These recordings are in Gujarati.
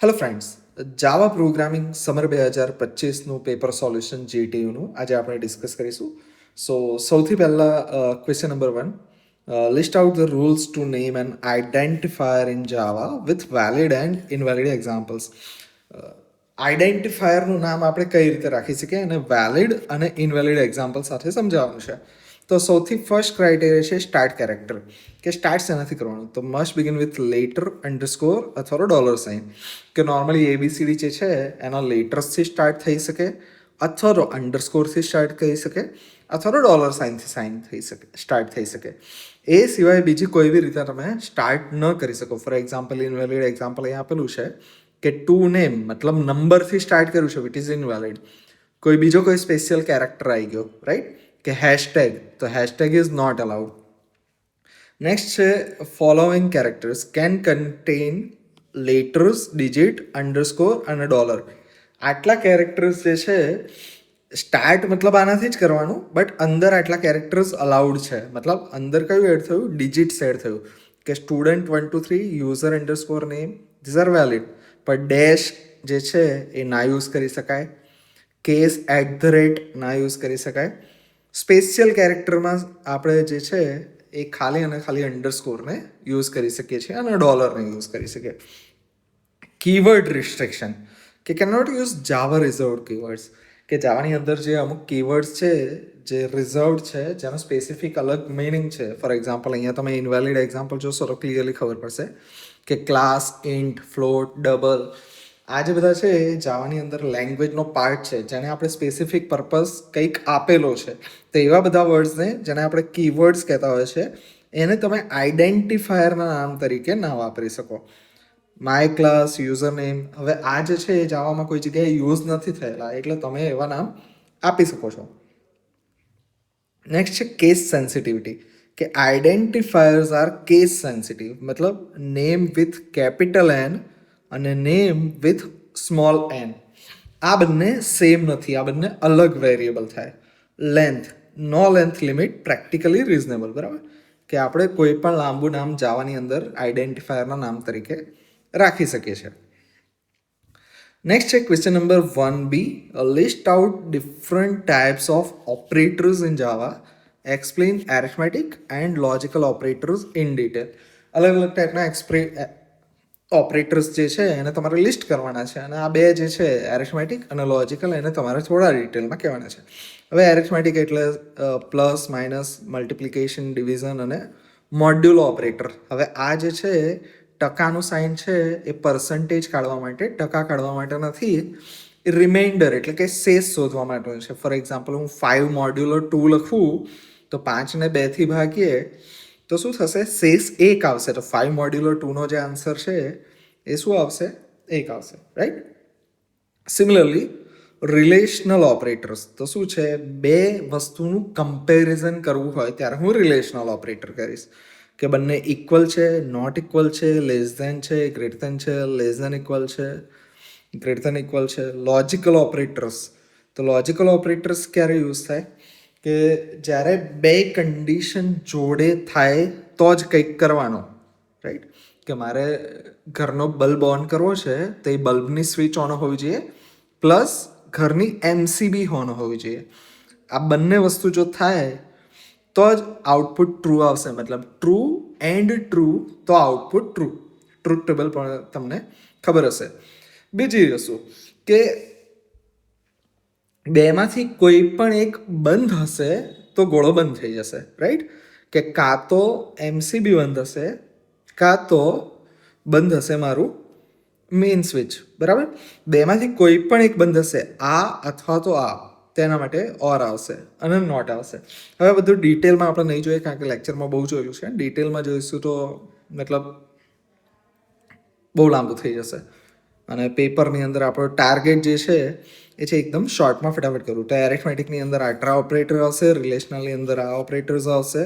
Hello friends, Java programming summer 2025નું પેપર સોલ્યુશન જીટીયુનું આજે આપણે ડિસ્કસ કરીશું. સો સૌથી પહેલાં question number 1, list out the rules to name an identifier in Java with valid and invalid examples. આઇડેન્ટિફાયરનું નામ આપણે કઈ રીતે રાખી શકીએ અને વેલિડ અને ઇનવેલિડ એક્ઝામ્પલ સાથે સમજાવવાનું છે. તો સૌથી ફર્સ્ટ ક્રાઇટેરિયા છે સ્ટાર્ટ કેરેક્ટર, કે સ્ટાર્ટ શેનાથી કરવાનું. તો must begin with letter underscore અથવા તો ડોલર સાઇન, કે નોર્મલી એબીસીડી જે છે એના લેટર્સથી સ્ટાર્ટ થઈ શકે અથવા તો અંડરસ્કોરથી સ્ટાર્ટ થઈ શકે અથવા તો ડોલર સાઇનથી સ્ટાર્ટ થઈ શકે. એ સિવાય બીજી કોઈ બી રીતે તમે સ્ટાર્ટ ન કરી શકો. ફોર એક્ઝામ્પલ ઇનવેલિડ એક્ઝામ્પલ અહીંયા આપેલું છે કે ટુ નેમ મતલબ નંબરથી સ્ટાર્ટ કર્યું છે વિટ ઇઝ ઇનવેલિડ. કોઈ બીજો કોઈ સ્પેશિયલ કેરેક્ટર આવી ગયો, રાઈટ, કે હેશટેગ, તો hashtag is not allowed. Next છે following characters can contain letters, digit, underscore અને ડોલર. આટલા કેરેક્ટર્સ જે છે સ્ટાર્ટ મતલબ આનાથી જ કરવાનું, બટ અંદર આટલા કેરેક્ટર્સ અલાઉડ છે. મતલબ અંદર કયું એડ થયું? ડિજિટ્સ એડ થયું, કે student 1 2 3 user underscore name, these are valid. પણ ડેશ જે છે એ ના યુઝ કરી શકાય, કેસ @ ના યુઝ કરી શકાય. સ્પેશિયલ કેરેક્ટરમાં આપણે જે છે એ ખાલી અને ખાલી અંડરસ્કોરને યુઝ કરી શકીએ છીએ અને ડોલરને યુઝ કરી શકીએ. કીવર્ડ રિસ્ટ્રિક્શન, કે can not use Java reserved keywords, કે જાવાની અંદર જે અમુક કીવર્ડ્સ છે જે રિઝર્વડ છે, જેનો સ્પેસિફિક અલગ મિનિંગ છે. ફોર એક્ઝામ્પલ અહીંયા તમે ઇનવેલિડ એક્ઝામ્પલ જોશો તો ક્લિયરલી ખબર પડશે કે ક્લાસ, ઇન્ટ, ફ્લોટ, ડબલ, આ જે બધા છે એ જાવાની અંદર લેંગ્વેજનો પાર્ટ છે જેને આપણે સ્પેસિફિક પર્પઝ કંઈક આપેલો છે. તો એવા બધા વર્ડ્સને જેને આપણે કીવર્ડ્સ કહેતા હોય છે એને તમે આઈડેન્ટિફાયરના નામ તરીકે ના વાપરી શકો. માય ક્લાસ, યુઝર નેમ, હવે આ જે છે એ જાવામાં કોઈ જગ્યાએ યુઝ નથી થયેલા, એટલે તમે એવા નામ આપી શકો છો. નેક્સ્ટ છે કેસ સેન્સિટિવિટી, કે આઈડેન્ટિફાયર્સ આર કેસ સેન્સિટિવ. મતલબ નેમ વિથ કેપિટલ એન અને નેમ વિથ સ્મોલ એન આ બંને સેમ નથી, આ બંને અલગ વેરિયેબલ થાય. લેન્થ, નો લેન્થ લિમિટ પ્રેક્ટિકલી રિઝનેબલ, બરાબર, કે આપણે કોઈ પણ લાંબુ નામ જાવાની અંદર આઈડેન્ટિફાયરના નામ તરીકે રાખી શકીએ છીએ. નેક્સ્ટ છે question number 1B, list out different types of operators in Java, explain arithmetic and logical operators in detail. અલગ અલગ ટાઈપના ઓપરેટર્સ જે છે એને તમારે લિસ્ટ કરવાના છે, અને આ બે જે છે એરિથમેટિક અને લોજિકલ એને તમારે થોડા ડિટેલમાં કહેવાના છે. હવે એરિથમેટિક એટલે પ્લસ, માઇનસ, મલ્ટિપ્લિકેશન, ડિવિઝન અને મોડ્યુલ ઓપરેટર. હવે આ જે છે ટકાનું સાઇન છે એ પર્સન્ટેજ કાઢવા માટે, ટકા કાઢવા માટે નથી, એ રિમાઇન્ડર એટલે કે શેષ શોધવા માટે છે. ફોર એક્ઝામ્પલ હું 5 મોડ્યુલો 2 લખું તો 5ને 2થી ભાગીએ તો શું થશે? શેષ 1 આવશે. તો 5 મોડ્યુલો 2નો જે આન્સર છે એ શું આવશે? 1 આવશે, રાઈટ. સિમિલરલી રિલેશનલ ઓપરેટર્સ, તો શું છે? બે વસ્તુનું કમ્પેરિઝન કરવું હોય ત્યારે હું રિલેશનલ ઓપરેટર કરીશ, કે બંને ઇક્વલ છે, નોટ ઇક્વલ છે, લેસ ધેન છે, ગ્રેટર ધેન છે, લેસ ધેન ઇક્વલ છે, ગ્રેટર ધેન ઇક્વલ છે. લોજિકલ ઓપરેટર્સ, તો લોજિકલ ઓપરેટર્સ ક્યારે યુઝ થાય? કે જ્યારે બે કન્ડિશન જોડે થાય તો જ કંઈક કરવાનો, રાઈટ. કે મારે ઘરનો બલ્બ ઓન કરવો છે તો એ બલ્બની સ્વિચ ઓન હોવી જોઈએ પ્લસ ઘરની એમસીબી ઓન હોવી જોઈએ. આ બંને વસ્તુ જો થાય તો જ આઉટપુટ ટ્રુ આવશે. મતલબ ટ્રુ એન્ડ ટ્રુ તો આઉટપુટ ટ્રુ. ટ્રુથ ટેબલ પણ તમને ખબર હશે. બીજી વસ્તુ કે બેમાંથી કોઈ પણ એક બંધ હશે તો ગોળો બંધ થઈ જશે, રાઈટ. કે કાં તો એમસીબી બંધ હશે કાં તો બંધ હશે મારું મેઇન સ્વિચ, બરાબર. બેમાંથી કોઈ પણ એક બંધ હશે, આ અથવા તો આ, તેના માટે ઓર આવશે અને નોટ આવશે. હવે બધું ડિટેલમાં આપણે નહીં જોઈએ કારણ કે લેક્ચરમાં બહુ જોયું છે. ડિટેલમાં જોઈશું તો મતલબ બહુ લાંબુ થઈ જશે અને પેપરની અંદર આપણો ટાર્ગેટ જે છે એ છે એકદમ શોર્ટમાં ફટાફટ કરવું. તો એરિથમેટિકની અંદર આટલા ઓપરેટર આવશે, રિલેશનલની અંદર આ ઓપરેટર્સ આવશે,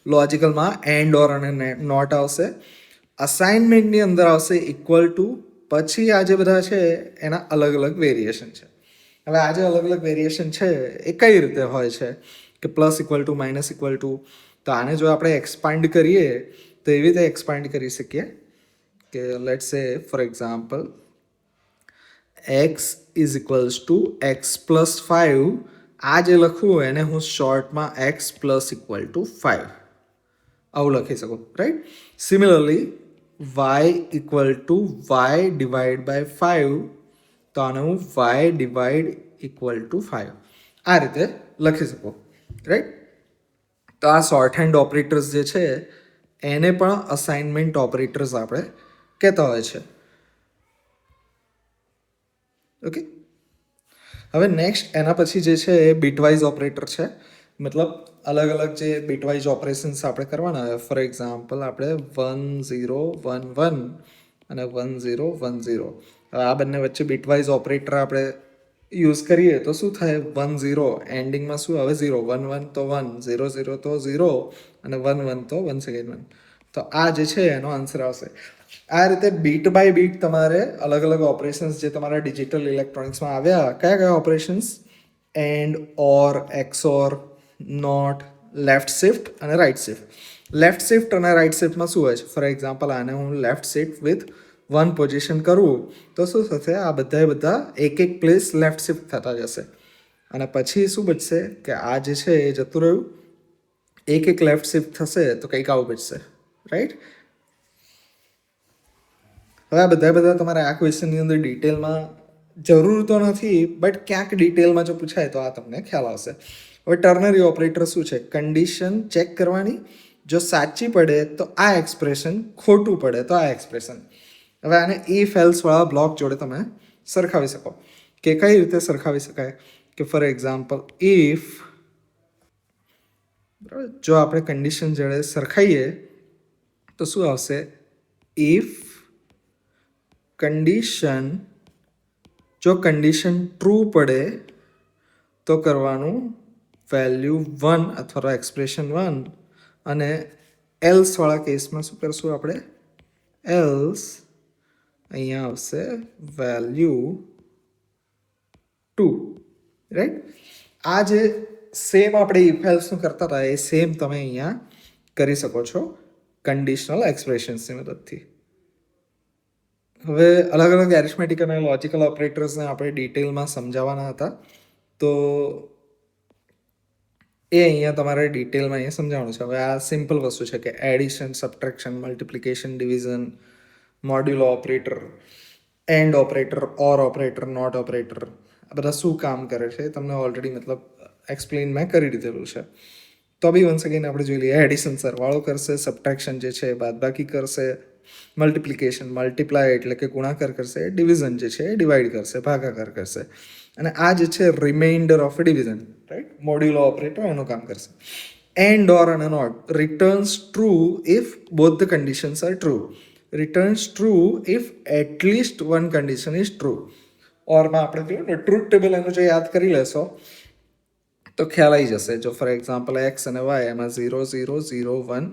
લોજિકલમાં એન્ડ ઓર અને નોટ આવશે, અસાઇનમેન્ટની અંદર આવશે ઇક્વલ ટુ, પછી આ જે બધા છે એના અલગ અલગ વેરિએશન છે. હવે આ જે અલગ અલગ વેરિએશન છે એ કઈ રીતે હોય છે? કે plus equal two, minus equal to. તો આને જો આપણે એક્સપાન્ડ કરીએ તો એવી રીતે એક્સપાન્ડ કરી શકીએ કે let's say for example X is equals to X plus 5, આ જે લખવું એને હું શોર્ટમાં એક્સ પ્લસ ઇક્વલ ટુ 5 આવું લખી શકું, right. Similarly Y equal to Y divide by 5, તો આને હું વાય ડિવાઈડ ઇક્વલ ટુ 5 આ રીતે લખી શકું, રાઈટ. તો આ શોર્ટ હેન્ડ ઓપરેટર્સ જે છે એને પણ અસાઇનમેન્ટ ઓપરેટર્સ આપણે કહેતા હોય છે. ઓકે, હવે નેક્સ્ટ એના પછી જે છે એ બીટવાઇઝ ઓપરેટર છે. મતલબ અલગ અલગ જે બીટવાઇઝ ઓપરેશન્સ આપણે કરવાના હોય. ફોર એક્ઝામ્પલ આપણે 1011 અને 1010, હવે આ બંને વચ્ચે બીટવાઇઝ ઓપરેટર આપણે યુઝ કરીએ તો શું થાય? 10 એન્ડિંગમાં શું આવે? 0. 11 તો 1, 00 તો 0 અને 11 તો 1 સેકન્ડ 1. તો આ જે છે એનો આન્સર આવશે. આ રીતે બીટ બાય બીટ તમારે અલગ અલગ ઓપરેશન્સ જે તમારા ડિજિટલ ઇલેક્ટ્રોનિક્સમાં આવ્યા, કયા કયા operations? And, or, XOR, not, left shift અને રાઇટ શિફ્ટ. લેફ્ટ શિફ્ટ અને રાઇટ શિફ્ટમાં શું હોય છે? ફોર એક્ઝામ્પલ આને હું લેફ્ટ શિફ્ટ વિથ 1 પોઝિશન કરું તો શું થશે? આ બધા એક એક પ્લેસ લેફ્ટ શિફ્ટ થતા જશે અને પછી શું બચશે કે આ જે છે એ જતું રહ્યું, એક એક લેફ્ટ શિફ્ટ થશે તો કંઈક આવું બચશે, રાઈટ. હવે આ બધા તમારે આ ક્વેશ્ચનની અંદર ડિટેલમાં જરૂર તો નથી, બટ ક્યાંક ડિટેલમાં જો પૂછાય તો આ તમને ખ્યાલ આવશે. હવે ટર્નરી ઓપરેટર શું છે? કન્ડિશન ચેક કરવાની, જો સાચી પડે તો આ એક્સપ્રેશન, ખોટું પડે તો આ એક્સપ્રેશન. હવે આને ઇફ એલ્સ વાળા બ્લોક જોડે તમે સરખાવી શકો. કે કઈ રીતે સરખાવી શકાય? કે ફોર એક્ઝામ્પલ ઇફ, બરાબર, જો આપણે કન્ડિશન જોડે સરખાઈએ તો શું આવશે? ઇફ કન્ડિશન, જો કન્ડિશન ટ્રુ પડે તો કરવાનું વેલ્યુ 1 અથવા એક્સપ્રેશન 1, અને એલ્સ વાળા કેસમાં શું કરશું આપણે? એલ્સ અહીંયા આવશે વેલ્યુ 2, રાઈટ. આ જે સેમ આપણે ઇફ એલ્સનું કરતા હતા એ સેમ તમે અહીંયા કરી શકો છો કન્ડિશનલ એક્સપ્રેશન્સની મદદથી. હવે અલગ અલગ એરિથમેટિક અને લોજિકલ ઓપરેટર્સને આપણે ડિટેલમાં સમજાવવાના હતા, તો એ અહીંયા તમારે ડિટેલમાં અહીંયા સમજાવવાનું છે. હવે આ સિમ્પલ વસ્તુ છે કે addition, subtraction, multiplication, division, modulo operator, and operator, or operator, not operator, આ બધા શું કામ કરે છે તમને ઓલરેડી મતલબ એક્સપ્લેન મેં કરી દીધેલું છે. તો બી વન્સ અગેન આપણે જોઈ લઈએ. એડિશન સરવાળો કરશે, સબટ્રેક્શન જે છે બાદબાકી કરશે, મલ્ટિપ્લિકેશન મલ્ટીપ્લાય એટલે કે ગુણાકાર કરશે, ડિવિઝન જે છે એ ડિવાઈડ કરશે, ભાગાકાર કરશે, અને આ જે છે reminder of division, right, modulo operator એનું કામ કરશે. એન્ડ, ઓર અને not returns true if both the conditions are true, returns true if at least one condition is true. ઓરમાં આપણે જોયું ને ટ્રુથ ટેબલ એનું જો યાદ કરી લેશો તો ખ્યાલ આવી જશે. જો ફોર એક્ઝામ્પલ એક્સ અને વાય એમાં 0 0 0 1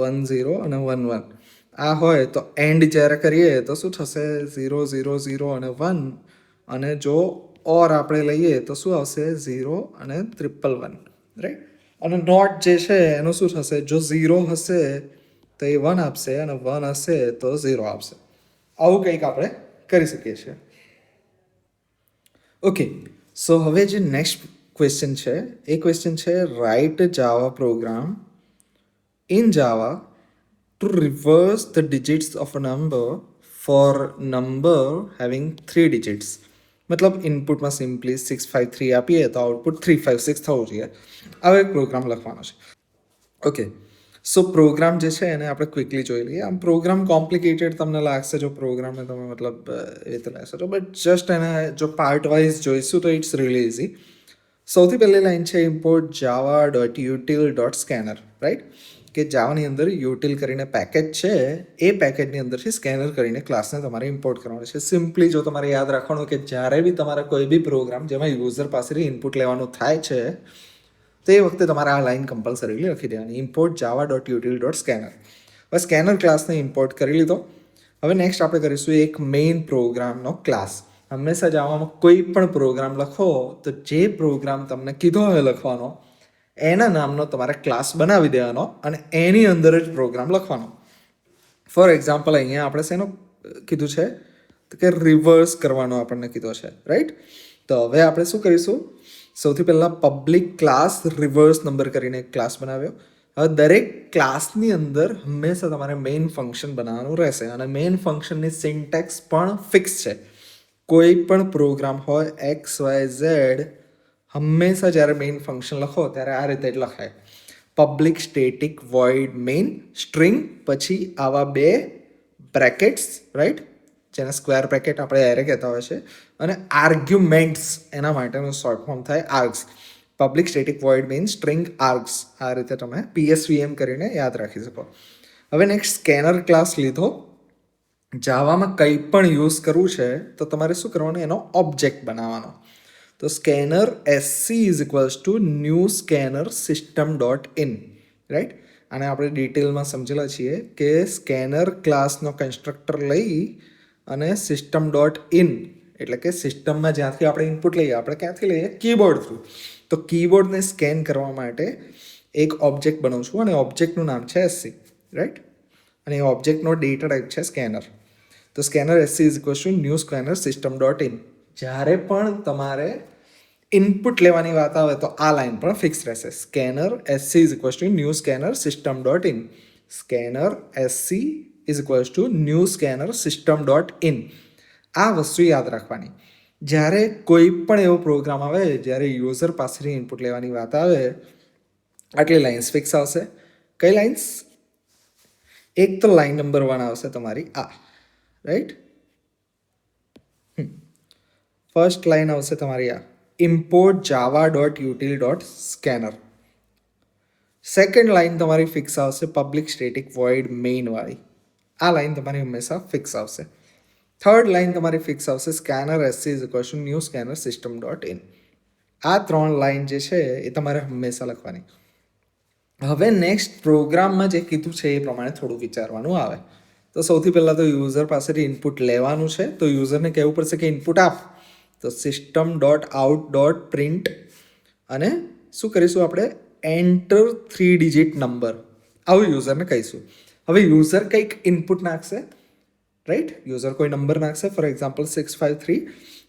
1 0 અને 1 1 આ હોય તો એન્ડ જ્યારે કરીએ તો શું થશે? 0 0 0 અને 1, અને જો ઓર આપણે લઈએ તો શું આવશે? 0 અને 111, રાઈટ. અને નોટ જે છે એનું શું થશે? જો 0 હશે તો એ 1 આપશે અને 1 હશે તો 0 આપશે. આવું કંઈક આપણે કરી શકીએ છીએ. ઓકે, સો હવે જે નેક્સ્ટ ક્વેશ્ચન છે એ ક્વેશ્ચન છે write Java program in Java to reverse the digits of a number for number having 3 digits. मतलब ઇનપુટમાં સિમ્પલી 653 આપીએ તો આઉટપુટ 356 થવું જોઈએ. આવો એક પ્રોગ્રામ લખવાનો છે. ઓકે, સો પ્રોગ્રામ જે છે એને આપણે ક્વિકલી જોઈ લઈએ. આમ પ્રોગ્રામ કોમ્પ્લિકેટેડ તમને લાગશે જો પ્રોગ્રામને તમે મતલબ એ રીતે લેશો તો, બટ જસ્ટ એને જો પાર્ટ વાઇઝ જોઈશું તો ઇટ્સ રિયલી ઇઝી. સૌથી પહેલી લાઈન છે ઇમ્પોર્ટ java.util.scanner, રાઈટ, કે જાવાની અંદર યુટિલ કરીને પેકેજ છે એ પેકેજની અંદરથી સ્કેનર કરીને ક્લાસને તમારે ઇમ્પોર્ટ કરવાનો છે. સિમ્પલી જો તમારે યાદ રાખવાનું કે જ્યારે બી તમારે કોઈ બી પ્રોગ્રામ જેમાં યુઝર પાસેથી ઇનપુટ લેવાનું થાય છે તો એ વખતે તમારે આ લાઈન કમ્પલસરીલી લખી દેવાની, ઇમ્પોર્ટ java.util.scanner. હવે સ્કેનર ક્લાસને ઇમ્પોર્ટ કરી લીધો. હવે નેક્સ્ટ આપણે કરીશું એક મેઇન પ્રોગ્રામનો ક્લાસ. હંમેશા જાવામાં કોઈ પણ પ્રોગ્રામ લખો તો જે પ્રોગ્રામ તમને કીધો હોય લખવાનો એના નામનો તમારે ક્લાસ બનાવી દેવાનો અને એની અંદર જ પ્રોગ્રામ લખવાનો. ફોર એક્ઝામ્પલ અહીંયા આપણે શેનું કીધું છે? તો કે રિવર્સ કરવાનો આપણને કીધો છે, રાઈટ. તો હવે આપણે શું કરીશું, સૌથી પહેલાં પબ્લિક ક્લાસ રિવર્સ નંબર કરીને એક ક્લાસ બનાવ્યો. હવે દરેક ક્લાસની અંદર હંમેશા તમારે મેઇન ફંક્શન બનાવવાનું રહેશે અને મેઇન ફંક્શનની સિન્ટેક્સ પણ ફિક્સ છે. કોઈ પણ પ્રોગ્રામ હોય એક્સ વાય ઝેડ, હંમેશા જ્યારે મેઇન ફંક્શન લખો ત્યારે આ રીતે જ લખાય: public static void main string, પછી આવા બે બ્રેકેટ્સ, રાઈટ, જેને સ્ક્વેર બ્રેકેટ આપણે એરે કહેતા હોય છે, અને આર્ગ્યુમેન્ટ્સ એના માટેનું શોર્ટ ફોર્મ થાય args. Public static void main string args, આ રીતે તમે PSVM કરીને યાદ રાખી શકો. હવે નેક્સ્ટ સ્કેનર ક્લાસ લીધો. જાવામાં કંઈ પણ યુઝ કરવું છે તો તમારે શું કરવાનું, એનો ઓબ્જેક્ટ બનાવવાનો. તો scanner SC is equals to new scanner system dot in, right. અને આપણે ડિટેલમાં સમજેલા છીએ કે સ્કેનર ક્લાસનો કન્સ્ટ્રક્ટર લઈ અને સિસ્ટમ ડોટ ઇન, એટલે કે સિસ્ટમમાં જ્યાંથી આપણે ઇનપુટ લઈએ, આપણે ક્યાંથી લઈએ, કીબોર્ડ થ્રુ. તો કીબોર્ડને સ્કેન કરવા માટે એક ઓબ્જેક્ટ બનાવું છું અને ઓબ્જેક્ટનું નામ છે SC, રાઈટ. અને એ ઓબ્જેક્ટનો ડેટા ટાઈપ છે સ્કેનર. તો scanner SC is equals to new scanner system dot in. જ્યારે પણ તમારે ઇનપુટ લેવાની વાત આવે તો આ લાઈન પણ ફિક્સ રહેશે: scanner SC is equals to new scanner system dot in. Scanner SC is equals to new scanner system dot in. આ વસ્તુ યાદ રાખવાની. જ્યારે કોઈ પણ એવો પ્રોગ્રામ આવે જ્યારે યુઝર પાસેથી ઇનપુટ લેવાની વાત આવે, આટલી લાઇન્સ ફિક્સ આવશે. કઈ લાઇન્સ? એક તો લાઇન નંબર 1 આવશે તમારી આ, રાઈટ. ફર્સ્ટ લાઇન આવશે તમારી આ: import Java dot util dot scanner. Second line તમારી ફિક્સ આવશે પબ્લિક સ્ટેટિક વોઇડ મેઇન વાળી. આ લાઇન તમારી હંમેશા ફિક્સ આવશે. થર્ડ લાઇન તમારી ફિક્સ આવશે: scanner SC is equals to new scanner system dot in. આ 3 લાઇન જે છે એ તમારે હંમેશા લખવાની. હવે નેક્સ્ટ પ્રોગ્રામમાં જે કીધું છે એ પ્રમાણે થોડું વિચારવાનું આવે. તો સૌથી પહેલાં તો યુઝર પાસેથી ઇનપુટ લેવાનું છે, તો યુઝરને કહેવું પડશે કે ઇનપુટ આપ. તો system dot out dot print, અને શું કરીશું આપણે, એન્ટર 3 ડિજિટ નંબર, આવું યુઝરને કહીશું. હવે યુઝર કંઈક ઇનપુટ નાખશે, રાઈટ. યુઝર કોઈ નંબર નાખશે, ફોર એક્ઝામ્પલ 653.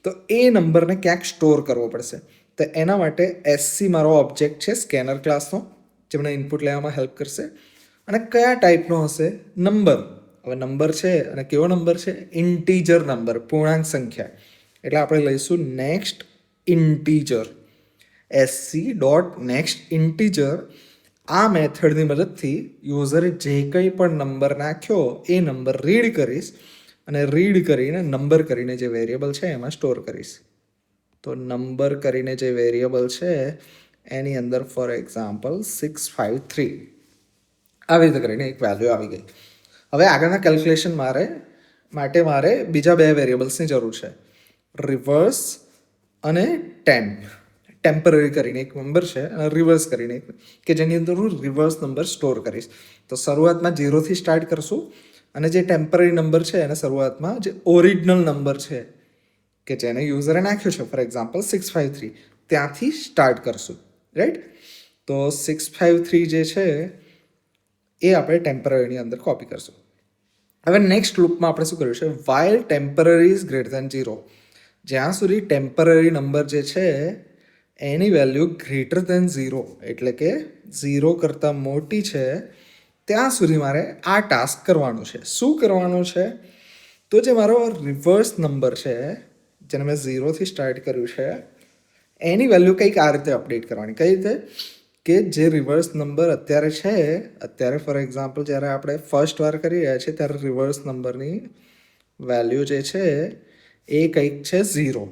તો એ નંબરને ક્યાંક સ્ટોર કરવો પડશે. તો એના માટે SC મારો ઓબ્જેક્ટ છે સ્કેનર ક્લાસનો, જેમને ઇનપુટ લેવામાં હેલ્પ કરશે. અને કયા ટાઈપનો હશે? નંબર. હવે નંબર છે અને કેવો નંબર છે? ઇન્ટીજર નંબર, પૂર્ણાંક સંખ્યા. એટલે આપણે લઈશું next integer. SC dot next integer. આ મેથડની મદદથી યુઝરે જે કંઈ પણ નંબર નાખ્યો એ નંબર રીડ કરીશ, અને રીડ કરીને નંબર કરીને જે વેરિયેબલ છે એમાં સ્ટોર કરીશ. તો નંબર કરીને જે વેરિયેબલ છે એની અંદર ફોર એક્ઝામ્પલ 653, આવી રીતે કરીને એક વેલ્યુ આવી ગઈ. હવે આગળના કેલ્ક્યુલેશન માટે મારે બીજા 2 વેરિયેબલ્સની જરૂર છે: રિવર્સ અને ટેમ્પ. ટેમ્પરરી કરીને એક નંબર છે અને રિવર્સ કરીને એક, કે જેની અંદર હું રિવર્સ નંબર સ્ટોર કરીશ. તો શરૂઆતમાં 0થી સ્ટાર્ટ કરશું, અને જે ટેમ્પરરી નંબર છે એને શરૂઆતમાં જે ઓરિજિનલ નંબર છે કે જેને યુઝરે નાખ્યો છે, ફોર એક્ઝામ્પલ 653, ત્યાંથી સ્ટાર્ટ કરશું, રાઈટ. તો 653 જે છે એ આપણે ટેમ્પરરીની અંદર કોપી કરશું. હવે નેક્સ્ટ લૂપમાં આપણે શું કર્યું છે, while temporary is greater than 0. જ્યાં સુધી ટેમ્પરરી નંબર જે છે એની વેલ્યુ ગ્રેટર ધેન 0, એટલે કે 0 કરતાં મોટી છે, ત્યાં સુધી મારે આ ટાસ્ક કરવાનું છે. શું કરવાનું છે? તો જે મારો રિવર્સ નંબર છે, જેને મેં 0થી સ્ટાર્ટ કર્યું છે, એની વેલ્યુ કંઈક આ રીતે અપડેટ કરવાની. કઈ રીતે? કે જે રિવર્સ નંબર અત્યારે છે, અત્યારે ફોર એક્ઝામ્પલ જ્યારે આપણે ફર્સ્ટ વાર કરી રહ્યા છીએ ત્યારે રિવર્સ નંબરની વેલ્યુ જે છે એ કંઈક છે 0.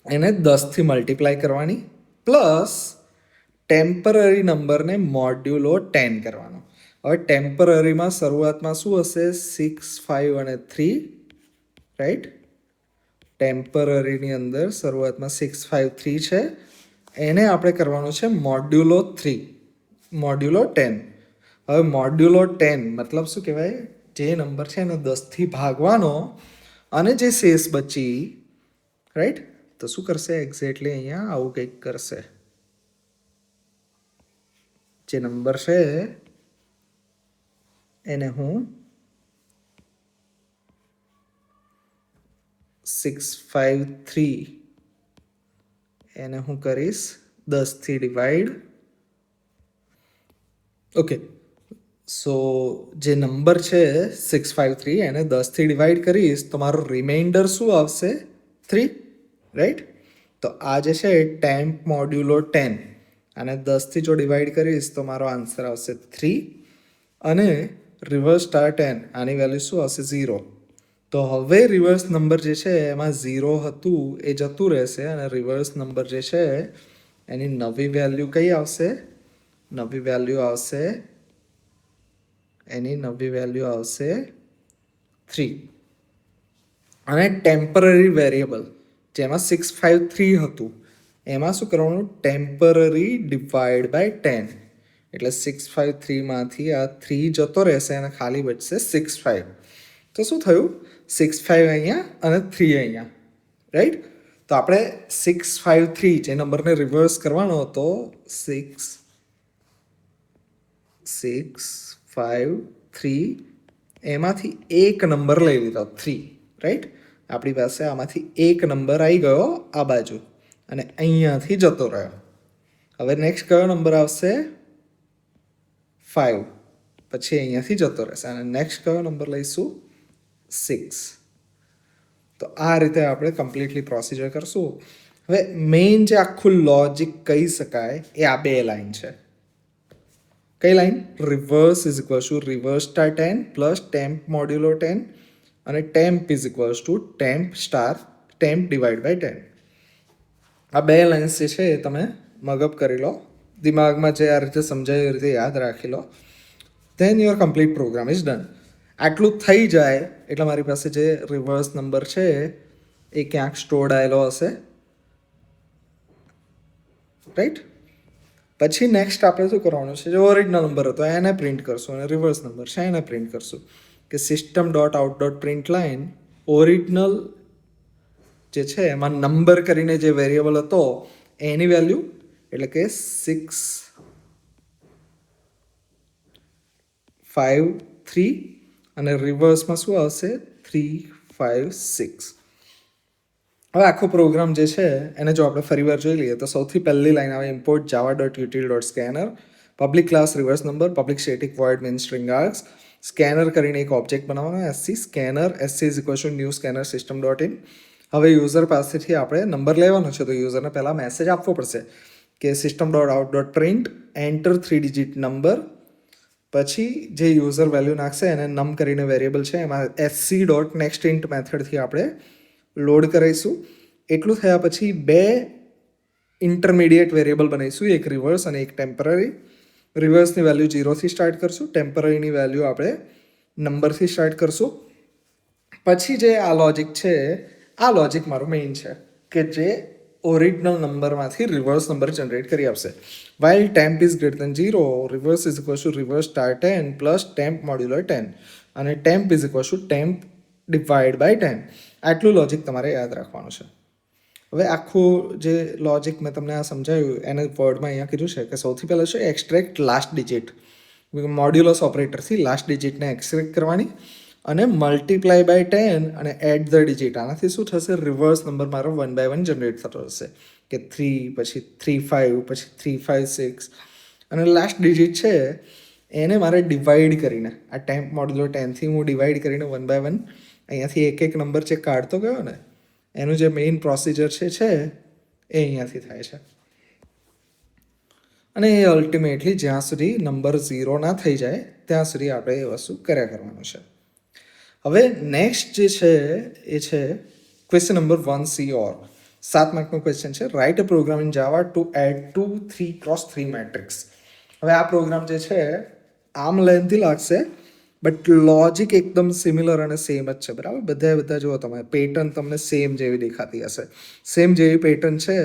એને 10થી મલ્ટીપ્લાય કરવાની, પ્લસ ટેમ્પરરી નંબરને મોડ્યુલો 10 કરવાનો. હવે ટેમ્પરરીમાં શરૂઆતમાં શું હશે? 6, 5 અને 3, રાઈટ. ટેમ્પરરીની અંદર શરૂઆતમાં 6, 5, 3 છે, એને આપણે કરવાનું છે મોડ્યુલો 3, મોડ્યુલો 10. હવે મોડ્યુલો 10 મતલબ શું કહેવાય? જે નંબર છે એને 10થી ભાગવાનો, અને જે શેષ બચી, રાઈટ. તો શું કરશે? એક્ઝેક્ટલી અહીંયા આવું કંઈક કરશે. જે નંબર છે એને હું 653 એને હું કરીશ 10 ડિવાઈડ. ઓકે, સો જે નંબર છે 653 એને 10 ડિવાઈડ કરીશ તો મારો રિમાઇન્ડર શું આવશે? 3, રાઈટ? તો આ જે છે ટેમ્પ મોડ્યુલો 10 અને 10 જો ડિવાઈડ કરીશ તો મારો આન્સર આવશે 3 અને રિવર્સ સ્ટાર 10 આની વેલ્યુ શું આવશે? 0. તો હવે રિવર્સ નંબર જે છે એમાં 0 હતું એ જતું રહેશે અને રિવર્સ નંબર જે છે એની નવી વેલ્યુ કઈ આવશે? નવી વેલ્યુ આવશે 3. અને ટેમ્પરરી વેરિયેબલ જેમાં 653 હતું એમાં શું કરવાનું? Temporary divide by 10. એટલે 653માંથી આ 3 જતો રહેશે અને ખાલી બચશે 65. તો શું થયું? 65 અહીંયા અને 3 અહીંયા, રાઈટ? તો આપણે 653 જે નંબરને રિવર્સ કરવાનો હતો 653 એમાંથી એક નંબર લઈ લીધો 3, રાઈટ? આપણી પાસે આમાંથી એક નંબર આવી ગયો આ બાજુ અને અહીંયાથી જતો રહ્યો. હવે નેક્સ્ટ કયો નંબર આવશે? 5, પછી અહીંયાથી જતો રહેશે અને નેક્સ્ટ કયો નંબર લઈશું? 6. તો આ રીતે આપણે કમ્પ્લીટલી પ્રોસિજર કરશું. હવે મેઇન જે આખું લોજિક કહી શકાય એ આ બે લાઈન છે. કઈ line? Reverse is equals to reverse star 10 plus temp modulo 10 અને temp is equals to temp divide by 10. આ બે લાઇન્સ જે છે એ તમે મગઅપ કરી લો, દિમાગમાં જે આ રીતે સમજાય એ રીતે યાદ રાખી લો. Then your complete program is done. આટલું થઈ જાય એટલે મારી પાસે જે રિવર્સ નંબર છે એ ક્યાંક સ્ટોર્ડ આવેલો હશે, રાઈટ? પછી નેક્સ્ટ આપણે શું કરવાનું છે? જે ઓરિજિનલ નંબર હતો એને પ્રિન્ટ કરશું અને રિવર્સ નંબર છે એને પ્રિન્ટ કરશું. કે system dot out dot print line original જે છે એમાં નંબર કરીને જે વેરિયેબલ હતો એની વેલ્યુ એટલે કે 653 અને રિવર્સમાં શું આવશે? 356. હવે આખો પ્રોગ્રામ જે છે એને જો આપણે ફરીવાર જોઈ લઈએ તો સૌથી પહેલી લાઈન આવે import Java dot util dot scanner public class reverse number public static void main string args scanner કરીને એક ઓબ્જેક્ટ બનાવવાનો SC scanner SC is equal to new scanner system dot in. હવે યુઝર પાસેથી આપણે નંબર લેવાનો છે તો યુઝરને પહેલાં મેસેજ આપવો પડશે કે system dot out dot print enter 3 digit number. પછી જે યુઝર વેલ્યુ નાખશે એને નમ કરીને વેરિયેબલ છે એમાં એસસી ડોટ નેક્સ્ટ ઇન્ટ મેથડથી આપણે લોડ કરીશું. એટલું થયા પછી બે ઇન્ટરમીડિયેટ વેરિયેબલ બનાવીશું, એક રિવર્સ અને એક ટેમ્પરરી. રિવર્સની વેલ્યુ 0થી સ્ટાર્ટ કરશું, ટેમ્પરરીની વેલ્યુ આપણે નંબરથી સ્ટાર્ટ કરશું. પછી જે આ લોજિક છે આ લોજિક મારું મેઇન છે કે જે ઓરિજિનલ નંબરમાંથી રિવર્સ નંબર જનરેટ કરી આપશે. While temp is greater than 0 reverse is equal to reverse star 10 plus temp modulo 10 અને temp is equal to temp divide by 10. આટલું લોજિક તમારે યાદ રાખવાનું છે. હવે આખું જે લોજિક મેં તમને આ સમજાવ્યું એને વર્ડમાં અહીંયા કીધું છે કે સૌથી પહેલાં છે એક્સટ્રેક્ટ લાસ્ટ ડિજિટ. મોડ્યુલસ ઓપરેટરથી લાસ્ટ ડિજિટને એક્સટ્રેક્ટ કરવાની અને મલ્ટીપ્લાય બાય 10 અને એડ ધ ડિજિટ. આનાથી શું થશે? રિવર્સ નંબર મારો 1 બાય 1 જનરેટ થતો હશે કે 3 પછી 35 પછી 356 અને લાસ્ટ ડિજિટ છે એને મારે ડિવાઈડ કરીને આ ટેમ્પ મોડ્યુલો 10થી હું ડિવાઈડ કરીને 1 બાય 1 અહીંયાથી એક એક નંબર ચેક કાઢતો ગયો ને એનું જે મેઇન પ્રોસિજર છે એ અહીંયાથી થાય છે. અને એ અલ્ટિમેટલી જ્યાં સુધી નંબર 0 ના થઈ જાય ત્યાં સુધી આપણે એ વસ્તુ કર્યા કરવાનું છે. હવે નેક્સ્ટ જે છે એ છે ક્વેશ્ચન નંબર 1C ઓર 7 માર્કનો ક્વેશ્ચન છે. Write a program in Java to add 2 3x3 matrix. હવે આ પ્રોગ્રામ જે છે આમ લેન્થી લાગશે બટ લોજિક એકદમ સિમિલર અને સેમ જ છે, બરાબર? બધા જુઓ તમે પેટર્ન તમને સેમ જેવી દેખાતી હશે. સેમ જેવી પેટર્ન છે.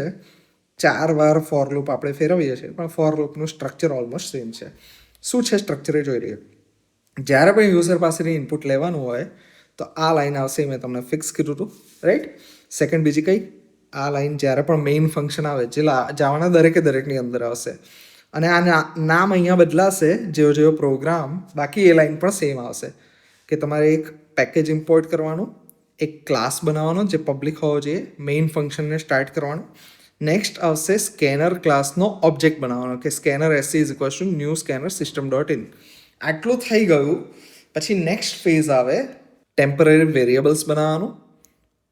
4 વાર ફોર લૂપ આપણે ફેરવીએ છીએ પણ ફોર લૂપનું સ્ટ્રક્ચર ઓલમોસ્ટ સેમ છે. શું છે સ્ટ્રક્ચર એ જોઈ લઈએ. જ્યારે પણ યુઝર પાસેથી ઇનપુટ લેવાનું હોય તો આ લાઈન આવશે, મેં તમને ફિક્સ કીધું હતું, રાઈટ? સેકન્ડ બીજી કઈ? આ લાઈન જ્યારે પણ મેઇન ફંક્શન આવે જે જાવાના દરેકની અંદર આવશે અને આ નામ અહીંયા બદલાશે જેવો પ્રોગ્રામ, બાકી એ લાઈન પણ સેમ આવશે કે તમારે એક પેકેજ ઇમ્પોર્ટ કરવાનું એક ક્લાસ બનાવવાનો જે પબ્લિક હોવો જોઈએ, મેઇન ફંક્શનને સ્ટાર્ટ કરવાનો. નેક્સ્ટ આવશે સ્કેનર ક્લાસનો ઓબ્જેક્ટ બનાવવાનો કે scanner SC is equals to new scanner system dot in. આટલું થઈ ગયું પછી નેક્સ્ટ ફેઝ આવે ટેમ્પરરી વેરિયેબલ્સ બનાવવાનું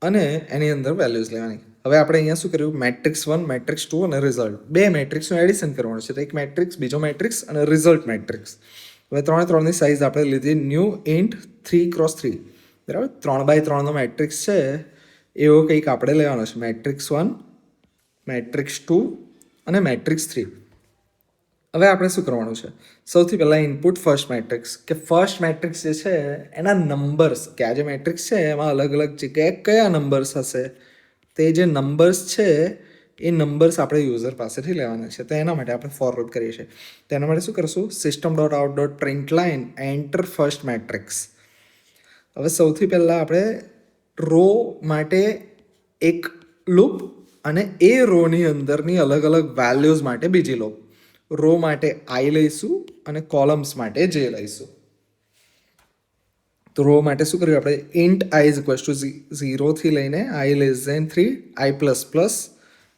અને એની અંદર વેલ્યુઝ લેવાની. હવે આપણે અહીંયા શું કર્યું, મેટ્રિક્સ 1, મેટ્રિક્સ 2 અને રિઝલ્ટ, બે મેટ્રિક્સનું એડિશન કરવાનું છે. તો એક મેટ્રિક્સ, બીજો મેટ્રિક્સ અને રિઝલ્ટ મેટ્રિક્સ. હવે 3x3ની સાઇઝ આપણે લીધી ન્યૂ ઇન્ટ 3x3, બરાબર. 3x3નો મેટ્રિક્સ છે એવો કંઈક આપણે લેવાનો છે. મેટ્રિક્સ 1, મેટ્રિક્સ 2 અને મેટ્રિક્સ 3. હવે આપણે શું કરવાનું છે, સૌથી પહેલાં ઇનપુટ ફર્સ્ટ મેટ્રિક્સ, કે ફર્સ્ટ મેટ્રિક્સ જે છે એના નંબર્સ, કે આ જે મેટ્રિક્સ છે એમાં અલગ અલગ જગ્યાએ કયા નંબર્સ હશે, તે જે નંબર્સ છે એ નંબર્સ આપણે યુઝર પાસેથી લેવાના છે. તો એના માટે આપણે ફોર લૂપ કરીએ છીએ. તો એના માટે શું કરશું, system dot out dot print line enter first matrix. હવે સૌથી પહેલાં આપણે રો માટે એક લૂપ અને એ રોની અંદરની અલગ અલગ વેલ્યુઝ માટે બીજી લૂપ. રો માટે આઈ લઈશું અને કોલમ્સ માટે જે લઈશું. તો રો માટે શું કર્યું આપણે, int I is equals to 0 લઈને આઈ less than 3, I plus plus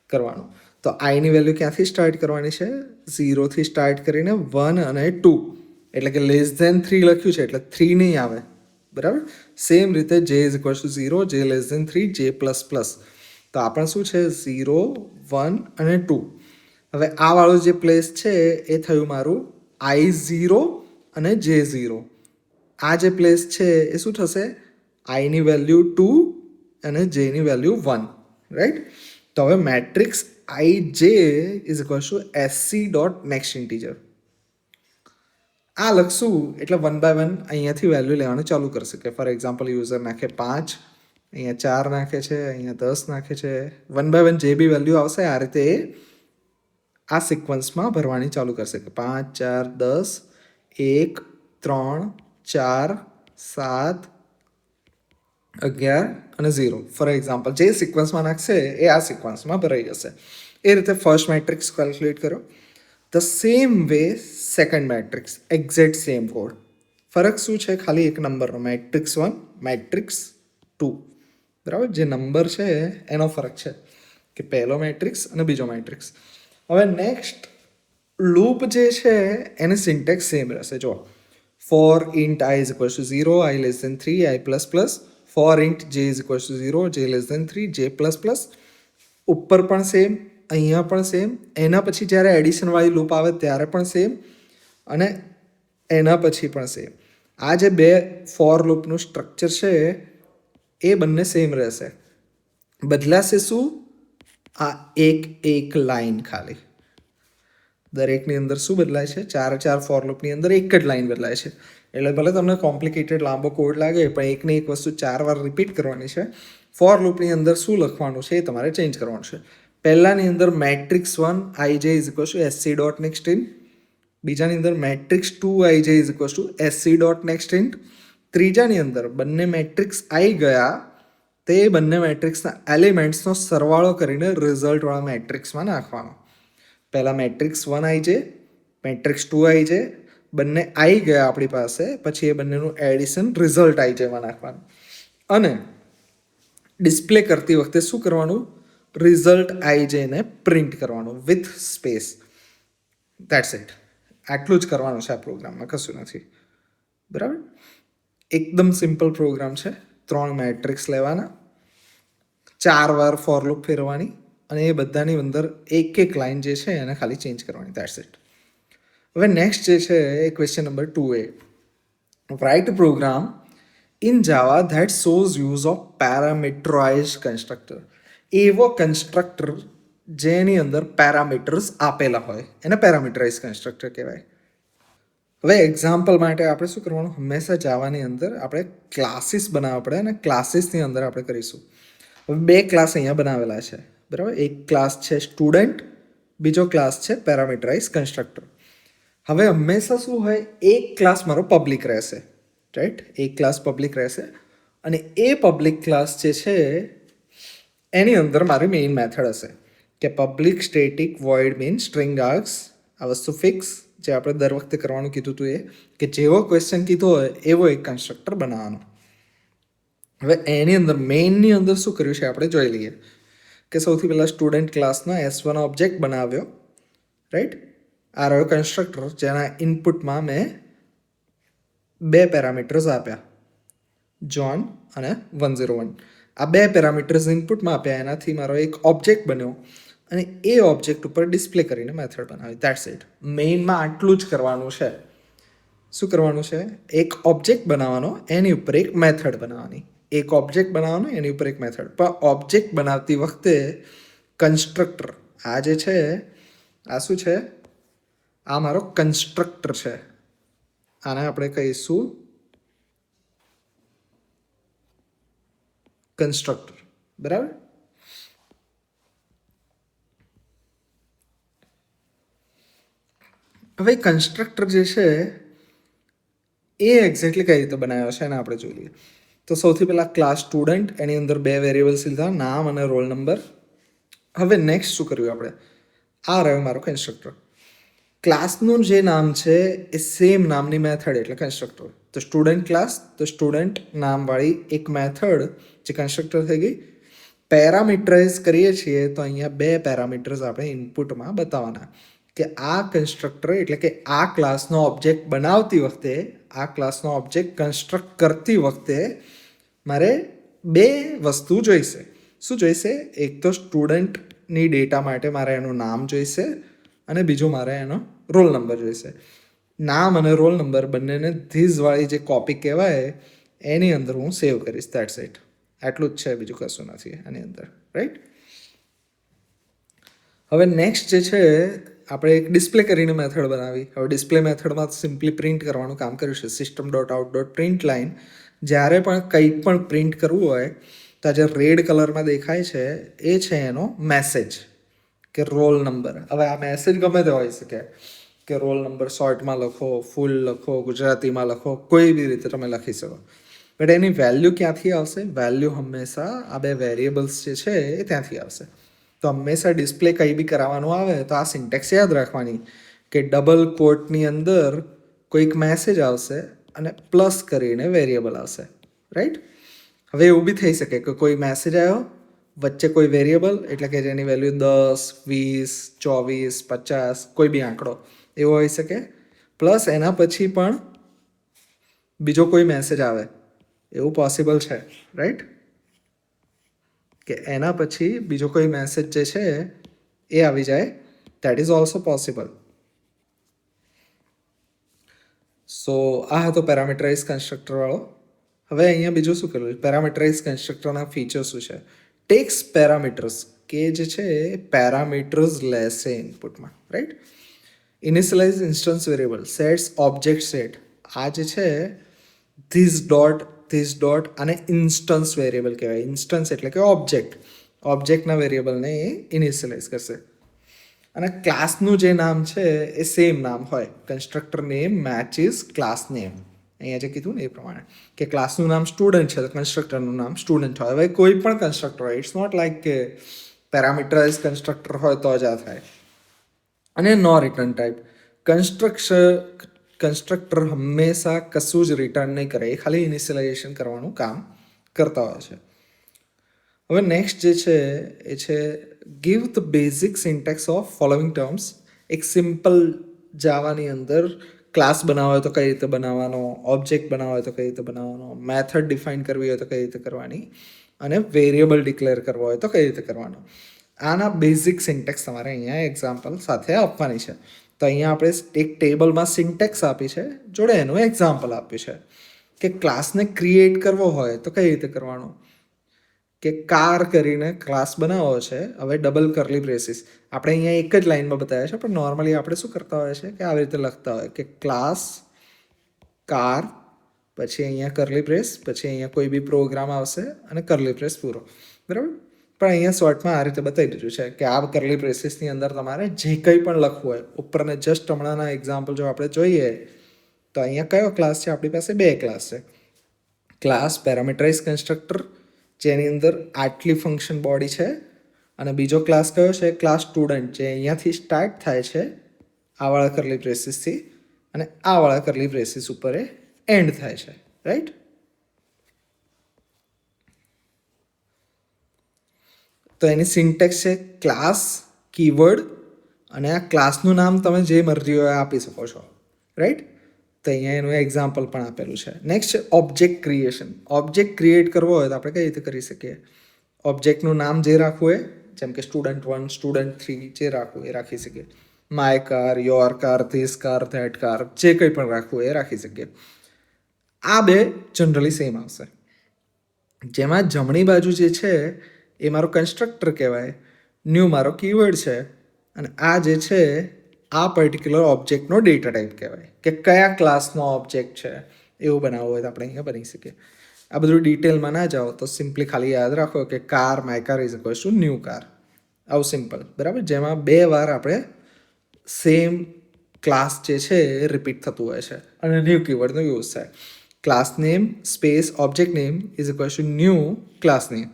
કરવાનું. તો આઈની વેલ્યુ ક્યાંથી સ્ટાર્ટ કરવાની છે, 0 સ્ટાર્ટ કરીને 1 અને 2, એટલે કે લેસ ધેન 3 લખ્યું છે એટલે 3 નહીં આવે, બરાબર. સેમ રીતે જે is equals to 0, J less than 3, જે પ્લસ પ્લસ. તો આપણે શું છે 0, 1 અને 2. હવે આ વાળું જે પ્લેસ છે એ થયું મારું I0 અને J0. આ જે પ્લેસ છે એ શું થશે, આઈની વેલ્યુ 2 અને જેની વેલ્યુ 1, રાઈટ. તો હવે matrix IJ is equal two SC dot next integer. આ લખશું એટલે 1 બાય 1 અહીંયાથી વેલ્યુ લેવાનું ચાલુ કરશે. કે ફોર એક્ઝામ્પલ યુઝર નાખે 5, અહીંયા 4 નાખે છે, અહીંયા 10 નાખે છે. 1 બાય 1 જે બી વેલ્યુ આવશે આ રીતે એ આ સિક્વન્સમાં ભરવાની ચાલુ કરશે કે 5, 4, 10, 1, 3, 4, 7, 11 અને 0. ફોર એક્ઝામ્પલ જે સિક્વન્સમાં નાખશે એ આ સિક્વન્સમાં ભરાઈ જશે. એ રીતે ફર્સ્ટ મેટ્રિક્સ કેલ્ક્યુલેટ કરો. The same way second matrix, exact same code. ફરક શું છે, ખાલી એક નંબરનો, મેટ્રિક્સ 1, મેટ્રિક્સ 2, બરાબર. જે નંબર છે એનો ફરક છે કે પહેલો મેટ્રિક્સ અને બીજો મેટ્રિક્સ. હવે નેક્સ્ટ લૂપ જે છે એની સિન્ટેક્સ સેમ રહેશે. જો for int I is equals to 0, I less than 3, I plus plus. For int J is equals to 0, J less than 3, જે પ્લસ પ્લસ. ઉપર પણ સેમ, અહીંયા પણ સેમ. એના પછી જ્યારે એડિશનવાળી લૂપ આવે ત્યારે પણ સેમ, અને એના પછી પણ સેમ. આ જે બે ફોર લૂપનું સ્ટ્રક્ચર છે એ બંને સેમ રહેશે. બદલાશે શું, આ એક લાઈન ખાલી. દરેકની અંદર શું બદલાય છે, 4 ફોર લૂપની અંદર એક જ લાઈન બદલાય છે. એટલે ભલે તમને કોમ્પ્લિકેટેડ લાંબો કોડ લાગે પણ એકને એક વસ્તુ 4 વાર રિપીટ કરવાની છે. ફોર લૂપની અંદર શું લખવાનું છે એ તમારે ચેન્જ કરવાનું છે. પહેલાની અંદર matrix 1 IJ is equals to SC dot next int. બીજાની અંદર matrix 2 IJ is equals to SC dot next int. ત્રીજાની અંદર બંને મેટ્રિક્સ આવી ગયા તે બંને મેટ્રિક્સના એલિમેન્ટ્સનો સરવાળો કરીને રિઝલ્ટવાળા મેટ્રિક્સમાં નાખવાનો. પહેલાં મેટ્રિક્સ 1 IJ, મેટ્રિક્સ 2 IJ, બંને આવી ગયા આપણી પાસે, પછી એ બંનેનું એડિશન રિઝલ્ટ IJમાં નાખવાનું. અને ડિસ્પ્લે કરતી વખતે શું કરવાનું, રિઝલ્ટ IJને પ્રિન્ટ કરવાનું વિથ સ્પેસ. That's it. આટલું જ કરવાનું છે આ પ્રોગ્રામમાં, કશું નથી, બરાબર. એકદમ સિમ્પલ પ્રોગ્રામ છે. 3 મેટ્રિક્સ લેવાના, 4 વાર ફોર લૂપ ફેરવાની, અને એ બધાની અંદર એક લાઈન જે છે એને ખાલી ચેન્જ કરવાની. That's it. હવે નેક્સ્ટ જે છે એ question number 2A. Write program in Java that shows use of parameterized constructor. એવો કન્સ્ટ્રક્ટર જેની અંદર પેરામીટર્સ આપેલા હોય એને પેરામીટરાઇઝ કન્સ્ટ્રક્ટર કહેવાય. હવે એક્ઝામ્પલ માટે આપણે શું કરવાનું, હંમેશા જાવાની અંદર આપણે ક્લાસીસ બનાવવા પડે, અને ક્લાસીસની અંદર આપણે કરીશું. હવે 2 ક્લાસ અહીંયા બનાવેલા છે, બરાબર. એક ક્લાસ છે સ્ટુડન્ટ, બીજો ક્લાસ છે પેરામીટરાઇઝ કન્સ્ટ્રક્ટર. હવે હંમેશા શું હોય, એક ક્લાસ મારો પબ્લિક રહેશે, રાઈટ. એક ક્લાસ પબ્લિક રહેશે, અને એ પબ્લિક ક્લાસ જે છે એની અંદર મારી મેઇન મેથડ હશે કે public static void main string args. આ વસ્તુ ફિક્સ, જે આપણે દર વખતે કરવાનું કીધું હતું એ, કે જેવો ક્વેશ્ચન કીધો હોય એવો એક કન્સ્ટ્રક્ટર બનાવવાનો. હવે એની અંદર મેઇનની અંદર શું કર્યું છે આપણે જોઈ લઈએ કે સૌથી પહેલાં સ્ટુડન્ટ ક્લાસનો S1 ઓબ્જેક્ટ બનાવ્યો, રાઈટ. આ રહ્યો કન્સ્ટ્રક્ટર જેના ઇનપુટમાં મેં 2 પેરામીટર્સ આપ્યા, જોન અને 101. આ 2 પેરામીટર્સ ઇનપુટમાં આપ્યા, એનાથી મારો એક ઓબ્જેક્ટ બન્યો અને એ ઓબ્જેક્ટ ઉપર ડિસ્પ્લે કરીને મેથડ બનાવી. That's it. મેઇનમાં આટલું જ કરવાનું છે. શું કરવાનું છે? એક ઓબ્જેક્ટ બનાવવાનો, એની ઉપર એક મેથડ બનાવવાની. એક ઓબ્જેક્ટ બનાવવાનો, એની ઉપર એક મેથડ. પણ ઓબ્જેક્ટ બનાવતી વખતે કન્સ્ટ્રક્ટર, આ જે છે આ શું છે? આ મારો કન્સ્ટ્રક્ટર છે. આને આપણે કહીશું કન્સ્ટ્રક્ટર, બરાબર. હવે કન્સ્ટ્રક્ટર જે છે એ એક્ઝેક્ટલી કઈ રીતે બનાવ્યો છે એને આપણે જોઈ લઈએ. તો સૌથી પહેલાં ક્લાસ સ્ટુડન્ટ, એની અંદર 2 વેરિયેબલ્સ લીધા, નામ અને રોલ નંબર. હવે નેક્સ્ટ શું કર્યું આપણે? આ રહ્યો મારો કન્સ્ટ્રક્ટર. ક્લાસનું જે નામ છે એ સેમ નામની મેથડ એટલે કન્સ્ટ્રક્ટર. તો સ્ટુડન્ટ ક્લાસ, તો સ્ટુડન્ટ નામવાળી એક મેથડ જે કન્સ્ટ્રક્ટર થઈ ગઈ. પેરામીટરાઇઝ કરીએ છીએ તો અહીંયા 2 પેરામીટર્સ આપણે ઇનપુટમાં બતાવવાના કે આ કન્સ્ટ્રક્ટર એટલે કે આ ક્લાસનો ઓબ્જેક્ટ બનાવતી વખતે, આ ક્લાસનો ઓબ્જેક્ટ કન્સ્ટ્રક્ટ કરતી વખતે મારે 2 વસ્તુ જોઈશે. શું જોઈશે? એક તો સ્ટુડન્ટની ડેટા માટે મારે એનું નામ જોઈશે અને બીજું મારે એનો રોલ નંબર જોઈશે. નામ અને રોલ નંબર બંનેને ધીઝવાળી જે કોપી કહેવાય એની અંદર હું સેવ કરીશ. That's it. આટલું જ છે, બીજું કશું નથી આની અંદર, રાઈટ. હવે નેક્સ્ટ જે છે આપણે એક ડિસ્પ્લે કરીને મેથડ બનાવી. હવે ડિસ્પ્લે મેથડમાં સિમ્પલી પ્રિન્ટ કરવાનું કામ કર્યું છે. system.out.println. જ્યારે પણ કંઈ પણ પ્રિન્ટ કરવું હોય તો જે રેડ કલરમાં દેખાય છે એ છે એનો મેસેજ કે રોલ નંબર. હવે આ મેસેજ ગમે તે હોઈ શકે કે રોલ નંબર શોર્ટમાં લખો, ફૂલ લખો, ગુજરાતીમાં લખો, કોઈ બી રીતે તમે લખી શકો. બટ એની વેલ્યુ ક્યાંથી આવશે? વેલ્યુ હંમેશા આ 2 વેરિયેબલ્સ જે છે એ ત્યાંથી આવશે. તો હંમેશા ડિસ્પ્લે કંઈ બી કરાવવાનું આવે તો આ સિન્ટેક્સ યાદ રાખવાની કે ડબલ કોટની અંદર કોઈક મેસેજ આવશે અને પ્લસ કરીને વેરિયેબલ આવશે, રાઈટ. હવે એવું બી થઈ શકે કે કોઈ મેસેજ આવ્યો, વચ્ચે કોઈ વેરિયેબલ એટલે કે જેની વેલ્યુ 10, 20, 24, 50 કોઈ બી આંકડો એવો હોઈ શકે, પ્લસ એના પછી પણ બીજો કોઈ મેસેજ આવે, એવું પોસિબલ છે, રાઈટ. કે એના પછી બીજો કોઈ મેસેજ જે છે એ આવી જાય. That is also possible. So આ હતો પેરામીટરાઇઝ કન્સ્ટ્રક્ટર વાળો. હવે અહીંયા બીજું શું કરવું? પેરામીટરાઇઝ કન્સ્ટ્રક્ટરના ફીચર શું છે? ટેક્સ પેરામીટર્સ કે જે છે પેરામીટર્સ લેશે ઇનપુટમાં, right. Initialize instance variable, sets object set. આ જે છે ધીસ ડોટ આને ઇન્સ્ટન્સ વેરિયેબલ કહેવાય. ઇન્સ્ટન્સ એટલે કે ઓબ્જેક્ટ, ઓબ્જેક્ટના વેરિયેબલને એ ઇનિશિયલાઇઝ કરશે. અને ક્લાસનું જે નામ છે એ સેમ નામ હોય. Constructor name matches class name. અહીંયા જે કીધું ને એ પ્રમાણે કે ક્લાસનું નામ સ્ટુડન્ટ છે તો કન્સ્ટ્રક્ટરનું નામ સ્ટુડન્ટ હોય. હવે કોઈ પણ કન્સ્ટ્રક્ટર હોય, ઇટ્સ નોટ લાઈક કે પેરામીટરાઇઝ કન્સ્ટ્રક્ટર હોય તો જ આ થાય. અને નો રિટર્ન ટાઈપ. કન્સ્ટ્રક્ટર હંમેશા કશું જ રિટર્ન નહીં કરે, એ ખાલી ઇનિશિયલાઇઝેશન કરવાનું કામ કરતા હોય છે. હવે નેક્સ્ટ જે છે એ છે give the basic syntax of following terms. એક સિમ્પલ જાવાની અંદર ક્લાસ બનાવવો હોય તો કઈ રીતે બનાવવાનો, ઓબ્જેક્ટ બનાવવો હોય તો કઈ રીતે બનાવવાનો, મેથડ ડિફાઇન કરવી હોય તો કઈ રીતે કરવાની, અને વેરિયેબલ ડિક્લેર કરવો હોય તો કઈ રીતે કરવાનો. આના બેઝિક સિન્ટેક્સ તમારે અહીંયા એક્ઝામ્પલ સાથે આપવાની છે. તો અહીંયા આપણે એક ટેબલમાં સિન્ટેક્સ આપી છે, જોડે એનું એક્ઝામ્પલ આપ્યું છે કે ક્લાસને ક્રિએટ કરવો હોય તો કઈ રીતે કરવાનો. કે કાર કરીને ક્લાસ બનાવવો છે. હવે ડબલ કરલી બ્રેસીસ આપણે અહીંયા એક જ લાઈનમાં બતાવ્યા છે, પણ નોર્મલી આપણે શું કરતા હોય છે કે આવી રીતે લખતા હોય કે ક્લાસ કાર, પછી અહીંયા કરલી બ્રેસ, પછી અહીંયા કોઈ બી પ્રોગ્રામ આવશે અને કરલી બ્રેસ પૂરો, બરાબર. પણ અહીંયા શોર્ટમાં આ રીતે બતાવી દીધું છે કે આ કરલી બ્રેસીસની અંદર તમારે જે કંઈ પણ લખવું હોય, ઉપરને જસ્ટ હમણાંના એક્ઝામ્પલ જો આપણે જોઈએ તો અહીંયા કયો ક્લાસ છે? આપણી પાસે 2 ક્લાસ છે. ક્લાસ પેરામીટરાઇઝ કન્સ્ટ્રક્ટર જેની અંદર આટલી ફંક્શન બોડી છે, અને બીજો ક્લાસ કયો છે? ક્લાસ સ્ટુડન્ટ, જે અહીંયાથી સ્ટાર્ટ થાય છે આવાળા કરલી બ્રેસીસથી અને આવાળા કરલી બ્રેસીસ ઉપર એ એન્ડ થાય છે, રાઈટ. તો એની સિન્ટેક્સ છે ક્લાસ કીવર્ડ અને આ ક્લાસનું નામ તમે જે મરજી હોય આપી શકો છો, રાઈટ. તો અહીંયા એનું એક્ઝામ્પલ પણ આપેલું છે. નેક્સ્ટ છે ઓબ્જેક્ટ ક્રિએશન. ઓબ્જેક્ટ ક્રિએટ કરવો હોય તો આપણે કઈ રીતે કરી શકીએ? ઓબ્જેક્ટનું નામ જે રાખવું હોય, જેમ કે સ્ટુડન્ટ 1, સ્ટુડન્ટ 3 જે રાખવું એ રાખી શકીએ. My car, your car, this car, that car, જે કંઈ પણ રાખવું એ રાખી શકીએ. આ બે જનરલી સેમ આવશે. જેમાં જમણી બાજુ જે છે એ મારો કન્સ્ટ્રક્ટર કહેવાય, ન્યૂ મારો કીવર્ડ છે, અને આ જે છે આ પર્ટિક્યુલર ઓબ્જેક્ટનો ડેટા ટાઈપ કહેવાય કે કયા ક્લાસનો ઓબ્જેક્ટ છે. એવું બનાવવું હોય તો આપણે અહીંયા બની શકીએ. આ બધું ડિટેલમાં ના જાઓ તો સિમ્પલી ખાલી યાદ રાખો કે car, my car is equals to new car. આવું સિમ્પલ, બરાબર. જેમાં 2 વાર આપણે સેમ ક્લાસ જે છે એ રિપીટ થતું હોય છે અને ન્યૂ કીવર્ડનો યુઝ થાય. Class name space object name is equals to new class name.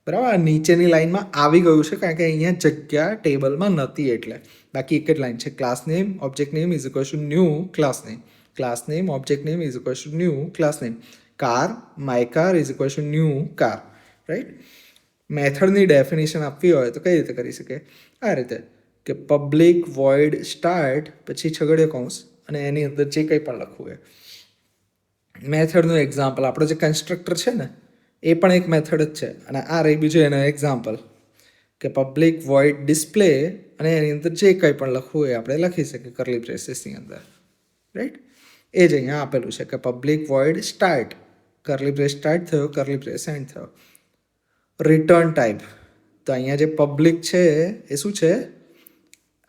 બરાબર. નીચેની લાઈનમાં આવી ગયું છે કારણ કે અહીંયા જગ્યા ટેબલમાં નથી એટલે. બાકી એક જ લાઈન છે. Class name object name is equals to new class name. Class name object name is equals to new class name. Car, my car is equals to new car, right. મેથડની ડેફિનેશન આપવી હોય તો કઈ રીતે કરી શકે? આ રીતે કે પબ્લિક વોઇડ સ્ટાર્ટ પછી છગડીયો કૌંસ અને એની અંદર જે કંઈ પણ લખવું હોય. મેથડનું એક્ઝામ્પલ આપણો જે કન્સ્ટ્રક્ટર છે ને એ પણ એક મેથડ જ છે, અને આ રહી બીજું એનો એક્ઝામ્પલ કે પબ્લિક વોઇડ ડિસ્પ્લે અને એની અંદર જે કંઈ પણ લખવું હોય આપણે લખી શકીએ કરલી બ્રેસીસની અંદર, રાઈટ. એ જ અહીંયા આપેલું છે કે પબ્લિક વોઇડ સ્ટાર્ટ, કરલી બ્રેસ સ્ટાર્ટ થયો, કરલી બ્રેસ એન્ડ થયો. રિટર્ન ટાઈપ, તો અહીંયા જે પબ્લિક છે એ શું છે?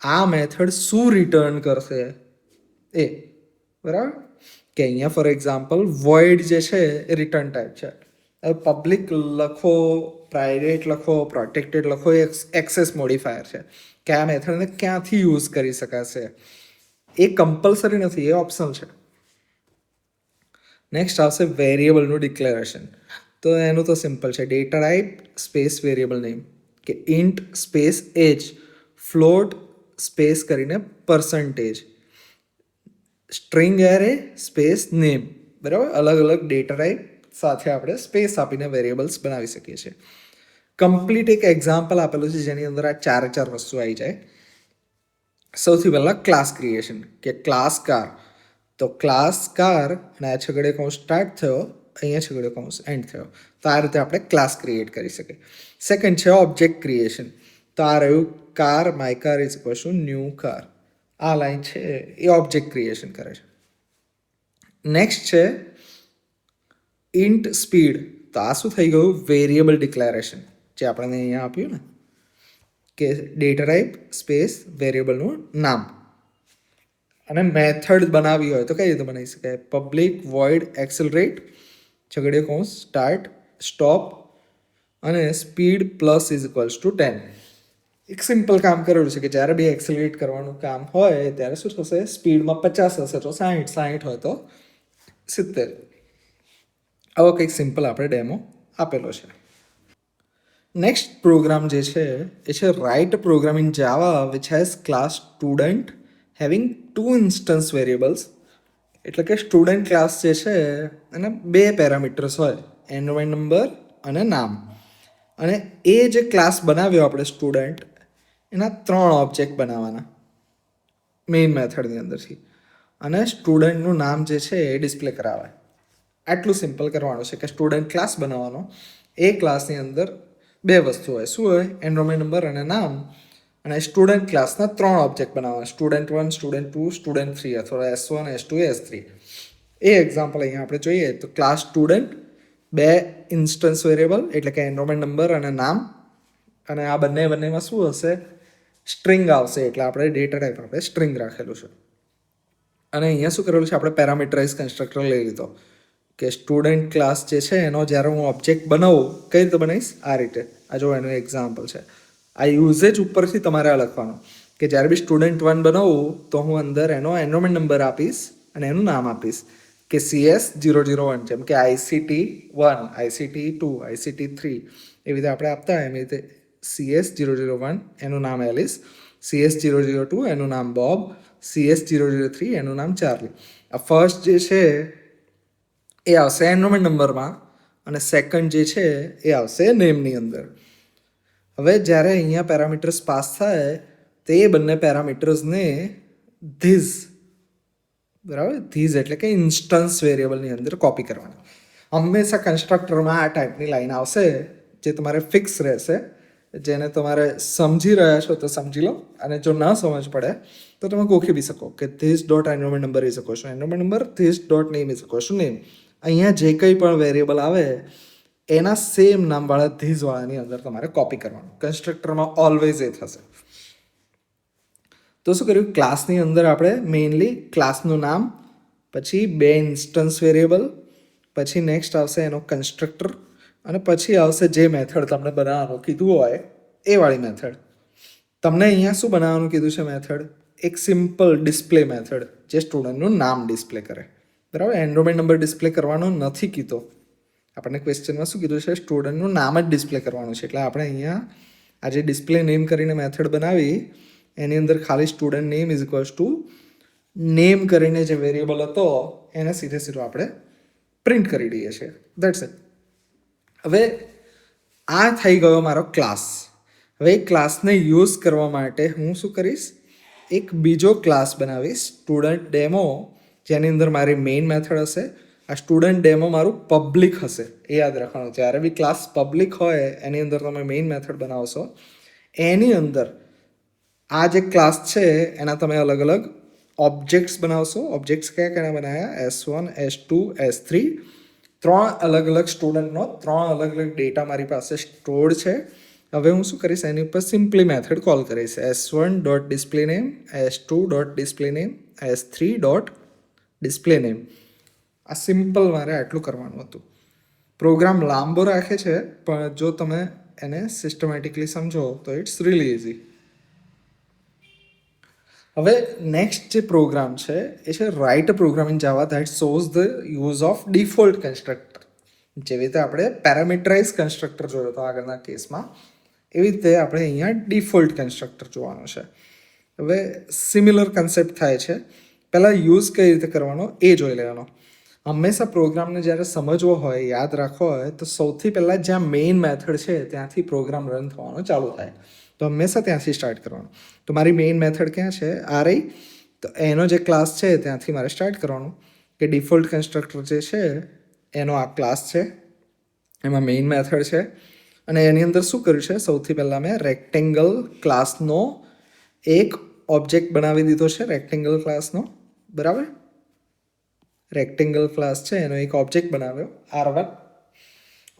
આ મેથડ શું રિટર્ન કરશે એ, બરાબર. કે અહીંયા ફોર એક્ઝામ્પલ વોઇડ જે છે એ રિટર્ન ટાઈપ છે. હવે પબ્લિક લખો, પ્રાઇવેટ લખો, પ્રોટેક્ટેડ લખો એ એક્સેસ મોડિફાયર છે કે આ મેથડને ક્યાંથી યુઝ કરી શકાશે. એ કમ્પલસરી નથી, એ ઓપ્શનલ છે. નેક્સ્ટ આવશે વેરિયેબલનું ડિક્લેરેશન. તો એનું તો સિમ્પલ છે, data type space variable name, કે ઇન્ટ સ્પેસ એજ, ફ્લોટ સ્પેસ કરીને percentage, string array space name, બરાબર. અલગ અલગ ડેટા ટાઈપ સાથે આપણે સ્પેસ આપીને વેરિયેબલ્સ બનાવી શકીએ છીએ. કમ્પ્લીટ એક એક્ઝામ્પલ આપેલું છે જેની અંદર આ 4 વસ્તુ આવી જાય. સૌથી પહેલાં ક્લાસ ક્રિએશન, કે ક્લાસ કાર, તો ક્લાસ કાર અને આ છગડીયો કૌંસ સ્ટાર્ટ થયો, અહીંયા છગડીયો કૌંસ એન્ડ થયો. તો આ રીતે આપણે ક્લાસ ક્રિએટ કરી શકીએ. સેકન્ડ છે ઓબ્જેક્ટ ક્રિએશન, તો આ રહ્યું car, my car is equals to new car. આ લાઈન છે એ ઓબ્જેક્ટ ક્રિએશન કરે છે. નેક્સ્ટ છે ઇન્ટ સ્પીડ, તો આ શું થઈ ગયું? વેરિયેબલ ડિક્લેરેશન, જે આપણને અહીંયા આપ્યું ને કે ડેટા ટાઈપ સ્પેસ વેરિયેબલનું નામ. અને મેથડ બનાવી હોય તો કઈ રીતે બનાવી શકાય? પબ્લિક વોઇડ એક્સેલરેટ, છગડીયો કૌંસ સ્ટાર્ટ સ્ટોપ અને speed plus is equals two 10. એક સિમ્પલ કામ કરેલું છે કે જ્યારે બી એક્સેલરેટ કરવાનું કામ હોય ત્યારે શું થશે? સ્પીડમાં 50 હશે તો 60, 60 હોય તો 70. આવો કંઈક સિમ્પલ આપણે ડેમો આપેલો છે. નેક્સ્ટ પ્રોગ્રામ જે છે એ છે write program in Java which has class student having 2 instance variables. એટલે કે સ્ટુડન્ટ ક્લાસ જે છે એને 2 પેરામીટર્સ હોય, એનરોલમેન્ટ નંબર અને નામ. અને એ જે ક્લાસ બનાવ્યો આપણે સ્ટુડન્ટ, એના 3 ઓબ્જેક્ટ બનાવવાના મેઇન મેથડની અંદરથી, અને સ્ટુડન્ટનું નામ જે છે એ ડિસ્પ્લે કરાવે. આટલું સિમ્પલ કરવાનું છે કે સ્ટુડન્ટ ક્લાસ બનાવવાનો, એ ક્લાસની અંદર 2 વસ્તુ હોય. શું હોય? એનરોલમેન્ટ નંબર અને નામ. અને સ્ટુડન્ટ ક્લાસના 3 ઓબ્જેક્ટ બનાવવાના, સ્ટુડન્ટ 1, સ્ટુડન્ટ 2, સ્ટુડન્ટ 3, અથવા S1, S2, S3. એ એક્ઝામ્પલ અહીંયા આપણે જોઈએ તો ક્લાસ સ્ટુડન્ટ 2 ઇન્સ્ટન્સ વેરિયેબલ એટલે કે એનરોલમેન્ટ નંબર અને નામ, અને આ બંનેમાં શું હશે? સ્ટ્રિંગ આવશે, એટલે આપણે ડેટા ટાઈપ આપણે સ્ટ્રિંગ રાખેલું છે. અને અહીંયા શું કરેલું છે? આપણે પેરામીટરાઇઝ કન્સ્ટ્રક્ટર લઈ લીધો કે સ્ટુડન્ટ ક્લાસ જે છે એનો જ્યારે હું ઓબ્જેક્ટ બનાવું કઈ રીતે બનાવીશ? આ રીતે. આ જો એનું એક્ઝામ્પલ છે. આ યુઝેજ ઉપરથી તમારે આ લખવાનું કે જ્યારે બી સ્ટુડન્ટ 1 બનાવું તો હું અંદર એનો એનરોલમેન્ટ નંબર આપીશ અને એનું નામ આપીશ કે CS001, જેમ કે ICT 1, ICT 2, ICT 3 એવી રીતે આપણે આપતા હોય એમ રીતે CS001 એનું નામ એલિસ, CS002 એનું નામ બોબ, CS003 એનું નામ ચાર્લી. આ ફર્સ્ટ જે છે એ આવશે એનરોલમેન્ટ નંબરમાં અને સેકન્ડ જે છે એ આવશે નેમની અંદર. હવે જ્યારે અહીંયા પેરામીટર્સ પાસ થાય તો એ બંને પેરામીટર્સને ધીઝ, બરાબર, ધીઝ એટલે કે ઇન્સ્ટન્સ વેરિયેબલની અંદર કોપી કરવાના. હંમેશા કન્સ્ટ્રક્ટરમાં આ ટાઈપની લાઈન આવશે જે તમારે ફિક્સ રહેશે, જેને તમારે સમજી રહ્યા છો તો સમજી લો, અને જો ના સમજ પડે તો તમે ગોખી બી શકો કે this dot environment number is equal two environment number, this dot name is equal two name. અહીંયા જે કંઈ પણ વેરિયેબલ આવે એના સેમ નામવાળા ધીઝવાળાની અંદર તમારે કોપી કરવાનું. કન્સ્ટ્રક્ટરમાં ઓલવેઝ એ થશે. તો શું કર્યું, ક્લાસની અંદર આપણે મેઇનલી ક્લાસનું નામ, પછી બે ઇન્સ્ટન્સ વેરિયેબલ, પછી નેક્સ્ટ આવશે એનો કન્સ્ટ્રક્ટર, અને પછી આવશે જે મેથડ તમને બનાવવાનું કીધું હોય એ વાળી મેથડ. તમને અહીંયા શું બનાવવાનું કીધું છે મેથડ? એક સિમ્પલ ડિસ્પ્લે મેથડ જે સ્ટુડન્ટનું નામ ડિસ્પ્લે કરે, બરાબર. એન્રોલમેન્ટ નંબર ડિસ્પ્લે કરવાનો નથી કીધો. આપણને ક્વેશ્ચનમાં શું કીધું છે? સ્ટુડન્ટનું નામ જ ડિસ્પ્લે કરવાનું છે. એટલે આપણે અહીંયા આ જે ડિસ્પ્લે નેમ કરીને મેથડ બનાવી એની અંદર ખાલી student name is equals two name કરીને જે વેરિયેબલ હતો એને સીધે સીધો આપણે પ્રિન્ટ કરી દઈએ છીએ. That's it. હવે આ થઈ ગયો મારો ક્લાસ. હવે એ ક્લાસને યુઝ કરવા માટે હું શું કરીશ? એક બીજો ક્લાસ બનાવીશ, સ્ટુડન્ટ ડેમો, જેની અંદર મારી મેઇન મેથડ હશે. આ સ્ટુડન્ટ ડેમો મારું પબ્લિક હશે, એ યાદ રાખવાનું. જ્યારે બી ક્લાસ પબ્લિક હોય એની અંદર તમે મેઇન મેથડ બનાવશો, એની અંદર આ જે ક્લાસ છે એના તમે અલગ અલગ ઓબ્જેક્ટ્સ બનાવશો. ઓબ્જેક્ટ્સ કયા કયા બનાવ્યા? S1, S2, S3. 3 અલગ અલગ સ્ટુડન્ટનો 3 અલગ અલગ ડેટા મારી પાસે સ્ટોર્ડ છે. હવે હું શું કરીશ? એની ઉપર સિમ્પલી મેથડ કોલ કરીશ. S1 dot display name, S2 dot display name, S3 dot display name. આ સિમ્પલ મારે આટલું કરવાનું હતું. પ્રોગ્રામ લાંબો રાખે છે, પણ જો તમે એને સિસ્ટમેટિકલી સમજો તો ઇટ્સ રિયલી ઇઝી. હવે નેક્સ્ટ જે પ્રોગ્રામ છે એ છે write a program in Java that shows the use of default constructor. જેવી રીતે આપણે પેરામીટરાઇઝ કન્સ્ટ્રક્ટર જોયો હતો આગળના કેસમાં, એવી રીતે આપણે અહીંયા ડિફોલ્ટ કન્સ્ટ્રક્ટર જોવાનું છે. હવે સિમિલર કન્સેપ્ટ થાય છે. પહેલાં યુઝ કઈ રીતે કરવાનો એ જોઈ લેવાનો. હંમેશા પ્રોગ્રામને જ્યારે સમજવો હોય, યાદ રાખવો હોય, તો સૌથી પહેલાં જ્યાં મેઇન મેથડ છે ત્યાંથી પ્રોગ્રામ રન થવાનો ચાલુ થાય. તો હંમેશા ત્યાંથી સ્ટાર્ટ કરવાનું. તો મારી મેઇન મેથડ ક્યાં છે? આ રહી. તો એનો જે ક્લાસ છે ત્યાંથી મારે સ્ટાર્ટ કરવાનું કે ડિફોલ્ટ કન્સ્ટ્રક્ટર જે છે એનો આ ક્લાસ છે, એમાં મેઇન મેથડ છે, અને એની અંદર શું કર્યું છે? સૌથી પહેલાં મેં રેક્ટેંગલ ક્લાસનો એક ઓબ્જેક્ટ બનાવી દીધો છે, રેક્ટેંગલ ક્લાસનો, બરાબર. રેક્ટેંગલ ક્લાસ છે એનો એક ઓબ્જેક્ટ બનાવ્યો R1,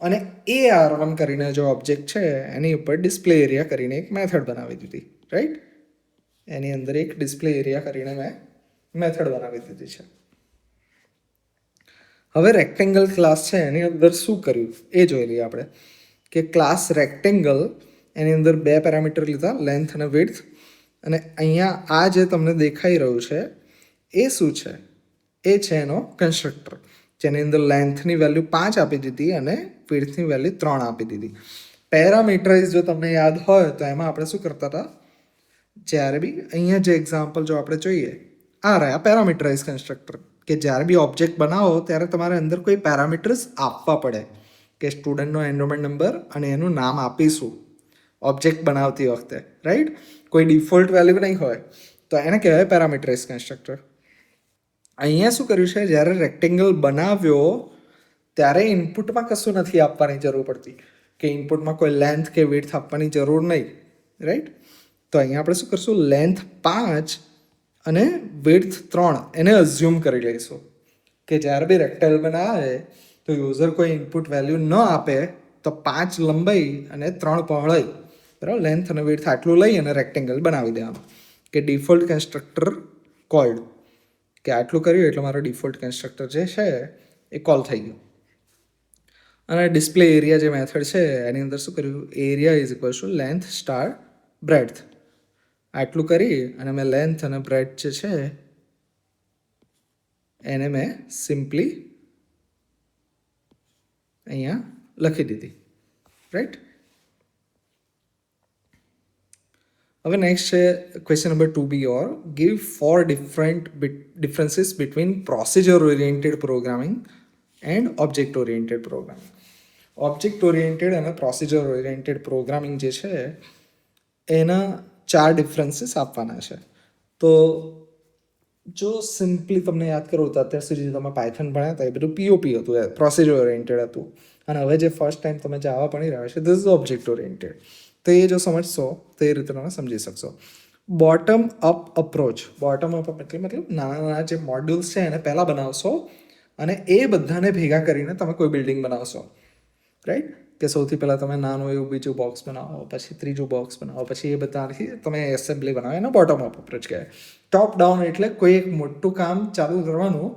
અને એ R1 કરીને જો ઓબ્જેક્ટ છે એની ઉપર ડિસ્પ્લે એરિયા કરીને એક મેથડ બનાવી દીધી, રાઈટ. એની અંદર એક ડિસ્પ્લે એરિયા કરીને મેં મેથડ બનાવી દીધી છે. હવે રેક્ટેંગલ ક્લાસ છે એની અંદર શું કર્યું એ જોઈ લઈએ આપણે. કે ક્લાસ રેક્ટેંગલ, એની અંદર 2 પેરામીટર લીધા, લેન્થ અને વિડ્થ. અને અહીંયા આ જે તમને દેખાઈ રહ્યું છે એ શું છે? એ છે એનો કન્સ્ટ્રક્ટર, જેની અંદર લેન્થની વેલ્યુ 5 આપી દીધી અને વિડ્થની વેલ્યુ 3 આપી દીધી. પેરામીટરાઇઝ જો તમને યાદ હોય તો એમાં આપણે શું કરતા હતા? જ્યારે બી અહીંયા જે એક્ઝામ્પલ જો આપણે જોઈએ, આ રહ્યા પેરામીટરાઇઝ કન્સ્ટ્રક્ટર, કે જ્યારે બી ઓબ્જેક્ટ બનાવો ત્યારે તમારે અંદર કોઈ પેરામીટર્સ આપવા પડે, કે સ્ટુડન્ટનો એનરોલમેન્ટ નંબર અને એનું નામ આપીશું ઓબ્જેક્ટ બનાવતી વખતે, રાઈટ. કોઈ ડિફોલ્ટ વેલ્યુ નહીં હોય તો એને કહેવાય પેરામીટરાઇઝ કન્સ્ટ્રક્ટર. અહીંયા શું કર્યું છે? જ્યારે રેક્ટેંગલ બનાવ્યો ત્યારે ઇનપુટમાં કશું નથી આપવાની જરૂર પડતી, કે ઇનપુટમાં કોઈ લેન્થ કે વિડ્થ આપવાની જરૂર નહીં, રાઈટ. તો અહીંયા આપણે શું કરશું? લેન્થ 5 અને વિડ્થ 3 એને અઝ્યુમ કરી લઈશું કે જ્યારે બી રેક્ટેંગલ બનાવે તો યુઝર કોઈ ઇનપુટ વેલ્યુ ન આપે તો 5 લંબાઈ અને 3 પહોળાઈ, બરાબર, લેન્થ અને વિડ્થ આટલું લઈ અને રેક્ટેંગલ બનાવી દેવાનું. કે ડિફોલ્ટ કન્સ્ટ્રક્ટર કોલ્ડ, કે આટલું કર્યું એટલે મારો ડિફોલ્ટ કન્સ્ટ્રક્ટર જે છે એ કોલ થઈ ગયું. અને ડિસ્પ્લે એરિયા જે મેથડ છે એની અંદર શું કર્યું? Area is equal two length star breadth. આટલું કરી અને મેં લેન્થ અને બ્રેડ્થ જે છે એને મેં સિમ્પલી અહીંયા લખી દીધી, રાઈટ. હવે નેક્સ્ટ છે question number 2B or give 4 differences between procedure oriented programming and object oriented programming. Object oriented અને પ્રોસિજર ઓરિએન્ટેડ પ્રોગ્રામિંગ જે છે એના 4 ડિફરન્સીસ આપવાના છે. તો જો સિમ્પલી તમને યાદ કરો તો અત્યાર સુધી તમે પાયથન ભણ્યા હતા એ બધું પીઓપી હતું, પ્રોસિજર ઓરિએન્ટેડ હતું. અને હવે જે ફર્સ્ટ ટાઈમ તમે જાવા ભણી રહ્યા છે ધીસ ઇઝ ઓબ્જેક્ટ ઓરિએન્ટેડ. તો એ જો સમજશો તો એ રીતે તમે સમજી શકશો. Bottom up approach, bottom up મતલબ નાના નાના જે મોડ્યુલ્સ છે એને પહેલાં બનાવશો અને એ બધાને ભેગા કરીને તમે કોઈ બિલ્ડિંગ બનાવશો, રાઈટ? કે સૌથી પહેલાં તમે નાનું એવું બીજું બોક્સ બનાવો, પછી ત્રીજું બોક્સ બનાવો, પછી એ બધાથી તમે એસેમ્બલી બનાવો, એને બોટમ અપ અપ્રોચ કહેવાય. ટોપ ડાઉન એટલે કોઈ એક મોટું કામ ચાલુ કરવાનું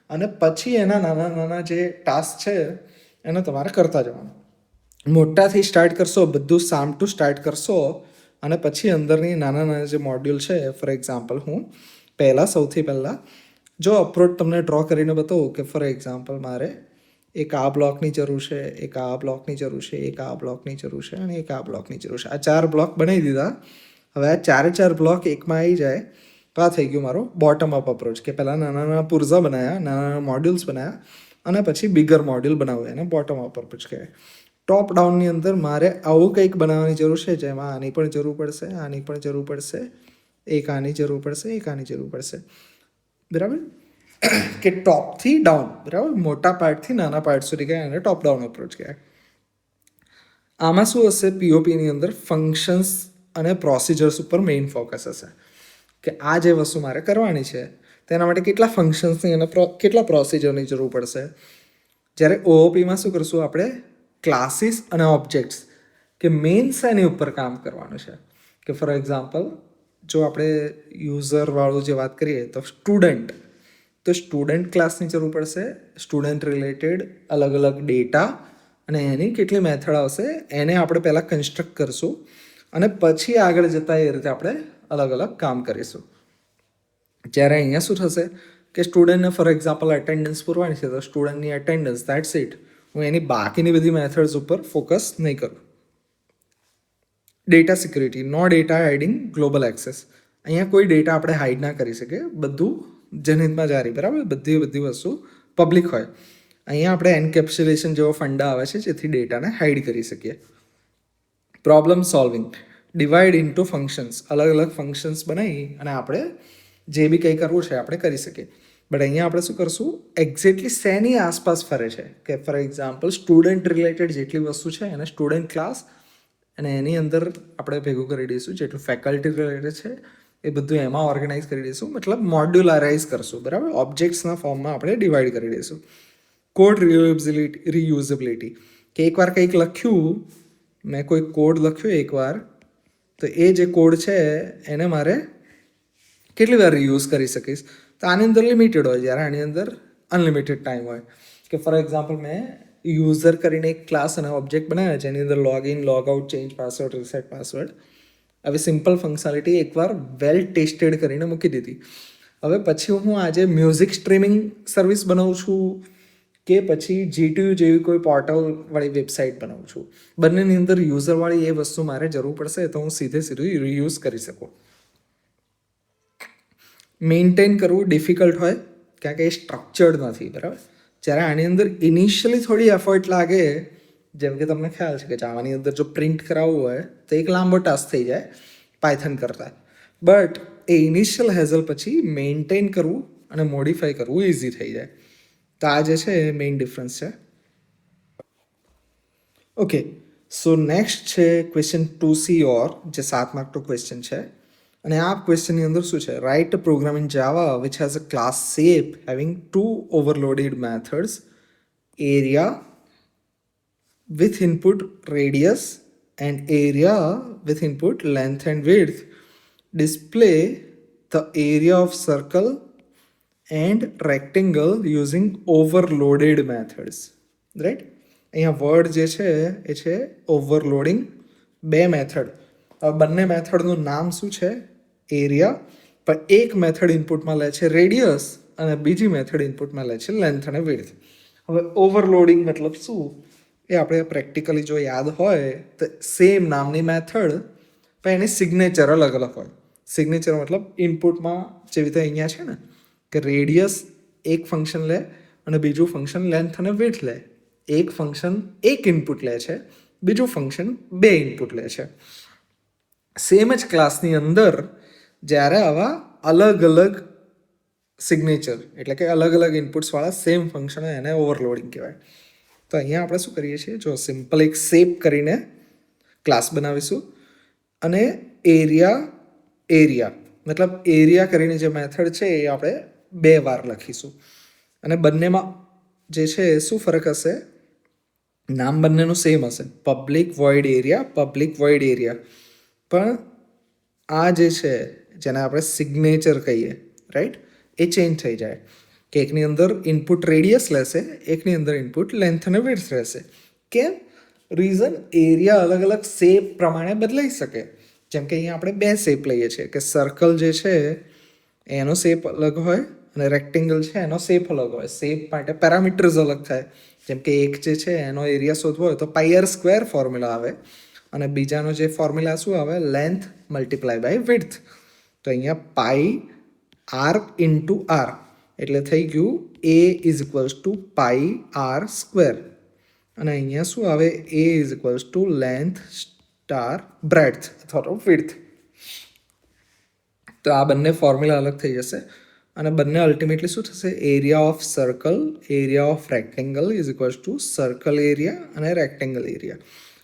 અને પછી એના નાના નાના જે ટાસ્ક છે એને તમારે કરતા જવાનું. મોટાથી સ્ટાર્ટ કરશો, બધું સામટું સ્ટાર્ટ કરશો અને પછી અંદરની નાના નાના જે મોડ્યુલ છે, ફોર એક્ઝામ્પલ હું સૌથી પહેલાં જો અપ્રોચ તમને ડ્રો કરીને બતાવું કે ફોર એક્ઝામ્પલ મારે એક આ બ્લોકની જરૂર છે, એક આ બ્લોકની જરૂર છે, એક આ બ્લોકની જરૂર છે અને એક આ બ્લોકની જરૂર છે. આ 4 બ્લોક બનાવી દીધા. હવે આ 4 બ્લોક એકમાં આવી જાય તો આ થઈ ગયું મારો બોટમ અપ અપ્રોચ, કે પહેલાં નાના નાના પુર્ઝા બનાવ્યા, નાના નાના મોડ્યુલ્સ બનાવ્યા અને પછી બિગર મોડ્યુલ બનાવ્યું, એને બોટમ અપ અપ્રોચ કહેવાય. ટોપ ડાઉનની અંદર મારે આવું કંઈક બનાવવાની જરૂર છે જેમાં આની પણ જરૂર પડશે, આની પણ જરૂર પડશે, એક આની જરૂર પડશે, એક આની જરૂર પડશે, બરાબર? કે ટોપથી ડાઉન, બરાબર? મોટા પાર્ટથી નાના પાર્ટ સુધી કહેવાય અને ટોપ ડાઉન અપ્રોચ કહેવાય. આમાં શું હશે? પીઓપીની અંદર ફંક્શન્સ અને પ્રોસિજર્સ ઉપર મેઇન ફોકસ હશે કે આ જે વસ્તુ મારે કરવાની છે તેના માટે કેટલા ફંક્શન્સની અને કેટલા પ્રોસિજરની જરૂર પડશે. જ્યારે ઓઓપીમાં શું કરશું આપણે? ક્લાસીસ અને ઓબ્જેક્ટ્સ, કે મેઇન શેની ઉપર કામ કરવાનું છે. કે ફોર એક્ઝામ્પલ જો આપણે યુઝરવાળું જે વાત કરીએ તો સ્ટુડન્ટ ક્લાસની જરૂર પડશે, સ્ટુડન્ટ રિલેટેડ અલગ અલગ ડેટા અને એની કેટલી મેથડ આવશે એને આપણે પહેલાં કન્સ્ટ્રક્ટ કરશું અને પછી આગળ જતાં એ રીતે આપણે અલગ અલગ કામ કરીશું. જ્યારે અહીંયા શું થશે કે સ્ટુડન્ટને ફોર એક્ઝામ્પલ એટેન્ડન્સ પૂરવાની છે તો સ્ટુડન્ટની એટેન્ડન્સ, દેટ્સ ઇટ. હું એની બાકીની બધી મેથડ્સ ઉપર ફોકસ નહીં કરું. ડેટા સિક્યુરિટી, નો ડેટા હાઇડિંગ ગ્લોબલ એક્સેસ. અહીંયા કોઈ ડેટા આપણે હાઇડ ના કરી શકીએ, બધું જનહિતમાં જારી, બરાબર? બધી વસ્તુ પબ્લિક હોય. અહીંયા આપણે એન્કેપ્સ્યુલેશન જેવો ફંડા આવે છે જેથી ડેટાને હાઇડ કરી શકીએ. Problem solving, divide into functions, અલગ અલગ ફંક્શન્સ બનાવી અને આપણે જે બી કંઈ કરવું છે આપણે કરી શકીએ. બટ અહીંયા આપણે શું કરશું? એક્ઝેક્ટલી શેની આસપાસ ફરે છે કે ફોર એક્ઝામ્પલ સ્ટુડન્ટ રિલેટેડ જેટલી વસ્તુ છે એને સ્ટુડન્ટ ક્લાસ અને એની અંદર આપણે ભેગું કરી દઈશું. જેટલું ફેકલ્ટી રિલેટેડ છે એ બધું એમાં ઓર્ગેનાઇઝ કરી દઈશું, મતલબ મોડ્યુલરાઇઝ કરશું, બરાબર? ઓબ્જેક્ટ્સના ફોર્મમાં આપણે ડિવાઈડ કરી દઈશું. કોડ રિયુઝિબિલિટી, કે એકવાર કંઈક લખ્યું, મેં કોઈ કોડ લખ્યો એકવાર, તો એ જે કોડ છે એને મારે કેટલી વાર રીયુઝ કરી શકીશ? તો આની અંદર લિમિટેડ હોય, જ્યારે આની અંદર અનલિમિટેડ ટાઈમ હોય. કે ફોર એક્ઝામ્પલ મેં યુઝર કરીને એક ક્લાસ અને ઓબ્જેક્ટ બનાવ્યા છે એની અંદર login, logout, change password, reset password, આવી સિમ્પલ ફંક્શનાલિટી એકવાર વેલ ટેસ્ટેડ કરીને મૂકી દીધી. હવે પછી હું આજે મ્યુઝિક સ્ટ્રીમિંગ સર્વિસ બનાવું છું કે પછી જીટીયુ જેવી કોઈ પોર્ટલવાળી વેબસાઇટ બનાવું છું, બંનેની અંદર યુઝરવાળી એ વસ્તુ મારે જરૂર પડશે તો હું સીધું રીયુઝ કરી શકું. મેન્ટેન કરવું ડિફિકલ્ટ હોય કારણ કે એ સ્ટ્રક્ચર્ડ નથી, બરાબર? જ્યારે આની અંદર ઇનિશિયલી થોડી એફર્ટ લાગે, જેમ કે તમને ખ્યાલ છે કે જાવાની અંદર જો પ્રિન્ટ કરાવવું હોય તો એક લાંબો ટાસ્ક થઈ જાય પાયથન કરતાં. બટ એ ઇનિશિયલ હેઝલ પછી મેન્ટેન કરવું અને મોડિફાઈ કરવું ઇઝી થઈ જાય. તો આ જે છે એ મેઇન ડિફરન્સ છે. ઓકે, સો નેક્સ્ટ છે ક્વેશ્ચન 2C ઓર, જે 7 માર્કનો ક્વેશ્ચન છે. અને આ ક્વેશ્ચનની અંદર શું છે? Write a program in Java which has a class shape having 2 overloaded methods, area with input radius and area with input length and width, display the area of circle and rectangle using overloaded methods, right? અહીંયા વર્ડ જે છે એ છે ઓવરલોડિંગ. 2 મેથડ, બંને મેથડનું નામ શું છે? એરિયા. પણ એક મેથડ ઇનપુટમાં લે છે રેડિયસ અને બીજી મેથડ ઇનપુટમાં લે છે લેન્થ અને વિડ્થ. હવે ઓવરલોડિંગ મતલબ શું એ આપણે પ્રેક્ટિકલી જો યાદ હોય તો સેમ નામની મેથડ પણ એની સિગ્નેચર અલગ અલગ હોય. સિગ્નેચર મતલબ ઇનપુટમાં જેવી રીતે અહીંયા છે ને કે રેડિયસ એક ફંક્શન લે અને બીજું ફંક્શન લેન્થ અને વિડ્થ લે, એક ફંક્શન એક ઇનપુટ લે છે, બીજું ફંક્શન બે ઇનપુટ લે છે. સેમ જ ક્લાસની અંદર જ્યારે આવા અલગ અલગ સિગ્નેચર એટલે કે અલગ અલગ ઇનપુટ્સવાળા સેમ ફંક્શન હોય એને ઓવરલોડિંગ કહેવાય. તો અહીંયા આપણે શું કરીએ છીએ, જો સિમ્પલ એક સેપ કરીને ક્લાસ બનાવીશું અને એરિયા મતલબ એરિયા કરીને જે મેથડ છે એ આપણે 2 વાર લખીશું. અને બંનેમાં જે છે એ શું ફરક હશે, નામ બંનેનું સેમ હશે, પબ્લિક વોઇડ એરિયા. પણ આ જે છે જેને આપણે સિગ્નેચર કહીએ, રાઈટ, એ ચેન્જ થઈ જાય કે એકની અંદર ઇનપુટ રેડિયસ લેશે, એકની અંદર ઇનપુટ લેન્થ અને વિડ્થ રહેશે. કેમ? રીઝન એરિયા અલગ અલગ શેપ પ્રમાણે બદલાઈ શકે. જેમ કે અહીંયા આપણે 2 શેપ લઈએ છીએ કે સર્કલ જે છે એનો શેપ અલગ હોય અને રેક્ટેંગલ છે એનો શેપ અલગ હોય. શેપ માટે પેરામીટર્સ અલગ થાય. જેમ કે એક જે છે એનો એરિયા શોધવો હોય તો πr² ફોર્મ્યુલા આવે અને બીજાનો જે ફોર્મ્યુલા શું આવે, લેન્થ મલ્ટીપ્લાય બાય વિડ્થ. તો અહીંયા પાઈ r ઇન્ટુ r એટલે થઈ ગયું a is equals two πr². અને અહીંયા શું આવે, a is equals two length star breadth અથવા તો વિડ્થ. તો આ બંને ફોર્મ્યુલા અલગ થઈ જશે અને બંને અલ્ટિમેટલી શું થશે, area of circle, area of rectangle is equals two circle area અને રેક્ટેંગલ એરિયા.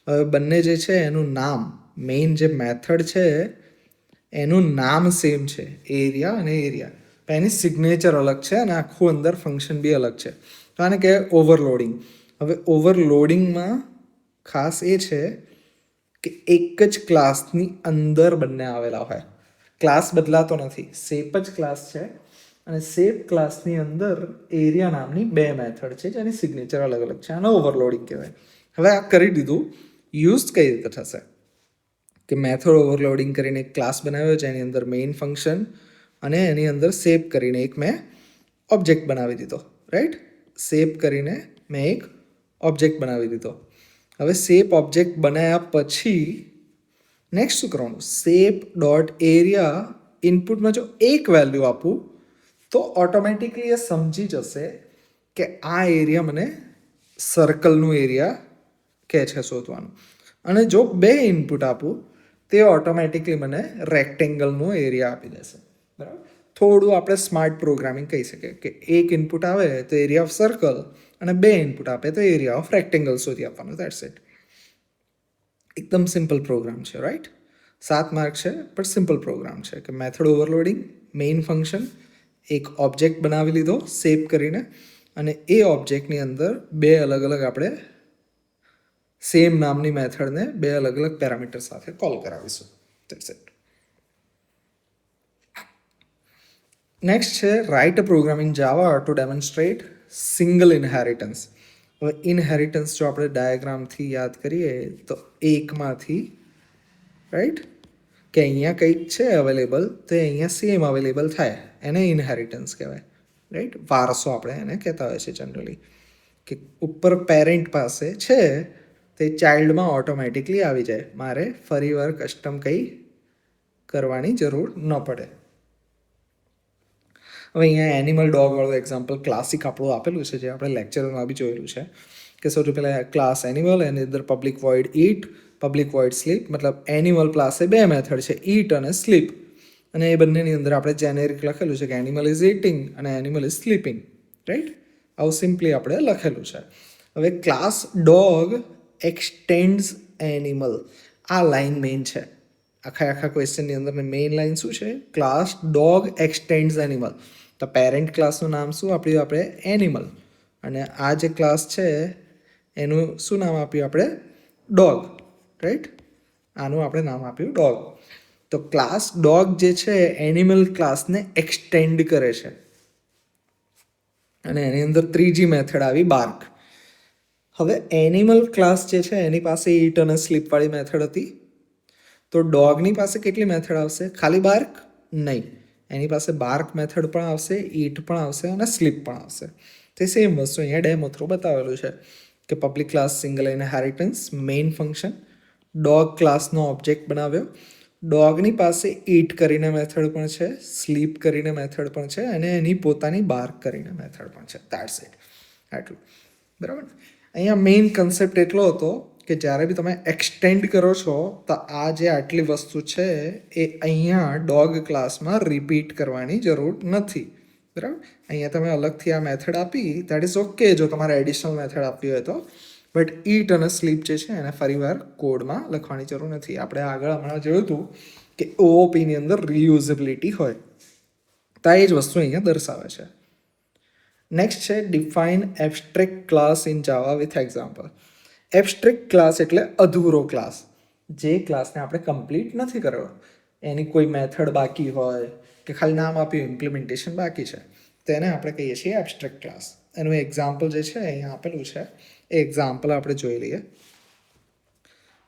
હવે બંને જે છે એનું નામ, મેઇન જે મેથડ છે એનું નામ સેમ છે, એરિયા અને એરિયા, પણ એની સિગ્નેચર અલગ છે અને આખું અંદર ફંક્શન બી અલગ છે. તો આને કહેવાય ઓવરલોડિંગ. હવે ઓવરલોડિંગમાં ખાસ એ છે કે એક જ ક્લાસની અંદર બંને આવેલા હોય. ક્લાસ બદલાતો નથી, શેપ જ ક્લાસ છે અને શેપ ક્લાસની અંદર એરિયા નામની 2 મેથડ છે જેની સિગ્નેચર અલગ અલગ છે. આને ઓવરલોડિંગ કહેવાય. હવે આ કરી દીધું, યુઝ કઈ રીતે થશે કે મેથડ ઓવરલોડિંગ કરીને એક ક્લાસ બનાવ્યો જેની અંદર મેઇન ફંક્શન અને એની અંદર શેપ કરીને એક મેં ઓબ્જેક્ટ બનાવી દીધો, રાઈટ. શેપ કરીને મેં એક ઓબ્જેક્ટ બનાવી દીધો. હવે શેપ ઓબ્જેક્ટ બનાવ્યા પછી નેક્સ્ટ શું કરવાનું, શેપ ડોટ એરિયા ઇનપુટમાં જો એક વેલ્યુ આપું તો ઓટોમેટિકલી એ સમજી જશે કે આ એરિયા મને સર્કલનું એરિયા કહે છે શોધવાનું. અને જો 2 ઇનપુટ આપું તે ઓટોમેટિકલી મને રેક્ટેંગલનું એરિયા આપી દેશે, બરાબર. થોડું આપણે સ્માર્ટ પ્રોગ્રામિંગ કહી શકીએ કે એક ઇનપુટ આવે તો એરિયા ઓફ સર્કલ અને 2 ઇનપુટ આપે તો એરિયા ઓફ રેક્ટેંગલ શોધી આપવાનું. That's it. એકદમ સિમ્પલ પ્રોગ્રામ છે, રાઈટ. 7 માર્ક છે પણ સિમ્પલ પ્રોગ્રામ છે કે મેથડ ઓવરલોડિંગ, મેઇન ફંક્શન, એક ઓબ્જેક્ટ બનાવી લીધો શેપ કરીને અને એ ઓબ્જેક્ટની અંદર 2 અલગ અલગ આપણે સેમ નામની મેથડને 2 અલગ અલગ પેરામીટર સાથે કોલ કરાવીશું. That's it. નેક્સ્ટ છે write a program in Java to demonstrate single inheritance. હવે ઇનહેરિટન્સ જો આપણે ડાયાગ્રામથી યાદ કરીએ તો એકમાંથી, રાઈટ, કે અહીંયા કંઈક છે અવેલેબલ તો અહીંયા સેમ અવેલેબલ થાય, એને ઇનહેરિટન્સ કહેવાય, રાઈટ. વારસો આપણે એને કહેતા હોય છે જનરલી, કે ઉપર પેરેન્ટ પાસે છે તે ચાઇલ્ડમાં ઓટોમેટિકલી આવી જાય, મારે ફરીવાર કસ્ટમ કંઈ કરવાની જરૂર ન પડે. હવે અહીંયા એનિમલ ડોગ વાળું એક્ઝામ્પલ ક્લાસિક આપણું આપેલું છે જે આપણે લેક્ચરમાં બી જોયેલું છે કે સૌથી પહેલાં ક્લાસ એનિમલ, એની અંદર પબ્લિક વોઇડ ઈટ, પબ્લિક વોઇડ સ્લીપ. મતલબ એનિમલ પાસે 2 મેથડ છે, ઈટ અને સ્લીપ, અને એ બંનેની અંદર આપણે જેનેરિક લખેલું છે કે એનિમલ ઇઝ ઈટિંગ અને એનિમલ ઇઝ સ્લીપિંગ, રાઈટ. આવું સિમ્પલી આપણે લખેલું છે. હવે ક્લાસ ડોગ એક્સટેન્ડ્સ એનિમલ, આ લાઈન મેઇન છે આખા ક્વેશ્ચનની અંદર. મેઇન લાઈન શું છે, ક્લાસ ડોગ એક્સટેન્ડ્સ એનિમલ. તો પેરેન્ટ ક્લાસનું નામ શું આપ્યું આપણે, એનિમલ, અને આ જે ક્લાસ છે એનું શું નામ આપ્યું આપણે, ડોગ, રાઈટ. આનું આપણે નામ આપ્યું ડોગ. તો ક્લાસ ડોગ જે છે એનિમલ ક્લાસને એક્સટેન્ડ કરે છે અને એની અંદર ત્રીજી મેથડ આવી બાર્ક. હવે એનિમલ ક્લાસ જે છે એની પાસે ઈટ અને સ્લીપવાળી મેથડ હતી, તો ડોગની પાસે કેટલી મેથડ આવશે, ખાલી બાર્ક નહીં, એની પાસે બાર્ક મેથડ પણ આવશે, ઈટ પણ આવશે અને સ્લીપ પણ આવશે. તે સેમ વસ્તુ અહીંયા ડેમો થ્રુ બતાવેલું છે કે public class single inheritance, main function, dog ક્લાસનો ઓબ્જેક્ટ બનાવ્યો, ડોગની પાસે ઈટ કરીને મેથડ પણ છે, સ્લીપ કરીને મેથડ પણ છે અને એની પોતાની બાર્ક કરીને મેથડ પણ છે. ધેટ્સ ઇટ, આટલું, બરાબર. અહીંયા મેઇન કન્સેપ્ટ એટલો હતો કે જ્યારે બી તમે એક્સટેન્ડ કરો છો તો આ જે આટલી વસ્તુ છે એ અહીંયા ડોગ ક્લાસમાં રિપીટ કરવાની જરૂર નથી, બરાબર. અહીંયા તમે અલગથી આ મેથડ આપી દેટ ઇઝ ઓકે જો તમારે એડિશનલ મેથડ આપવી હોય તો, બટ ઈટ અને સ્લીપ જે છે એને ફરીવાર કોડમાં લખવાની જરૂર નથી. આપણે આગળ હમણાં જોયું હતું કે ઓઓપીની અંદર રિયુઝેબિલિટી હોય, તો એ જ વસ્તુ અહીંયા દર્શાવે છે. નેક્સ્ટ છે define abstract class in Java with example. Abstract class એટલે અધૂરો ક્લાસ, જે ક્લાસને આપણે કમ્પ્લીટ નથી કર્યો, એની કોઈ મેથડ બાકી હોય કે ખાલી નામ આપ્યું ઇમ્પ્લિમેન્ટેશન બાકી છે, તેને આપણે કહીએ છીએ એબ્સ્ટ્રેક્ટ ક્લાસ. એનું એક્ઝામ્પલ જે છે અહીંયા આપેલું છે એ એક્ઝામ્પલ આપણે જોઈ લઈએ.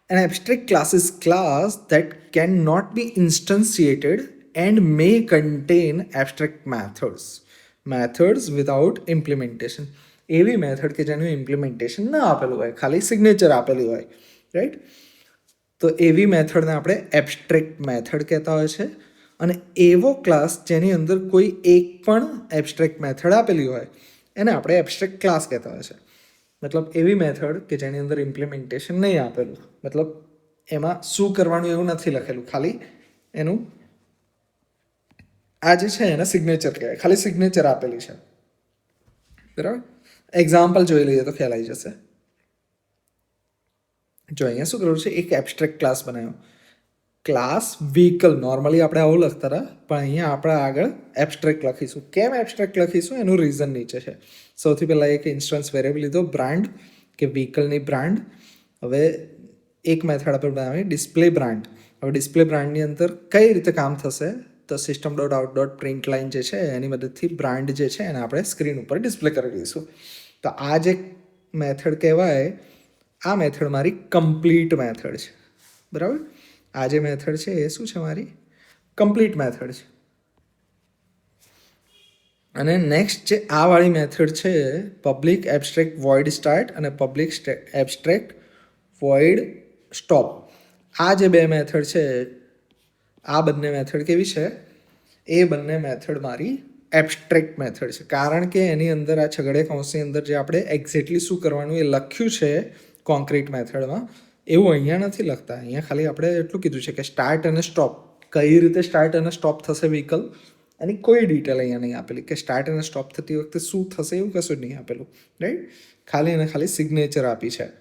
An abstract class is class that cannot be instantiated and may contain abstract methods without implementation. એવી મેથડ કે જેનું ઇમ્પ્લિમેન્ટેશન ના આપેલું હોય, ખાલી સિગ્નેચર આપેલી હોય, રાઈટ. તો એવી મેથડને આપણે એબ્સ્ટ્રેક્ટ મેથડ કહેતા હોય છે. અને એવો ક્લાસ જેની અંદર કોઈ એક પણ એબ્સ્ટ્રેક્ટ મેથડ આપેલી હોય એને આપણે એબ્સ્ટ્રેક્ટ ક્લાસ કહેતા હોય છે. મતલબ એવી મેથડ કે જેની અંદર ઇમ્પ્લિમેન્ટેશન નહીં આપેલું, મતલબ એમાં શું કરવાનું એવું નથી લખેલું, ખાલી એનું આ જે છે એને સિગ્નેચર કહેવાય, ખાલી સિગ્નેચર આપેલી છે, બરાબર. એક્ઝામ્પલ જોઈ લઈએ તો ખ્યાલ આવી જશે. જો અહીંયા શું કરવું છે, એક એબ્સ્ટ્રેક્ટ ક્લાસ બનાવ્યો, ક્લાસ વ્હીકલ. નોર્મલી આપણે આવું લખતા હતા, પણ અહીંયા આપણે આગળ એબ્સ્ટ્રેક્ટ લખીશું. કેમ એબ્સ્ટ્રેક્ટ લખીશું એનું રીઝન નીચે છે. સૌથી પહેલાં એક ઇન્સ્ટન્સ વેરિયેબલ લીધો બ્રાન્ડ, કે વ્હીકલની બ્રાન્ડ. હવે એક મેથડ આપણે બનાવી ડિસ્પ્લે બ્રાન્ડ. હવે ડિસ્પ્લે બ્રાન્ડની અંદર કઈ રીતે કામ થશે, તો system dot out dot print line જે છે એની મદદથી બ્રાન્ડ જે છે એને આપણે સ્ક્રીન ઉપર ડિસ્પ્લે કરી દઈશું. તો આ જે મેથડ કહેવાય, આ મેથડ મારી કમ્પ્લીટ મેથડ છે, બરાબર. આ જે મેથડ છે એ શું છે, મારી કમ્પ્લીટ મેથડ છે. અને નેક્સ્ટ જે આ વાળી મેથડ છે પબ્લિક એબ્સ્ટ્રેક્ટ વોઇડ સ્ટાર્ટ અને પબ્લિક એબ્સ્ટ્રેક્ટ વોઇડ સ્ટોપ. આ જે બે મેથડ છે, આ બંને મેથડ કેવી છે, એ બંને મેથડ મારી એબ્સ્ટ્રેક્ટ મેથડ છે. કારણ કે એની અંદર આ છગડે કૌંસની અંદર જે આપણે એક્ઝેક્ટલી શું કરવાનું એ લખ્યું છે કોન્ક્રીટ મેથડમાં, એવું અહીંયા નથી લખતા. અહીંયા ખાલી આપણે એટલું કીધું છે કે સ્ટાર્ટ અને સ્ટોપ, કઈ રીતે સ્ટાર્ટ અને સ્ટોપ થશે વ્હીકલ, એની કોઈ ડિટેલ અહીંયા નહીં આપેલી, કે સ્ટાર્ટ અને સ્ટોપ થતી વખતે શું થશે એવું કશું જ નહીં આપેલું, રાઈટ. ખાલી અને ખાલી સિગ્નેચર આપી છે,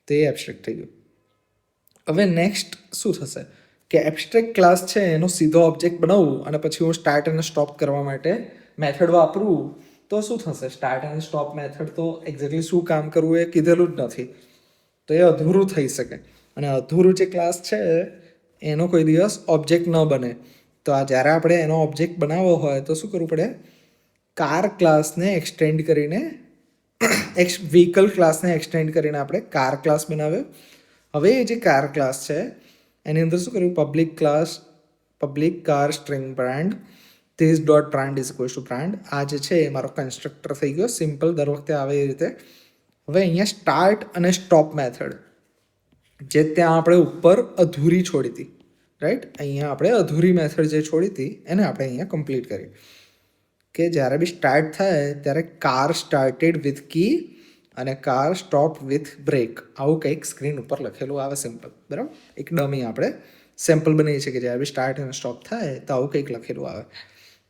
તે એબ્સ્ટ્રેક્ટ થઈ ગયું. હવે નેક્સ્ટ શું થશે કે એબ્સ્ટ્રેક્ટ ક્લાસ છે એનો સીધો ઓબ્જેક્ટ બનાવવું અને પછી હું સ્ટાર્ટ અને સ્ટોપ કરવા માટે મેથડ વાપરું તો શું થશે, સ્ટાર્ટ અને સ્ટોપ મેથડ તો એક્ઝેક્ટલી શું કામ કરવું એ કીધેલું જ નથી, તો એ અધૂરું થઈ શકે. અને અધૂરું જે ક્લાસ છે એનો કોઈ દિવસ ઓબ્જેક્ટ ન બને. તો આ જ્યારે આપણે એનો ઓબ્જેક્ટ બનાવવો હોય તો શું કરવું પડે, કાર ક્લાસને એક્સટેન્ડ કરીને, વ્હીકલ ક્લાસને એક્સટેન્ડ કરીને આપણે કાર ક્લાસ બનાવ્યો. હવે એ જે કાર ક્લાસ છે એની અંદર શું કર્યું, public car string brand this dot brand is equals two brand. આ જે છે એ મારો કન્સ્ટ્રક્ટર થઈ ગયો, સિમ્પલ, દર વખતે આવે એ રીતે. હવે અહીંયા સ્ટાર્ટ અને સ્ટોપ મેથડ જે ત્યાં આપણે ઉપર અધૂરી છોડી હતી, રાઈટ. અહીંયા આપણે અધૂરી મેથડ જે છોડી હતી એને આપણે અહીંયા કમ્પ્લીટ કરી, કે જ્યારે બી સ્ટાર્ટ થાય ત્યારે કાર સ્ટાર્ટેડ વિથ કી અને કાર સ્ટોપ વિથ બ્રેક, આવું કંઈક સ્ક્રીન ઉપર લખેલું આવે સિમ્પલ, બરાબર. એક ડમી આપણે સેમ્પલ બનાવીએ છીએ કે જ્યારે બી સ્ટાર્ટ અને સ્ટોપ થાય તો આવું કંઈક લખેલું આવે.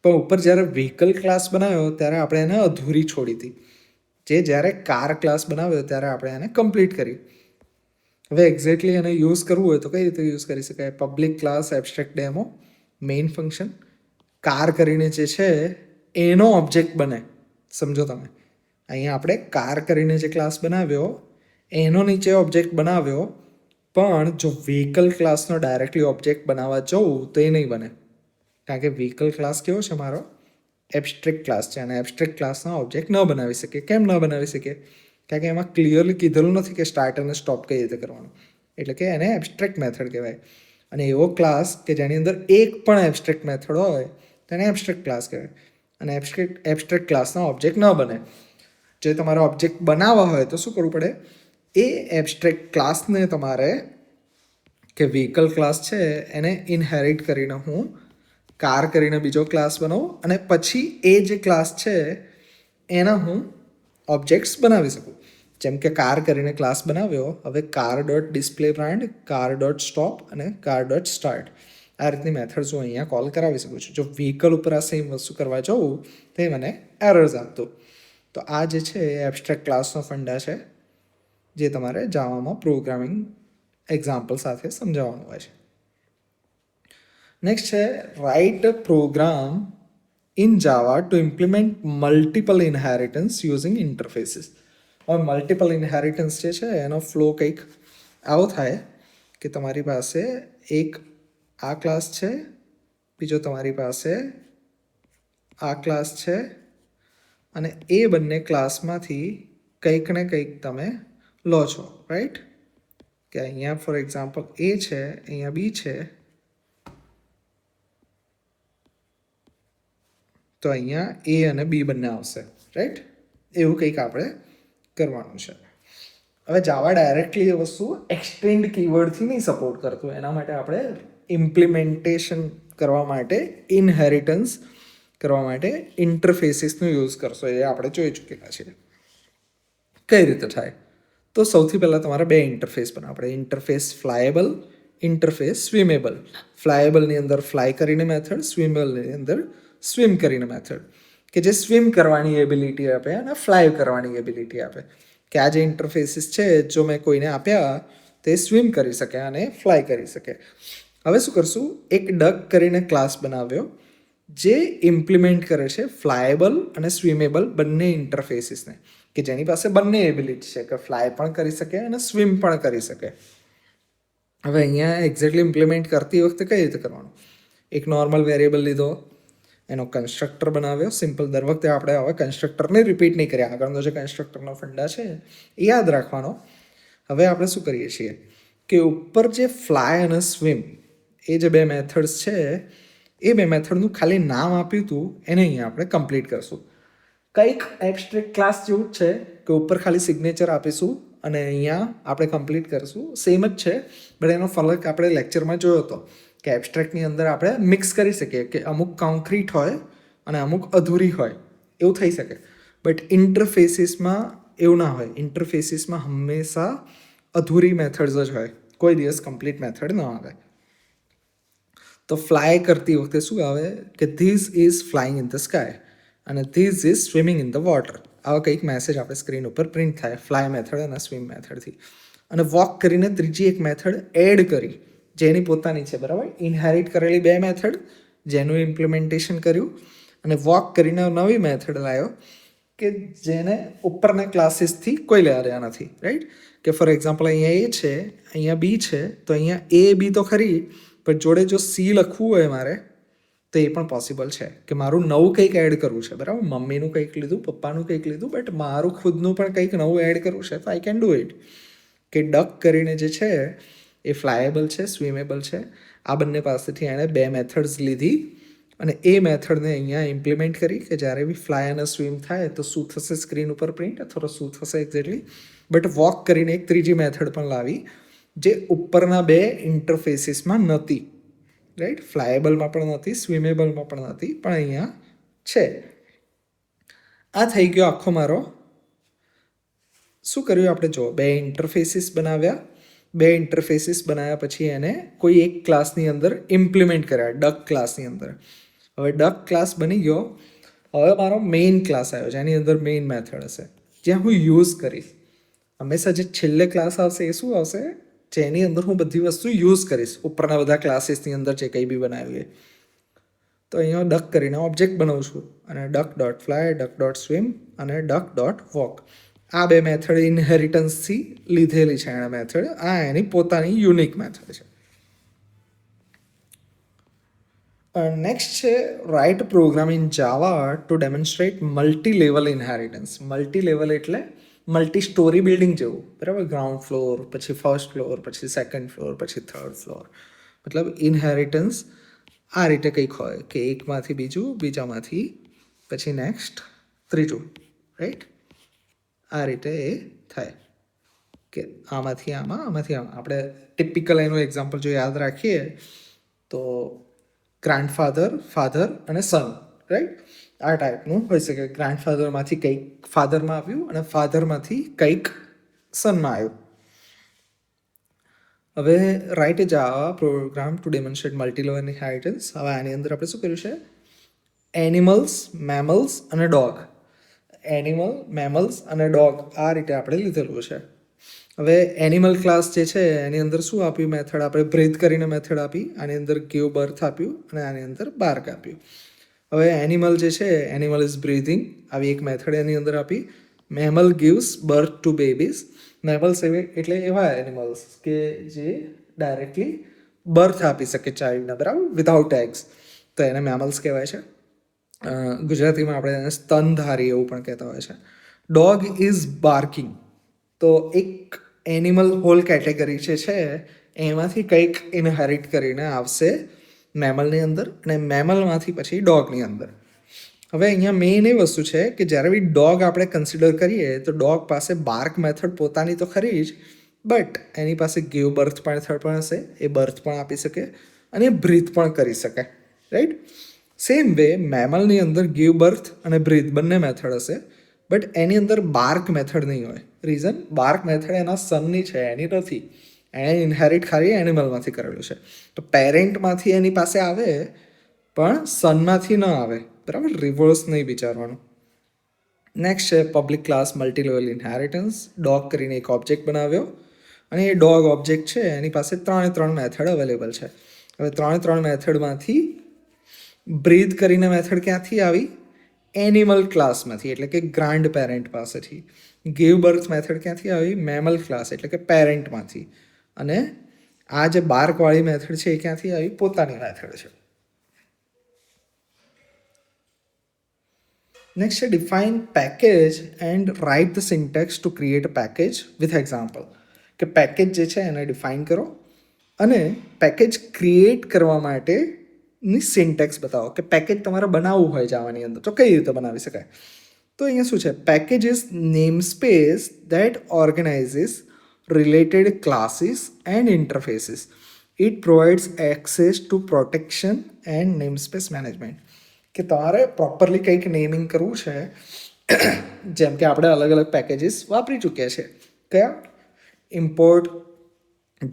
પણ ઉપર જ્યારે વ્હીકલ ક્લાસ બનાવ્યો ત્યારે આપણે એને અધૂરી છોડી હતી, જે જ્યારે કાર ક્લાસ બનાવ્યો ત્યારે આપણે એને કમ્પ્લીટ કરી. હવે એક્ઝેક્ટલી એને યુઝ કરવું હોય તો કઈ રીતે યુઝ કરી શકાય, public class abstract demo main function car કરીને જે છે એનો ઓબ્જેક્ટ બને. સમજો તમે, અહીંયા આપણે કાર કરીને જે ક્લાસ બનાવ્યો એનો નીચે ઓબ્જેક્ટ બનાવ્યો, પણ જો વ્હીકલ ક્લાસનો ડાયરેક્ટલી ઓબ્જેક્ટ બનાવવા જવું તો એ નહીં બને, કારણ કે વ્હીકલ ક્લાસ કેવો છે, મારો એબ્સ્ટ્રેક્ટ ક્લાસ છે અને એબ્સ્ટ્રેક્ટ ક્લાસના ઓબ્જેક્ટ ન બનાવી શકીએ. કેમ ન બનાવી શકીએ, કારણ કે એમાં ક્લિયરલી કીધેલું નથી કે સ્ટાર્ટ અને સ્ટોપ કઈ રીતે કરવાનું, એટલે કે એને એબ્સ્ટ્રેક્ટ મેથડ કહેવાય. અને એવો ક્લાસ કે જેની અંદર એક પણ એબ્સ્ટ્રેક્ટ મેથડ હોય તેને એબ્સ્ટ્રેક્ટ ક્લાસ કહેવાય. અને એબ્સ્ટ્રેક્ટ ક્લાસના ઓબ્જેક્ટ ન બને. જે તમારે ઓબ્જેક્ટ બનાવવા હોય તો શું કરવું પડે, એ એબ્સ્ટ્રેક્ટ ક્લાસને તમારે, કે વ્હીકલ ક્લાસ છે એને ઇનહેરિટ કરીને હું કાર કરીને બીજો ક્લાસ બનાવું અને પછી એ જે ક્લાસ છે એના હું ઓબ્જેક્ટ્સ બનાવી શકું. જેમ કે કાર કરીને ક્લાસ બનાવ્યો, હવે car dot display brand, car dot stop અને કાર ડોટ સ્ટાર્ટ આ રીતની મેથડ્સ હું અહીંયા કોલ કરાવી શકું છું. જો વ્હીકલ ઉપર આ સેમ વસ્તુ કરવા જાઉં તો એ મને એરર્સ આપતું. તો આ જે છે એ એબ્સ્ટ્રેક્ટ ક્લાસનો ફંડા છે, જે તમારે જાવામાં પ્રોગ્રામિંગ એક્ઝામ્પલ સાથે સમજાવવાનું હોય છે. નેક્સ્ટ છે write program in Java to implement multiple inheritance using interfaces. હવે મલ્ટિપલ ઇનહેરિટન્સ જે છે એનો ફ્લો કંઈક આવો થાય કે તમારી પાસે એક આ ક્લાસ છે, બીજો તમારી પાસે આ ક્લાસ છે, અને એ બંને ક્લાસમાંથી કંઈક ને કંઈક તમે લો છો, રાઈટ? કે અહીંયા ફોર એક્ઝામ્પલ એ છે, અહીંયા બી છે, તો અહીંયા એ અને બી બંને આવશે, રાઈટ? એવું કંઈક આપણે કરવાનું છે. હવે જાવા ડાયરેક્ટલી એ વસ્તુ એક્સટેન્ડ કીવર્ડથી નહીં સપોર્ટ કરતું. એના માટે આપણે ઇમ્પ્લિમેન્ટેશન કરવા માટે, ઇનહેરિટન્સ કરવા માટે ઇન્ટરફેસીસનો યુઝ કરશો. એ આપણે જોઈ ચૂકેલા છીએ. કઈ રીતે થાય? તો સૌથી પહેલાં તમારે બે ઇન્ટરફેસ બનાવવા પડે. Interface ફ્લાયેબલ, interface સ્વિમેબલ. ફ્લાયેબલની અંદર ફ્લાય કરીને મેથડ, સ્વિમેબલની અંદર સ્વિમ કરીને મેથડ, કે જે સ્વિમ કરવાની એબિલિટી આપે અને ફ્લાય કરવાની એબિલિટી આપે. કે આ જે ઇન્ટરફેસીસ છે, જો મેં કોઈને આપ્યા તે સ્વિમ કરી શકે અને ફ્લાય કરી શકે. હવે શું કરશું? એક ડક કરીને ક્લાસ બનાવ્યો જે ઇમ્પ્લિમેન્ટ કરે છે ફ્લાયેબલ અને સ્વિમેબલ બંને ઇન્ટરફેસીસને, કે જેની પાસે બંને એબિલિટી છે, કે ફ્લાય પણ કરી શકે અને સ્વિમ પણ કરી શકે. હવે અહીંયા એક્ઝેક્ટલી ઇમ્પ્લિમેન્ટ કરતી વખતે કઈ રીતે કરવાનું? એક નોર્મલ વેરિયેબલ લીધો, એનો કન્સ્ટ્રક્ટર બનાવ્યો સિમ્પલ. દર વખતે આપણે હવે કન્સ્ટ્રક્ટરને રિપીટ નહીં કરીએ. આગળનો જે કન્સ્ટ્રક્ટરનો ફંડા છે એ યાદ રાખવાનો. હવે આપણે શું કરીએ છીએ કે ઉપર જે ફ્લાય અને સ્વિમ એ જે બે મેથડ્સ છે, એ બે મેથડનું ખાલી નામ આપ્યું હતું એને અહીંયા આપણે કમ્પ્લીટ કરશું. કંઈક એબ્સ્ટ્રેક્ટ ક્લાસ જેવું જ છે કે ઉપર ખાલી સિગ્નેચર આપીશું અને અહીંયા આપણે કમ્પ્લીટ કરીશું. સેમ જ છે, બટ એનો ફરક આપણે લેક્ચરમાં જોયો હતો કે એબ્સ્ટ્રેક્ટની અંદર આપણે મિક્સ કરી શકીએ, કે અમુક કોન્ક્રીટ હોય અને અમુક અધૂરી હોય, એવું થઈ શકે. બટ ઇન્ટરફેસીસમાં એવું ના હોય. ઇન્ટરફેસીસમાં હંમેશા અધૂરી મેથડ્સ જ હોય, કોઈ દિવસ કમ્પ્લીટ મેથડ ન આવે. તો ફ્લાય કરતી વખતે શું આવે કે this is flying in the sky અને this is swimming in the water. આવા કંઈક મેસેજ આપણે સ્ક્રીન ઉપર પ્રિન્ટ થાય ફ્લાય મેથડ અને સ્વિમ મેથડથી. અને વોક કરીને ત્રીજી એક મેથડ એડ કરી, જેની પોતાની છે, બરાબર? ઇનહેરિટ કરેલી બે મેથડ જેનું ઇમ્પ્લિમેન્ટેશન કર્યું, અને વોક કરીને નવી મેથડ લાવ્યો કે જેને ઉપરના ક્લાસીસથી કોઈ લેવા રહ્યા નથી, રાઈટ? કે ફોર એક્ઝામ્પલ અહીંયા એ છે, અહીંયા બી છે, તો અહીંયા એ બી તો ખરી, પણ જોડે જો સી લખવું હોય મારે તો એ પણ પોસિબલ છે કે મારું નવું કંઈક એડ કરવું છે, બરાબર? મમ્મીનું કંઈક લીધું, પપ્પાનું કંઈક લીધું, બટ મારું ખુદનું પણ કંઈક નવું એડ કરવું છે, તો આઈ કેન ડુ ઇટ. કે ડક કરીને જે છે એ ફ્લાયેબલ છે, સ્વિમેબલ છે. આ બંને પાસેથી એણે બે મેથડ્સ લીધી અને એ મેથડને અહીંયા ઇમ્પ્લિમેન્ટ કરી કે જ્યારે બી ફ્લાય અને સ્વિમ થાય તો શું થશે સ્ક્રીન ઉપર પ્રિન્ટ, અથવા શું થશે એક્ઝેક્ટલી. બટ વોક કરીને એક ત્રીજી મેથડ પણ લાવી જે ઉપરના બે ઇન્ટરફેસીસમાં નહોતી, રાઈટ? ફ્લાયેબલમાં પણ નહોતી, સ્વિમેબલમાં પણ નહોતી, પણ અહીંયા છે. આ થઈ ગયો આખો મારો. શું કર્યું આપણે? જો બે ઇન્ટરફેસીસ બનાવ્યા. બે ઇન્ટરફેસીસ બનાવ્યા પછી એને કોઈ એક ક્લાસની અંદર ઇમ્પ્લિમેન્ટ કર્યા, ડક ક્લાસની અંદર. હવે ડક ક્લાસ બની ગયો. હવે મારો મેઇન ક્લાસ આવ્યો જેની અંદર મેઇન મેથડ હશે, જ્યાં હું યુઝ કરીશ. હંમેશા જે છેલ્લે ક્લાસ આવશે એ શું આવશે? જેની અંદર હું બધી વસ્તુ યુઝ કરીશ, ઉપરના બધા ક્લાસીસની અંદર જે કંઈ બી બનાવ્યું એ. તો અહીંયા ડક કરીને ઓબ્જેક્ટ બનાવું છું અને duck dot fly, duck dot swim અને ડક ડોટ વોક. આ બે મેથડ ઇનહેરિટન્સથી લીધેલી છે એણે મેથડ. આ એની પોતાની યુનિક મેથડ છે. નેક્સ્ટ છે write program in Java to demonstrate multi level inheritance. Multi level એટલે મલ્ટી સ્ટોરી બિલ્ડિંગ જેવું, બરાબર? ગ્રાઉન્ડ ફ્લોર, પછી ફર્સ્ટ ફ્લોર, પછી સેકન્ડ ફ્લોર, પછી થર્ડ ફ્લોર. મતલબ ઇનહેરિટન્સ આ રીતે કંઈક હોય કે એકમાંથી બીજું, બીજામાંથી પછી નેક્સ્ટ ત્રીજું, રાઈટ? આ રીતે એ થાય કે આમાંથી આમાં, આમાંથી આમાં. આપણે ટિપિકલ એનું એક્ઝામ્પલ જો યાદ રાખીએ તો ગ્રાન્ડફાધર, ફાધર અને સન, રાઈટ? આ ટાઈપનું હોઈ શકે. ગ્રાન્ડફાધરમાંથી કંઈક ફાધરમાં આવ્યું અને ફાધરમાંથી કંઈક સનમાં આવ્યું. હવે write a Java program to demonstrate multilevel inheritance. હવે આની અંદર આપણે શું કર્યું છે? એનિમલ્સ, મેમલ્સ અને ડોગ. એનિમલ, મેમલ્સ અને ડોગ આ રીતે આપણે લીધેલું છે. હવે એનિમલ ક્લાસ જે છે એની અંદર શું આપ્યું મેથડ? આપણે બ્રીથ કરીને મેથડ આપી, આની અંદર ગીવ બર્થ આપ્યું અને આની અંદર બાર્ક આપ્યું. હવે એનિમલ જે છે, એનિમલ ઇઝ બ્રીથિંગ, આવી એક મેથડ એની અંદર આપી. Mammal gives birth to babies. Mammals એટલે એવા એનિમલ્સ કે જે ડાયરેક્ટલી બર્થ આપી શકે ચાઇલ્ડને, બરાબર, વિધાઉટ એગ્સ, તો એને મેમલ્સ કહેવાય છે. ગુજરાતીમાં આપણે એને સ્તનધારી એવું પણ કહેતા હોય છે. Dog is barking. તો એક એનિમલ હોલ કેટેગરી જે છે એમાંથી કંઈક ઇનહેરિટ કરીને આવશે મેમલની અંદર અને મેમલમાંથી પછી ડોગની અંદર. હવે અહીંયા મેઇન એ વસ્તુ છે કે જ્યારે બી ડોગ આપણે કન્સિડર કરીએ તો ડોગ પાસે બાર્ક મેથડ પોતાની તો ખરી જ, બટ એની પાસે ગીવ બર્થ મેથડ પણ હશે, એ બર્થ પણ આપી શકે અને બ્રીથ પણ કરી શકે, રાઈટ? સેમ વે મેમલની અંદર ગીવ બર્થ અને બ્રીથ બંને મેથડ હશે, બટ એની અંદર બાર્ક મેથડ નહીં હોય. રીઝન, બાર્ક મેથડ એના સનની છે, એની નથી. એણે ઇનહેરિટ ખાલી એનિમલમાંથી કરેલું છે. તો પેરેન્ટમાંથી એની પાસે આવે પણ સનમાંથી ન આવે, બરાબર? રિવર્સ નહીં વિચારવાનું. નેક્સ્ટ છે public class multilevel inheritance. Dog કરીને એક ઓબ્જેક્ટ બનાવ્યો અને એ ડોગ ઓબ્જેક્ટ છે એની પાસે 3 મેથડ અવેલેબલ છે. હવે 3 મેથડમાંથી બ્રીથ કરીને મેથડ ક્યાંથી આવી? એનિમલ ક્લાસમાંથી, એટલે કે ગ્રાન્ડ પેરેન્ટ પાસેથી. ગીવ બર્થ મેથડ ક્યાંથી આવી? મેમલ ક્લાસ, એટલે કે પેરેન્ટમાંથી. અને આ જે બાર્કવાળી મેથડ છે એ ક્યાંથી આવી? પોતાની મેથડ છે. નેક્સ્ટ છે define package and write the syntax to create a package with example. કે પેકેજ જે છે એને ડિફાઇન કરો અને પેકેજ ક્રિએટ કરવા માટેની સિન્ટેક્સ બતાવો કે પેકેજ તમારે બનાવવું હોય જાવાની અંદર તો કઈ રીતે બનાવી શકાય. તો અહીંયા શું છે? Package is name space that organizes related classes and interfaces. It provides access to protection and namespace management. કે તમારે પ્રોપરલી કંઈક નેમિંગ કરવું છે, જેમ કે આપણે અલગ અલગ પેકેજીસ વાપરી ચૂક્યા છે. કયા? Import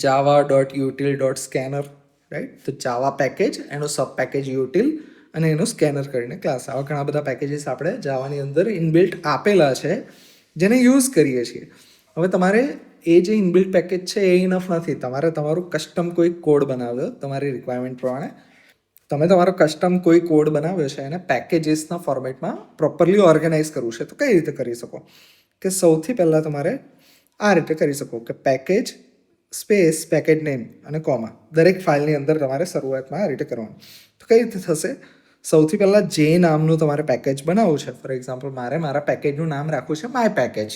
java.util.scanner, right? તો જાવા પેકેજ, એનું સબ પેકેજ યુટિલ અને એનું સ્કેનર કરીને ક્લાસ. આવા ઘણા બધા પેકેજીસ આપણે જાવાની અંદર ઇનબિલ્ટ આપેલા છે જેને યુઝ કરીએ છીએ. હવે તમારે એ જે ઇનબિલ્ટ પેકેજ છે એ ઇનફ નથી. તમારે તમારું કસ્ટમ કોઈ કોડ બનાવ્યો તમારી રિક્વાયરમેન્ટ પ્રમાણે. તમે તમારો કસ્ટમ કોઈ કોડ બનાવ્યો છે એને પેકેજીસના ફોર્મેટમાં પ્રોપરલી ઓર્ગેનાઇઝ કરવું છે. તો કઈ રીતે કરી શકો? કે સૌથી પહેલાં તમારે આ રીતે કરી શકો કે પેકેજ સ્પેસ પેકેજ નેમ અને કોમા. દરેક ફાઇલની અંદર તમારે શરૂઆતમાં આ રીતે કરવાનું. તો કઈ રીતે થશે? સૌથી પહેલાં જે નામનું તમારે પેકેજ બનાવવું છે, ફોર એક્ઝામ્પલ મારે મારા પેકેજનું નામ રાખવું છે માય પેકેજ.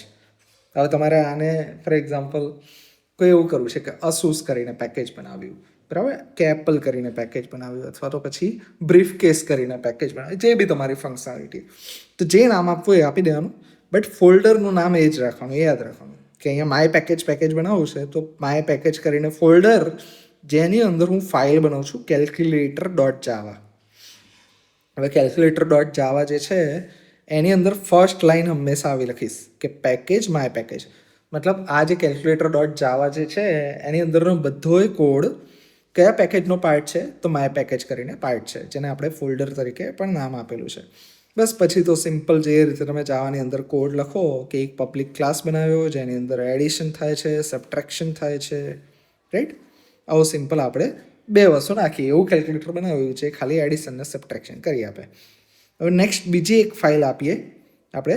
હવે તમારે આને ફોર એક્ઝામ્પલ કોઈ એવું કરવું છે કે અસૂસ કરીને પેકેજ બનાવ્યું, બરાબર, કે એપલ કરીને પેકેજ બનાવ્યું, અથવા તો પછી બ્રીફ કેસ કરીને પેકેજ બનાવ્યું, જે બી તમારી ફંક્શનાલિટી. તો જે નામ આપવું એ આપી દેવાનું, બટ ફોલ્ડરનું નામ એ જ રાખવાનું, એ યાદ રાખવાનું કે અહીંયા માય પેકેજ બનાવવું છે તો માય પેકેજ કરીને ફોલ્ડર જેની અંદર હું ફાઇલ બનાવું છું calculator.java. હવે calculator.java જે છે એની અંદર ફર્સ્ટ લાઇન હંમેશા આવી લખીશ કે પેકેજ માય પેકેજ. મતલબ આ જે calculator.java જે છે એની અંદરનો બધોય કોડ કયા પેકેજનો પાર્ટ છે? તો માય પેકેજ કરીને પાર્ટ છે, જેને આપણે ફોલ્ડર તરીકે પણ નામ આપેલું છે. બસ પછી તો સિમ્પલ જે રીતે તમે જાવાની અંદર કોડ લખો કે એક પબ્લિક ક્લાસ બનાવ્યો જેની અંદર એડિશન થાય છે, સબટ્રેક્શન થાય છે, રાઈટ? આવું સિમ્પલ આપણે બે વસ્તુ નાખીએ એવું કેલ્ક્યુલેટર બનાવ્યું છે, ખાલી એડિશન ને સબટ્રેક્શન કરી આપે. હવે નેક્સ્ટ બીજી એક ફાઇલ આપીએ આપણે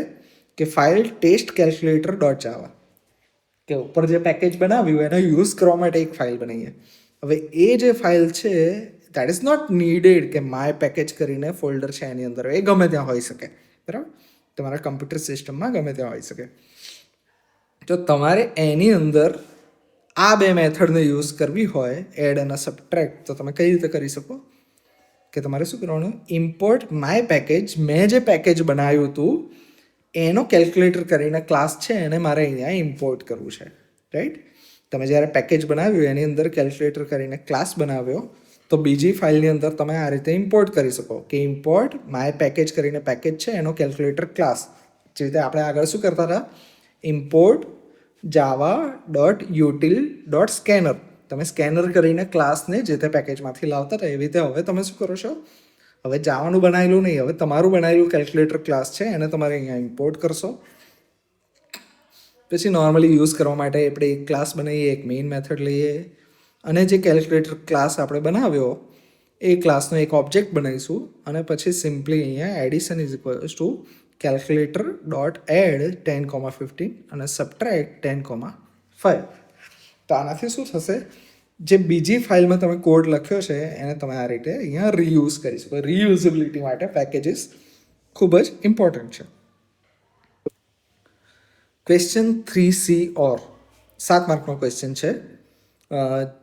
કે ફાઇલ ટેસ્ટ calculator.java. કે ઉપર જે પેકેજ બનાવ્યું એનો યુઝ કરવા માટે એક ફાઇલ બનાવીએ. હવે એ જે ફાઇલ છે દેટ ઇઝ નોટ નીડેડ કે માય પેકેજ કરીને ફોલ્ડર છે એની અંદર, એ ગમે ત્યાં હોઈ શકે, બરાબર? તમારા કમ્પ્યુટર સિસ્ટમમાં ગમે ત્યાં હોઈ શકે. તો તમારે એની અંદર આ બે મેથડને યુઝ કરવી હોય, એડ અને સબટ્રેક્ટ, તો તમે કઈ રીતે કરી શકો? કે તમારે શું કરવાનું? ઇમ્પોર્ટ માય પેકેજ, મેં જે પેકેજ બનાવ્યું હતું એનો કેલ્ક્યુલેટર કરીને ક્લાસ છે એને મારે અહીંયા ઇમ્પોર્ટ કરવું છે, રાઈટ? તમે જ્યારે પેકેજ બનાવ્યું એની અંદર કેલ્ક્યુલેટર કરીને ક્લાસ બનાવ્યો તો બીજી ફાઇલની અંદર તમે આ રીતે ઇમ્પોર્ટ કરી શકો કે ઇમ્પોર્ટ માય પેકેજ કરીને પેકેજ છે એનો કેલ્ક્યુલેટર ક્લાસ. જે રીતે આપણે આગળ શું કરતા હતા? Import java.util.scanner. તમે સ્કેનર કરીને ક્લાસને જે તે પેકેજમાંથી લાવતા હતા એવી રીતે હવે તમે શું કરો છો, હવે જાવાનું બનાવેલું નહીં, હવે તમારું બનાવેલું કેલ્ક્યુલેટર ક્લાસ છે એને તમારે અહીંયા ઇમ્પોર્ટ કરશો. પછી નોર્મલી યુઝ કરવા માટે આપણે એક ક્લાસ બનાવીએ, એક મેઇન મેથડ લઈએ અને જે કેલ્ક્યુલેટર ક્લાસ આપણે બનાવ્યો એ ક્લાસનો એક ઓબ્જેક્ટ બનાવીશું અને પછી સિમ્પલી અહીંયા addition is equals to calculator dot add 10,15 અને સબટ્રેક્ટ 10,5. તો આનાથી શું થશે, જે બીજી ફાઇલમાં તમે કોડ લખ્યો છે એને તમે આ રીતે અહીંયા રીયુઝ કરી શકો. રીયુઝેબિલિટી માટે પેકેજીસ ખૂબ જ ઇમ્પોર્ટન્ટ છે. ક્વેશ્ચન 3C ઓર 7 માર્કનો ક્વેશ્ચન છે,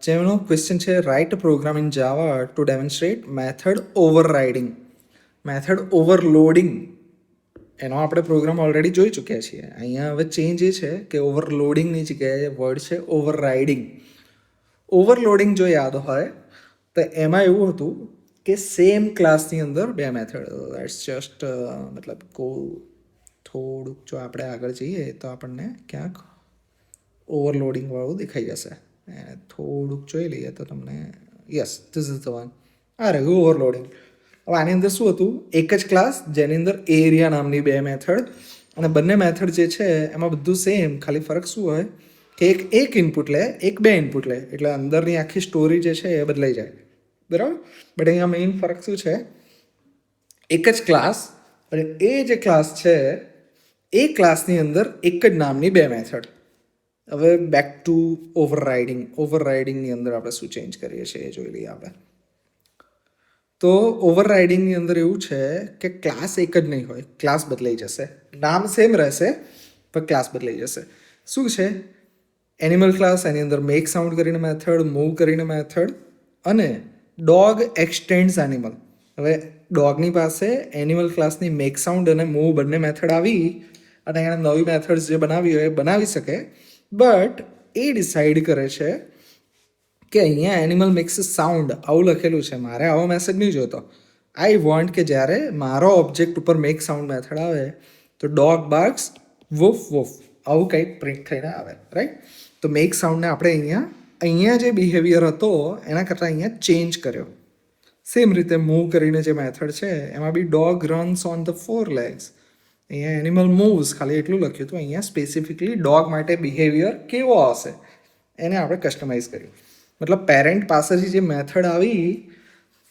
જેનો ક્વેશ્ચન છે write program in Java to demonstrate method overriding. Method overloading એનો આપણે પ્રોગ્રામ ઓલરેડી જોઈ ચૂક્યા છીએ. અહીંયા હવે ચેન્જ એ છે કે ઓવરલોડિંગની જગ્યાએ વર્ડ છે ઓવરરાઇડિંગ. ઓવરલોડિંગ જો યાદ હોય તો એમાં એવું હતું કે સેમ ક્લાસની અંદર બે મેથડ, દેટ્સ જસ્ટ મતલબ થોડુંક જો આપણે આગળ જઈએ તો આપણને ક્યાંક ઓવરલોડિંગવાળું દેખાઈ જશે. થોડુંક જોઈ લઈએ તો તમને yes this is the one. આ રહ્યું ઓવરલોડિંગ. હવે આની અંદર શું હતું, એક જ ક્લાસ જેની અંદર એરિયા નામની બે મેથડ, અને બંને મેથડ જે છે એમાં બધું સેમ, ખાલી ફરક શું હોય કે એક ઇનપુટ લે, એક બે ઇનપુટ લે, એટલે અંદરની આખી સ્ટોરી જે છે એ બદલાઈ જાય, બરાબર. બટ અહીંયા મેઇન ફરક શું છે, એક જ ક્લાસ અને એ જે ક્લાસ છે એ ક્લાસની અંદર એક જ નામની બે મેથડ. હવે બેક ટુ ઓવરરાઇડિંગ. ઓવરરાઇડિંગની અંદર આપણે શું ચેન્જ કરીએ છીએ એ જોઈ લઈએ આપણે. તો ઓવરરાઇડિંગની અંદર એવું છે કે ક્લાસ એક જ નહીં હોય, ક્લાસ બદલાઈ જશે, નામ સેમ રહેશે પણ ક્લાસ બદલાઈ જશે. શું છે, એનિમલ ક્લાસ, એની અંદર મેક સાઉન્ડ કરીને મેથડ, મૂવ કરીને મેથડ, અને ડોગ એક્સટેન્ડ્સ એનિમલ. હવે ડોગની પાસે એનિમલ ક્લાસની મેક સાઉન્ડ અને મૂવ બંને મેથડ આવી અને એણે નવી મેથડ્સ જે બનાવી હોય એ બનાવી શકે, બટ એ ડિસાઈડ કરે છે કે અહીંયા એનિમલ મેક્સ સાઉન્ડ આવું લખેલું છે, મારે આવો મેસેજ નહીં જોતો. આઈ વોન્ટ કે જ્યારે મારો ઓબ્જેક્ટ ઉપર મેક સાઉન્ડ મેથડ આવે તો ડોગ બાર્ક્સ વુફ વુફ આવું કંઈક પ્રિન્ટ થઈને આવે, રાઈટ. તો મેક સાઉન્ડને આપણે અહીંયા જે બિહેવિયર હતો એના કરતાં અહીંયા ચેન્જ કર્યો. સેમ રીતે મૂવ કરીને જે મેથડ છે એમાં બી dog runs on the 4 legs, અહીંયા એનિમલ મૂવ્સ ખાલી એટલું લખ્યું હતું, અહીંયા સ્પેસિફિકલી ડોગ માટે બિહેવિયર કેવો હશે એને આપણે કસ્ટમાઇઝ કર્યું. મતલબ પેરેન્ટ પાસેથી જે મેથડ આવી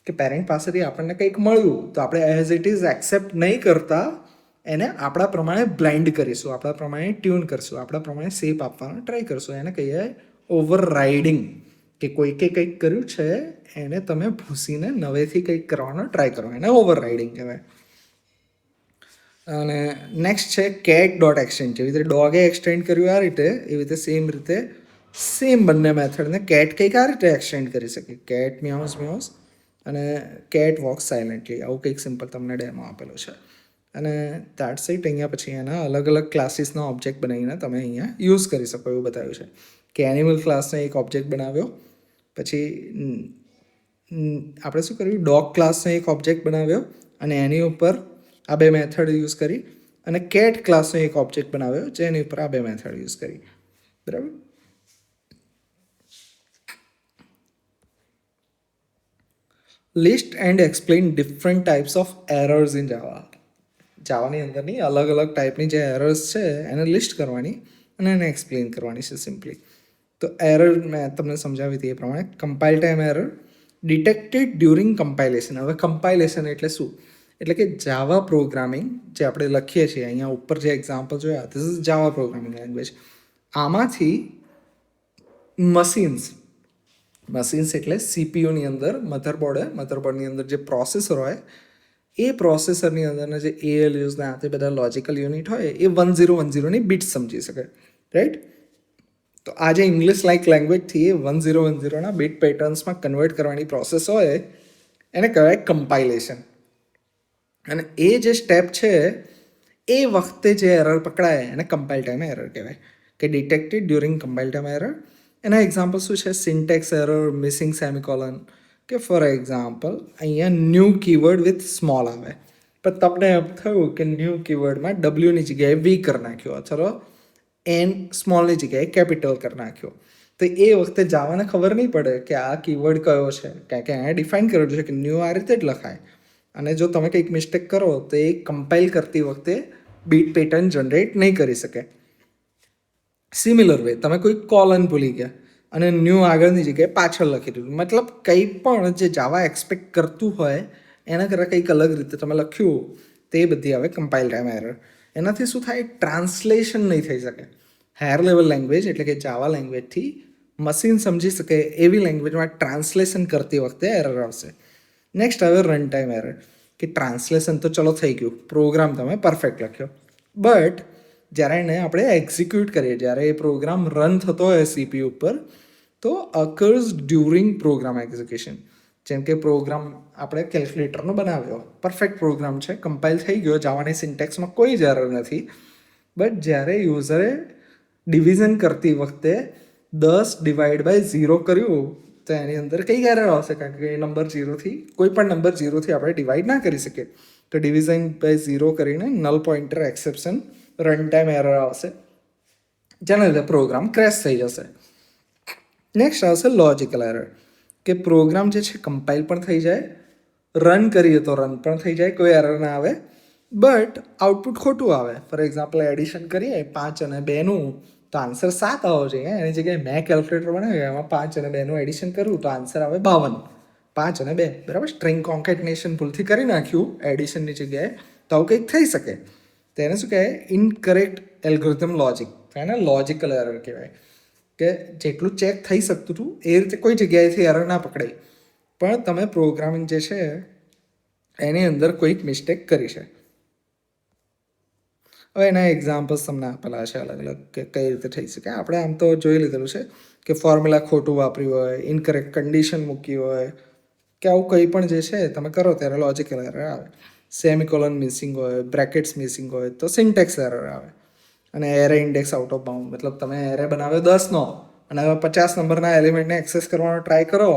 કે પેરેન્ટ પાસેથી આપણને કંઈક મળ્યું તો આપણે એઝ ઇટ ઇઝ એક્સેપ્ટ નહીં કરતા, એને આપણા પ્રમાણે બ્લાઇન્ડ કરીશું, આપણા પ્રમાણે ટ્યુન કરશું, આપણા પ્રમાણે શેપ આપવાનો ટ્રાય કરશું. એને કહીએ ઓવરરાઇડિંગ, કે કોઈકે કંઈક કર્યું છે એને તમે ભૂસીને નવેથી કંઈક કરવાનો ટ્રાય કરો, એને ઓવરરાઇડિંગ કહેવાય. અને નેક્સ્ટ છે કેટ ડોટ એક્સટેન્ડ. જેવી રીતે ડોગે એક્સટેન્ડ કર્યું આ રીતે, એવી રીતે સેમ બંને મેથડને કેટ કંઈક આ રીતે એક્સટેન્ડ કરી શકે, કેટ મ્યાઉસ મ્યાઉસ અને કેટ વોક સાયલેન્ટલી, આવું કંઈક સિમ્પલ તમને ડેમો આપેલો છે. અને દેટ્સ ઇટ. અહીંયા પછી એના અલગ અલગ ક્લાસીસનો ઓબ્જેક્ટ બનાવીને તમે અહીંયા યુઝ કરી શકો એવું બતાવ્યું છે. કે એનિમલ ક્લાસનો એક ઓબ્જેક્ટ બનાવ્યો, પછી આપણે શું કર્યું, ડોગ ક્લાસનો એક ઓબ્જેક્ટ બનાવ્યો અને એની ઉપર આ બે મેથડ યુઝ કરી, અને કેટ ક્લાસનો એક ઓબ્જેક્ટ બનાવ્યો જેની ઉપર આ બે મેથડ યુઝ કરી, બરાબર. List and explain different types of errors in Java. જાવાની અંદરની અલગ અલગ ટાઈપની જે એરર્સ છે એને લિસ્ટ કરવાની અને એને એક્સપ્લેન કરવાની છે સિમ્પલી. તો એરર મેં તમને સમજાવી હતી એ પ્રમાણે. Compile time error detected during compilation. હવે કમ્પાઇલેશન એટલે શું, એટલે કે જાવા પ્રોગ્રામિંગ જે આપણે લખીએ છીએ, અહીંયા ઉપર જે એક્ઝામ્પલ જોયા, this is Java programming language. આમાંથી મશીન્સ એટલે સીપીયુની અંદર મધરબોર્ડની અંદર જે પ્રોસેસર હોય એ પ્રોસેસરની અંદરના જે ALUs ને આ તે બધા લોજિકલ યુનિટ હોય એ 1010ની બીટ સમજી શકે, રાઈટ. તો આ જે ઇંગ્લિશ લાઇક લેંગ્વેજથી એ 1010ના બીટ પેટર્ન્સમાં કન્વર્ટ કરવાની પ્રોસેસ હોય એને કહેવાય કમ્પાઇલેશન. અને એ જે સ્ટેપ છે એ વખતે જે એરર પકડાય એને કમ્પાઇલ ટાઈમ એરર કહેવાય, કે detected during compile time error. એના એક્ઝામ્પલ શું છે, સિન્ટેક્સ એરર, મિસિંગ સેમિકોલન, કે ફોર એક્ઝામ્પલ અહીંયા ન્યૂ કીવર્ડ વિથ સ્મોલ આવે પણ તમને એમ થયું કે ન્યૂ કીવર્ડમાં ડબલ્યુની જગ્યાએ વી કરી નાખ્યો, અથવા એન સ્મોલની જગ્યાએ કેપિટલ કરી નાખ્યો. તો એ વખતે જાવાને ખબર નહીં પડે કે આ કીવર્ડ કયો છે, કારણ કે અહીંયા ડિફાઇન કરેલું છે કે ન્યૂ આ રીતે જ લખાય. અને જો તમે કંઈક મિસ્ટેક કરો તો એ કમ્પાઇલ કરતી વખતે બીટ પેટર્ન જનરેટ નહીં કરી શકે. સિમિલર વે તમે કોઈ કોલન ભૂલી ગયા અને ન્યૂ આગળની જગ્યાએ પાછળ લખી દીધું, મતલબ કંઈ પણ જે જાવા એક્સપેક્ટ કરતું હોય એના કરતાં કંઈક અલગ રીતે તમે લખ્યું, તે બધી આવે કમ્પાઇલ ટાઈમ એરર. એનાથી શું થાય, ટ્રાન્સલેશન નહીં થઈ શકે. હાયર લેવલ લેંગ્વેજ એટલે કે જાવા લેંગ્વેજથી મશીન સમજી શકે એવી લેંગ્વેજમાં ટ્રાન્સલેશન કરતી વખતે એરર આવશે. નેક્સ્ટ આવે રન ટાઈમ એરર, કે ટ્રાન્સલેશન તો ચલો થઈ ગયું, પ્રોગ્રામ તમે પરફેક્ટ લખ્યો, બટ જ્યારે એને આપણે એક્ઝિક્યુટ કરીએ, જ્યારે એ પ્રોગ્રામ રન થતો હોય સીપીયુ ઉપર, તો અકર્સ ડ્યુરિંગ પ્રોગ્રામ એક્ઝિક્યુશન. જેમ કે પ્રોગ્રામ આપણે કેલ્ક્યુલેટરનો બનાવ્યો, પરફેક્ટ પ્રોગ્રામ છે, કમ્પાઇલ થઈ ગયો, જાવાની સિન્ટેક્સમાં કોઈ જ એરર નથી, બટ જ્યારે યુઝરે ડિવિઝન કરતી વખતે 10/0 કર્યું તો એની અંદર કઈ એરર આવશે, કારણ કે એ નંબર 0થી કોઈ પણ નંબર 0થી આપણે ડિવાઈડ ના કરી શકીએ. તો ડિવિઝન બાય 0 કરીને null pointer exception run time error આવશે, જેના લીધે પ્રોગ્રામ ક્રેશ થઈ જશે. નેક્સ્ટ આવશે લોજિકલ એરર, કે પ્રોગ્રામ જે છે કમ્પાઇલ પણ થઈ જાય, રન કરીએ તો રન પણ થઈ જાય, કોઈ એરર ના આવે, બટ આઉટપુટ ખોટું આવે. ફોર એક્ઝામ્પલ એડિશન કરીએ 5 અને 2નું, તો આન્સર 7 આવવો જોઈએ, એની જગ્યાએ મેં કેલ્ક્યુલેટર બનાવ્યું એમાં 5 અને 2નું એડિશન કરવું તો આન્સર આવે 52. 5 અને 2 બરાબર, સ્ટ્રિંગ કોન્કેટનેશન ભૂલથી કરી નાખ્યું એડિશનની જગ્યાએ, તો આવું કંઈક થઈ શકે. તેને શું કહેવાય, ઇનકરેક્ટ એલ્ગોરિધમ લોજિક, એને લોજિકલ એરર કહેવાય. કે જેટલું ચેક થઈ શકતું હતું એ રીતે કોઈ જગ્યાએથી એરર ના પકડાઈ, પણ તમે પ્રોગ્રામિંગ જે છે એની અંદર કોઈક મિસ્ટેક કરી છે. હવે એના એક્ઝામ્પલ્સ તમને આપેલા છે અલગ અલગ, કે કઈ રીતે થઈ શકે. આપણે આમ તો જોઈ લીધેલું છે કે ફોર્મ્યુલા ખોટું વાપર્યું હોય, ઇનકરેક્ટ કન્ડિશન મૂકી હોય, કે આવું કંઈ પણ જે છે તમે કરો ત્યારે લોજિકલ એરર આવે. સેમિકોલન મિસિંગ હોય, બ્રેકેટ્સ મિસિંગ હોય તો સિન્ટેક્સ એરર આવે. અને array index out of bound, મતલબ તમે એરે બનાવ્યો 10નો અને હવે 50 નંબરના એલિમેન્ટને એક્સેસ કરવાનો ટ્રાય કરો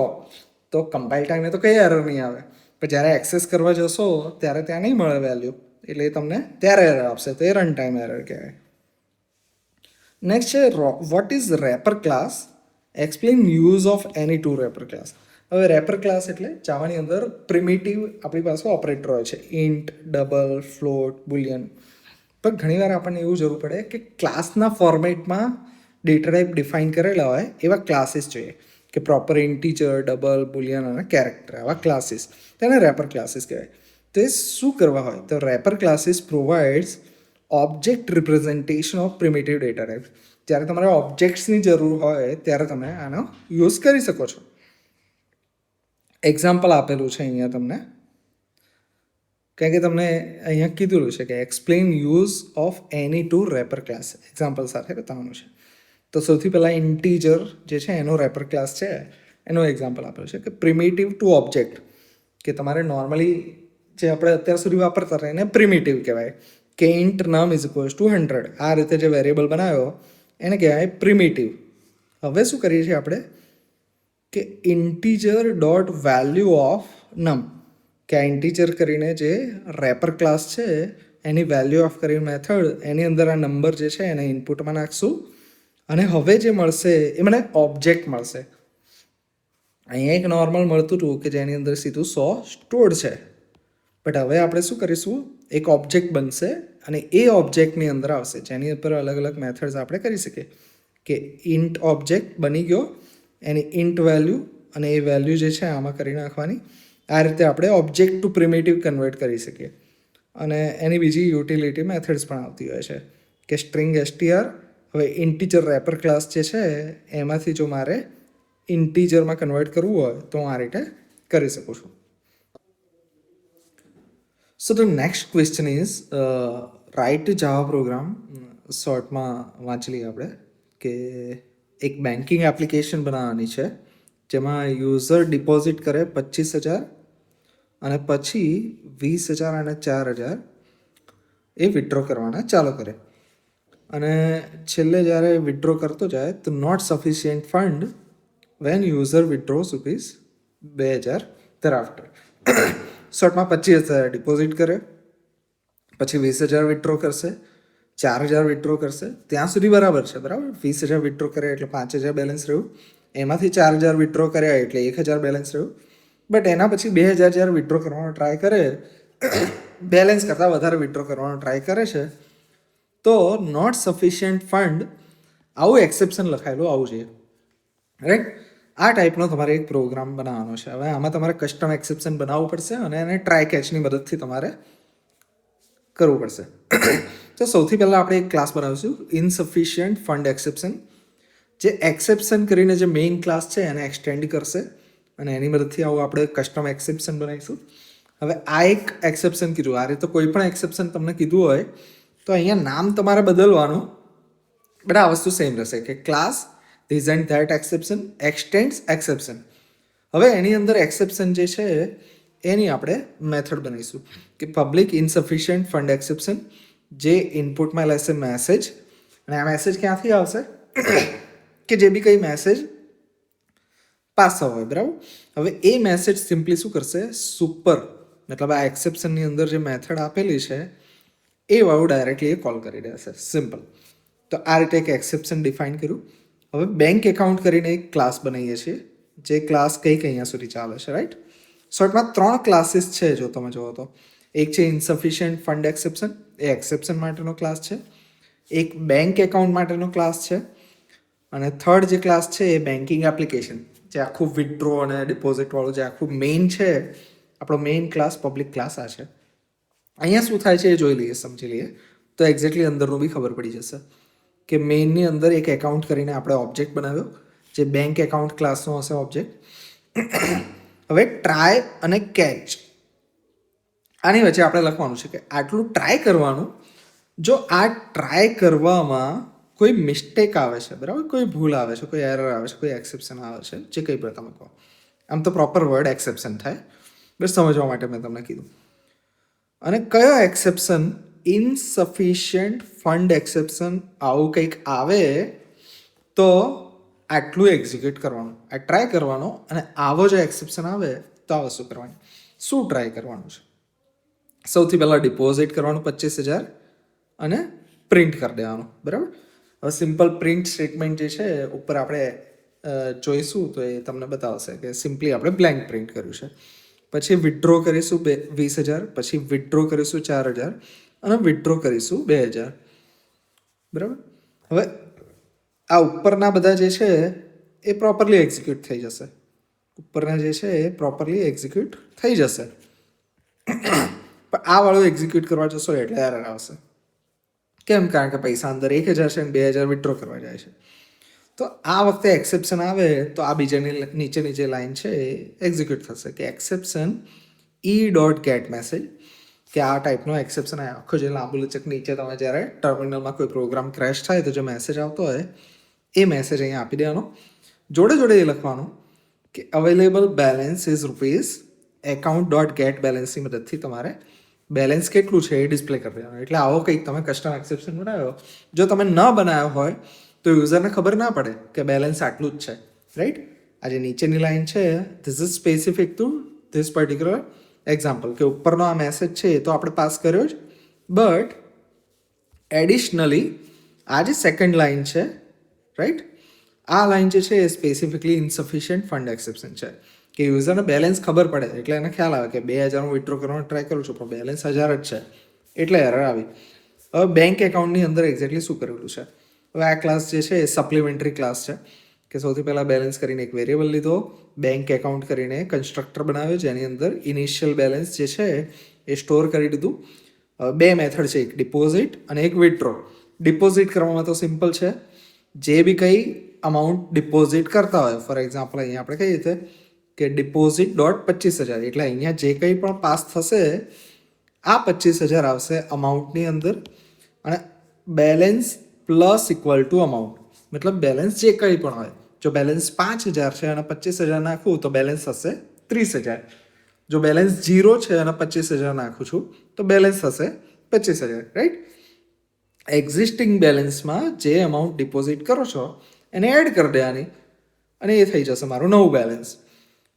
તો કમ્પાઇલ ટાઈમે તો કંઈ એરર નહીં આવે, પણ જ્યારે એક્સેસ કરવા જશો ત્યારે ત્યાં નહીં મળે વેલ્યુ, એટલે એ તમને ત્યારે એરર આપશે, તો એ રન ટાઈમ એરર કહેવાય. નેક્સ્ટ છે what is wrapper class, explain use of any two wrapper class. હવે રેપર ક્લાસ એટલે જાવાની અંદર પ્રિમિટિવ આપણી પાસે ઓપરેટર હોય છે, ઇન્ટ, ડબલ, ફ્લોટ, બુલિયન. પણ ઘણીવાર આપણને એવું જરૂર પડે કે ક્લાસના ફોર્મેટમાં ડેટા ટાઈપ ડિફાઇન કરેલા હોય એવા ક્લાસીસ જોઈએ, કે પ્રોપર ઇન્ટીજર, ડબલ, બુલિયન અને કેરેક્ટર, આવા ક્લાસીસ, તેને રેપર ક્લાસીસ કહેવાય. તો એ શું કરવા હોય, તો wrapper classes provides object representation of primitive data type. જ્યારે તમારે ઓબ્જેક્ટ્સની જરૂર હોય ત્યારે તમે આનો યુઝ કરી શકો છો. એક્ઝામ્પલ આપેલું છે અહીંયા તમને, કારણ કે તમને અહીંયા કીધેલું છે કે explain use of any two wrapper class, example સાથે બતાવવાનું છે. તો સૌથી પહેલાં ઇન્ટીજર જે છે એનો રેપર ક્લાસ છે, એનો એક્ઝામ્પલ આપેલું છે કે પ્રિમિટિવ ટુ ઓબ્જેક્ટ, કે તમારે નોર્મલી જે આપણે અત્યાર સુધી વાપરતા હતા એને પ્રિમિટિવ કહેવાય, કે int num is equals two 100, આ રીતે જે વેરિયેબલ બનાવ્યો એને કહેવાય પ્રિમિટિવ. હવે શું કરીએ છીએ આપણે, કે ઇન્ટીજર ડોટ વેલ્યુ ઓફ નમ, કે આ ઇન્ટીજર કરીને જે રેપર ક્લાસ છે એની વેલ્યુ ઓફ કરીને મેથડ, એની અંદર આ નંબર જે છે એને ઇનપુટમાં નાખશું અને હવે જે મળશે એ મને ઓબ્જેક્ટ મળશે. અહીંયા એક નોર્મલ મળતું હતું કે જેની અંદર સીધું 100 સ્ટોર્ડ છે, બટ હવે આપણે શું કરીશું, એક ઓબ્જેક્ટ બનશે અને એ ઓબ્જેક્ટની અંદર આવશે, જેની ઉપર અલગ અલગ મેથડ્સ આપણે કરી શકીએ. કે ઇન્ટ ઓબ્જેક્ટ બની ગયો, એની ઇન્ટ વેલ્યુ અને એ વેલ્યુ જે છે આમાં કરી નાખવાની. આ રીતે આપણે ઓબ્જેક્ટ ટુ પ્રિમિટિવ કન્વર્ટ કરી શકીએ. અને એની બીજી યુટિલિટી મેથડ્સ પણ આવતી હોય છે, કે સ્ટ્રિંગ str, હવે ઇન્ટીજર રેપર ક્લાસ જે છે એમાંથી જો મારે ઇન્ટીજરમાં કન્વર્ટ કરવું હોય તો હું આ રીતે કરી શકું છું. So the next question is write Java program. શોર્ટમાં વાંચી લઈએ આપણે, કે એક બેન્કિંગ એપ્લિકેશન બનાવવાની છે જેમાં યુઝર ડિપોઝિટ કરે 25,000 અને પછી 20,000 અને 4,000 એ વિડ્રો કરવાના ચાલુ કરે, અને છેલ્લે જ્યારે વિડ્રો કરતો જાય તો not sufficient fund when user withdraws ₹2,000 thereafter. શોર્ટમાં 25,000 ડિપોઝિટ કરે, પછી 20,000 વિડ્રો કરશે, 4,000 વિથડ્રો કરશે ત્યાં સુધી બરાબર છે, બરાબર. 20,000 વિથડ્રો કર્યા એટલે 5,000 બેલેન્સ રહ્યું, એમાંથી 4,000 વિથડ્રો કર્યા એટલે 1,000 બેલેન્સ રહ્યું. બટ એના પછી 2,000 જ્યારે વિથડ્રો કરવાનો ટ્રાય કરે, બેલેન્સ કરતાં વધારે વિથડ્રો કરવાનો ટ્રાય કરે છે, તો નોટ સફિશિયન્ટ ફંડ, આવું એક્સેપ્શન લખાયેલું આવું જોઈએ, રાઈટ. આ ટાઈપનો તમારે એક પ્રોગ્રામ બનાવવાનો છે. હવે આમાં તમારે કસ્ટમ એક્સેપ્શન બનાવવું પડશે અને એને ટ્રાય કેચની મદદથી તમારે કરવું પડશે. તો સૌથી પહેલાં આપણે એક ક્લાસ બનાવીશું ઇનસફિશિયન્ટ ફંડ એક્સેપ્શન, જે એક્સેપ્શન કરીને જે મેઇન ક્લાસ છે એને એક્સટેન્ડ કરશે અને એની મદદથી આવું આપણે કસ્ટમ એક્સેપ્શન બનાવીશું. હવે આ એક એક્સેપ્શન કીધું, આ રીતે કોઈ પણ એક્સેપ્શન તમને કીધું હોય તો અહીંયા નામ તમારે બદલવાનું, બટ આ વસ્તુ સેમ રહેશે કે class these and that exception extends exception. હવે એની અંદર એક્સેપ્શન જે છે એની આપણે મેથડ બનાવીશું કે પબ્લિક ઇનસફિશિયન્ટ ફંડ એક્સેપ્શન, જે ઇનપુટમાં લેશે મેસેજ, અને આ મેસેજ ક્યાંથી આવશે કે જે બી કંઈ મેસેજ પાસ થવા હોય, બરાબર. હવે એ મેસેજ સિમ્પલી શું કરશે, સુપર મતલબ આ એક્સેપ્શનની અંદર જે મેથડ આપેલી છે એ વાળું ડાયરેક્ટલી એ કોલ કરી દેશે, સિમ્પલ. તો આ રીતે એક એક્સેપ્શન ડિફાઇન કર્યું. હવે બેંક એકાઉન્ટ કરીને એક ક્લાસ બનાવીએ છીએ, જે ક્લાસ કંઈક અહીંયા સુધી ચાલે છે, રાઈટ. શોર્ટમાં 3 ક્લાસીસ છે જો તમે જુઓ તો. એક છે ઇનસફિશિયન્ટ ફંડ એક્સેપ્શન, એ એક્સેપ્શન માટેનો ક્લાસ છે. એક બેંક એકાઉન્ટ માટેનો ક્લાસ છે, અને થર્ડ જે ક્લાસ છે એ બેન્કિંગ એપ્લિકેશન, જે આખું વિથડ્રો અને ડિપોઝિટવાળું જે આખું મેઇન છે, આપણો મેઇન ક્લાસ પબ્લિક ક્લાસ આ છે. અહીંયા શું થાય છે એ જોઈ લઈએ, સમજી લઈએ, તો એક્ઝેક્ટલી અંદરનું બી ખબર પડી જશે કે મેઇનની અંદર એક એકાઉન્ટ કરીને આપણે ઓબ્જેક્ટ બનાવ્યો, જે બેંક એકાઉન્ટ ક્લાસનો હશે ઓબ્જેક્ટ. હવે ટ્રાય અને કેચ, આની વચ્ચે આપણે લખવાનું છે કે આટલું ટ્રાય કરવાનું. જો આ ટ્રાય કરવામાં કોઈ મિસ્ટેક આવે છે, બરાબર, કોઈ ભૂલ આવે છે, કોઈ એરર આવે છે, કોઈ એક્સેપ્શન આવે છે, જે કંઈ પણ તમે કહો, આમ તો પ્રોપર વર્ડ એક્સેપ્શન થાય, બસ સમજવા માટે મેં તમને કીધું. અને કયો એક્સેપ્શન, ઇનસફિશિયન્ટ ફંડ એક્સેપ્શન, આવું કંઈક આવે તો આટલું એક્ઝિક્યુટ કરવાનું, આ ટ્રાય કરવાનો, અને આવો જો એક્સેપ્શન આવે તો આ વસ્તુ કરવાની. શું ટ્રાય કરવાનું છે? સૌથી પહેલાં ડિપોઝિટ કરવાનું 25,000 અને પ્રિન્ટ કરી દેવાનું, બરાબર. હવે સિમ્પલ પ્રિન્ટ સ્ટેટમેન્ટ જે છે ઉપર આપણે જોઈશું તો એ તમને બતાવશે કે સિમ્પલી આપણે બ્લેન્ક પ્રિન્ટ કર્યું છે. પછી વિથડ્રો કરીશું 20,000, પછી વિથડ્રો કરીશું 4,000 અને વિથડ્રો કરીશું 2,000, બરાબર. હવે આ ઉપરના બધા જે છે એ પ્રોપરલી એક્ઝિક્યુટ થઈ જશે, ઉપરના જે છે એ પ્રોપરલી એક્ઝિક્યુટ થઈ જશે. પણ આ વાળું એક્ઝિક્યુટ કરવા જશો એટલે એરર આવશે. કેમ? કારણ કે પૈસા અંદર 1,000 છે અને 2,000 વિથડ્રો કરવા જાય છે. તો આ વખતે એક્સેપ્શન આવે તો આ બીજાની નીચેની જે લાઈન છે એ એક્ઝિક્યુટ થશે કે એક્સેપ્શન e.get મેસેજ, કે આ ટાઈપનો એક્સેપ્શન આખો જે લાંબુ લચક નીચે તમે જ્યારે ટર્મિનલમાં કોઈ પ્રોગ્રામ ક્રેશ થાય તો જે મેસેજ આવતો હોય એ મેસેજ અહીંયા આપી દેવાનો. જોડે જોડે એ લખવાનું કે available balance is rupees, account.get બેલેન્સની મદદથી તમારે બેલેન્સ કેટલું છે એ ડિસ્પ્લે કરી દેવાનું. એટલે આવો કંઈક તમે કસ્ટમ એક્સેપ્શન બનાવ્યો. જો તમે ન બનાવ્યો હોય તો યુઝરને ખબર ના પડે કે બેલેન્સ આટલું જ છે, રાઈટ. આ જે નીચેની લાઈન છે this is specific two this particular example, કે ઉપરનો આ મેસેજ છે એ તો આપણે પાસ કર્યો જ, બટ એડિશનલી આ જે સેકન્ડ લાઈન છે, રાઈટ, આ લાઈન જે છે એ સ્પેસિફિકલી ઇનસફિશિયન્ટ ફંડ એક્સેપ્શન છે, કે યુઝરને બેલેન્સ ખબર પડે એટલે એને ખ્યાલ આવે કે 2,000 હું વિથડ્રો કરવાનો ટ્રાય કરું છું પણ બેલેન્સ 1,000 જ છે, એટલે એરર આવી. હવે બેંક એકાઉન્ટની અંદર એક્ઝેક્ટલી શું કરેલું છે? હવે આ ક્લાસ જે છે એ સપ્લિમેન્ટરી ક્લાસ છે, કે સૌથી પહેલાં બેલેન્સ કરીને એક વેરિયેબલ લીધો, બેંક એકાઉન્ટ કરીને કન્સ્ટ્રક્ટર બનાવ્યો જેની અંદર ઇનિશિયલ બેલેન્સ જે છે એ સ્ટોર કરી દીધું. બે મેથડ છે, એક ડિપોઝિટ અને એક વિથડ્રો. ડિપોઝિટ કરવામાં તો સિમ્પલ છે, જે બી કંઈ અમાઉન્ટ ડિપોઝિટ કરતા હોય, ફોર એક્ઝામ્પલ અહીંયા આપણે કહીએ રીતે કે ડિપોઝિટ.25,000, એટલે અહીંયા જે કંઈ પણ પાસ થશે આ 25,000 આવશે અમાઉન્ટની અંદર, અને balance plus equal two amount, મતલબ બેલેન્સ જે કંઈ પણ હોય. જો બેલેન્સ 5,000 છે અને 25,000 નાખું તો બેલેન્સ થશે 30,000. જો બેલેન્સ 0 છે અને 25,000 નાખું છું તો બેલેન્સ થશે 25,000, રાઈટ. એક્ઝિસ્ટિંગ બેલેન્સમાં જે અમાઉન્ટ ડિપોઝિટ કરો છો એને એડ કરી દેવાની અને એ થઈ જશે મારું નવું બેલેન્સ.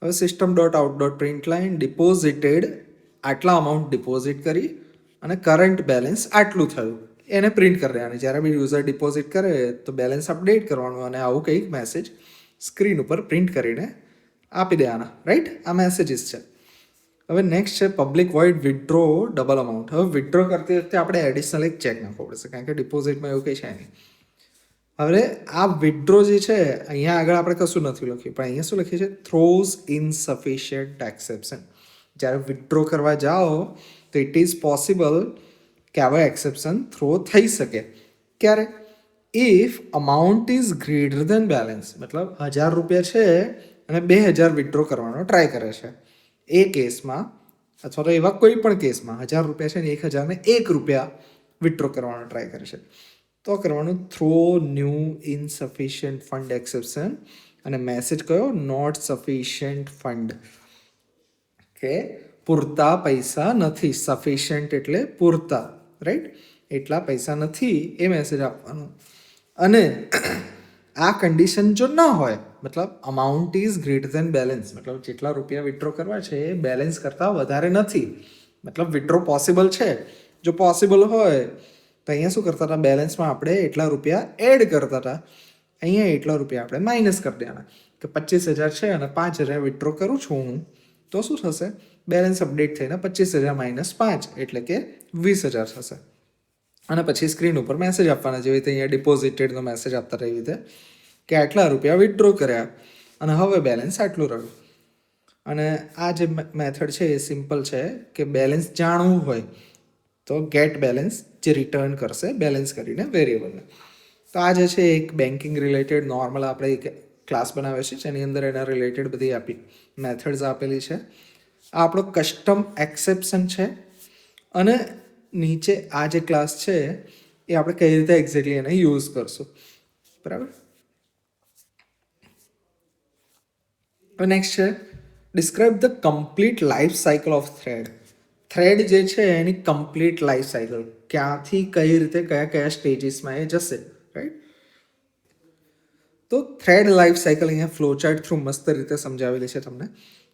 હવે system.out.println ડિપોઝિટેડ, આટલા અમાઉન્ટ ડિપોઝિટ કરી અને કરંટ બેલેન્સ આટલું થયું, એને પ્રિન્ટ કરી દેવાની. જ્યારે બી યુઝર ડિપોઝિટ કરે તો બેલેન્સ અપડેટ કરવાનું અને આવું કંઈક મેસેજ સ્ક્રીન ઉપર પ્રિન્ટ કરીને આપી દેવાના. રાઈટ, આ મેસેજીસ છે. હવે નેક્સ્ટ છે public void withdraw double amount. હવે વિથડ્રો કરતી વખતે આપણે એડિશનલ એક ચેક નાખવો પડશે, કારણ કે ડિપોઝિટમાં એવું કંઈ છે નહીં. હવે આ વિથડ્રો જે છે અહીંયા આગળ આપણે કશું નથી લખ્યું, પણ અહીંયા શું લખ્યું છે? Throws insufficient exception. જ્યારે વિથડ્રો કરવા જાઓ તો ઇટ ઇઝ પોસિબલ કે આવા એક્સેપ્શન થ્રો થઈ શકે. ક્યારે? If amount is greater then balance. મતલબ 1000 રૂપિયા છે અને 2000 વિથડ્રો કરવાનો ટ્રાય કરે છે, એ કેસમાં અથવા તો એવા કોઈ પણ કેસમાં 1000 રૂપિયા છે ને 1001 રૂપિયા વિથડ્રો કરવાનો ટ્રાય કરે છે, તો કરવાનું થ્રો ન્યૂ ઇનસફિશિયન્ટ ફંડ એક્સેપ્શન. અને મેસેજ કયો? નોટ સફિશિયન્ટ ફંડ, કે પૂરતા પૈસા નથી. સફિશિયન્ટ એટલે પૂરતા, રાઈટ? એટલા પૈસા નથી એ મેસેજ આપવાનો. અને આ કન્ડિશન જો ન હોય, મતલબ amount is greater then balance, મતલબ જેટલા રૂપિયા વિથડ્રો કરવા છે એ બેલેન્સ કરતાં વધારે નથી, મતલબ વિથડ્રો પોસિબલ છે. જો પોસિબલ હોય તો અહીંયા શું કરતા હતા? બેલેન્સમાં આપણે એટલા રૂપિયા એડ કરતા હતા, અહીંયા એટલા રૂપિયા આપણે માઇનસ કરી દેવાના. કે 25,000 છે અને 5,000 વિથડ્રો કરું છું હું, તો શું થશે? બેલેન્સ અપડેટ થઈને 25,000 માઇનસ 5 એટલે કે 20,000 થશે. અને પછી સ્ક્રીન ઉપર મેસેજ આપવાના, જેવી રીતે અહીંયા ડિપોઝિટેડનો મેસેજ આપતા એવી રીતે કે આટલા રૂપિયા વિથડ્રો કર્યા અને હવે બેલેન્સ આટલું રહ્યું. અને આ જે મેથડ છે એ સિમ્પલ છે કે બેલેન્સ જાણવું હોય તો ગેટ બેલેન્સ જે રિટર્ન કરશે બેલેન્સ કરીને વેરિયેબલને. તો આ જે છે એક બેન્કિંગ રિલેટેડ નોર્મલ આપણે એક ક્લાસ બનાવે છે, જેની અંદર એના રિલેટેડ બધી મેથડ્સ આપેલી છે. આ આપણો કસ્ટમ એક્સેપ્શન છે. અને નીચે આ જે ક્લાસ છે એ આપણે કઈ રીતે એક્ઝેક્ટલી એને યુઝ કરશું, બરાબર? હવે નેક્સ્ટ છે describe the complete life cycle of thread. Thread જે છે એની કમ્પ્લીટ લાઈફ સાયકલ, ક્યાંથી કઈ રીતે કયા કયા સ્ટેજીસમાં એ જશે, રાઈટ? તો થ્રેડ લાઈફ સાયકલ અહીંયા ફ્લોચાર્ટ થ્રુ મસ્ત રીતે સમજાવેલી છે તમને,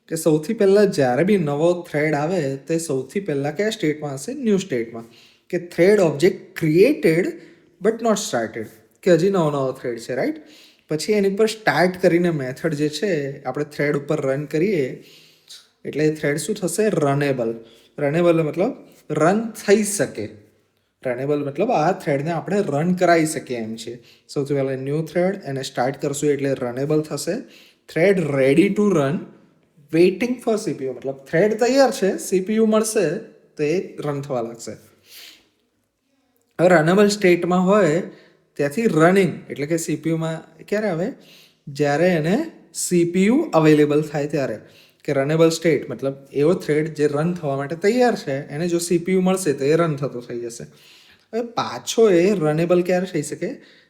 કે સૌથી પહેલાં જ્યારે બી નવો થ્રેડ આવે તે સૌથી પહેલાં કયા સ્ટેટમાં હશે? ન્યૂ સ્ટેટમાં. કે thread object created but not started, કે હજી નવો થ્રેડ છે, રાઈટ? પછી એની પર સ્ટાર્ટ કરીને મેથડ જે છે આપણે થ્રેડ ઉપર રન કરીએ એટલે એ થ્રેડ શું થશે? રનેબલ. રનેબલ મતલબ રન થઈ શકે. રનેબલ મતલબ આ થ્રેડને આપણે રન કરાવી શકીએ એમ છે. સૌથી પહેલાં ન્યૂ થ્રેડ એને સ્ટાર્ટ કરશું એટલે રનેબલ થશે. Thread ready to run waiting for CPU, મતલબ થ્રેડ તૈયાર છે, સીપીયુ મળશે તો એ રન થવા લાગશે. હવે રનેબલ સ્ટેટમાં હોય ત્યાંથી રનિંગ એટલે કે સીપીયુમાં ક્યારે આવે? જ્યારે એને સીપીયુ અવેલેબલ થાય ત્યારે. કે રનેબલ સ્ટેટ મતલબ એવો થ્રેડ જે રન થવા માટે તૈયાર છે, એને જો સીપીયુ મળશે તો એ રન થતો થઈ જશે. હવે પાછો એ રનેબલ ક્યારે થઈ શકે?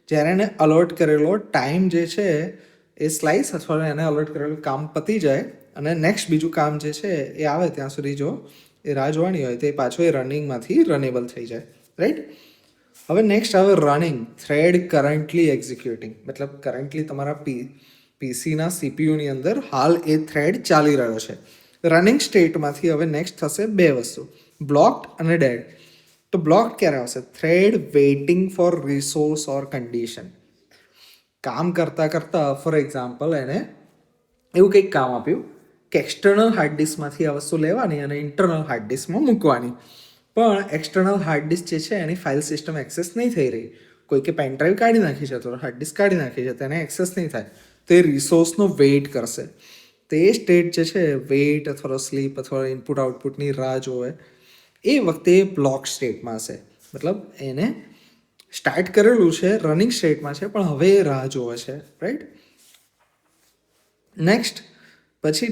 જ્યારે એને અલોટ કરેલો ટાઈમ જે છે એ સ્લાઇસ અથવા એને અલોટ કરેલું કામ પતી જાય અને નેક્સ્ટ બીજું કામ જે છે એ આવે ત્યાં સુધી જો એ રાહ જોવાની હોય તો એ પાછો એ રનિંગમાંથી રનેબલ થઈ જાય, રાઈટ? હવે નેક્સ્ટ આવે રનિંગ થ્રેડ કરન્ટલી એક્ઝિક્યુટિંગ, મતલબ કરન્ટલી તમારા પીસીના સીપીયુની અંદર હાલ એ થ્રેડ ચાલી રહ્યો છે. રનિંગ સ્ટેટમાંથી હવે નેક્સ્ટ થશે બે વસ્તુ, બ્લોક્ડ અને ડેડ. તો બ્લોક્ડ ક્યારે આવશે? Thread waiting for resource or condition. કામ કરતાં ફોર એક્ઝામ્પલ એને એવું કંઈક કામ આપ્યું કે એક્સટર્નલ હાર્ડ ડિસ્કમાંથી આ વસ્તુ લેવાની અને ઇન્ટરનલ હાર્ડ ડિસ્કમાં મૂકવાની. પણ એક્સટર્નલ હાર્ડ ડિસ્ક જે છે એની ફાઇલ સિસ્ટમ એક્સેસ નહીં થઈ રહી. કોઈ કે પેન ડ્રાઈવ કાઢી નાખી છે તો હાર્ડ ડિસ્ક કાઢી નાખી છે, તેને એક્સેસ નહીં થાય, તો એ રિસોર્સનો વેઇટ કરશે. તો એ સ્ટેટ જે છે વેઇટ અથવા સ્લીપ અથવા ઇનપુટ આઉટપુટની રાહ જોવે, એ વખતે બ્લોક સ્ટેટમાં હશે. મતલબ એને સ્ટાર્ટ કરેલું છે, રનિંગ સ્ટેટમાં છે, પણ હવે એ રાહ જોવે છે, રાઈટ? નેક્સ્ટ પછી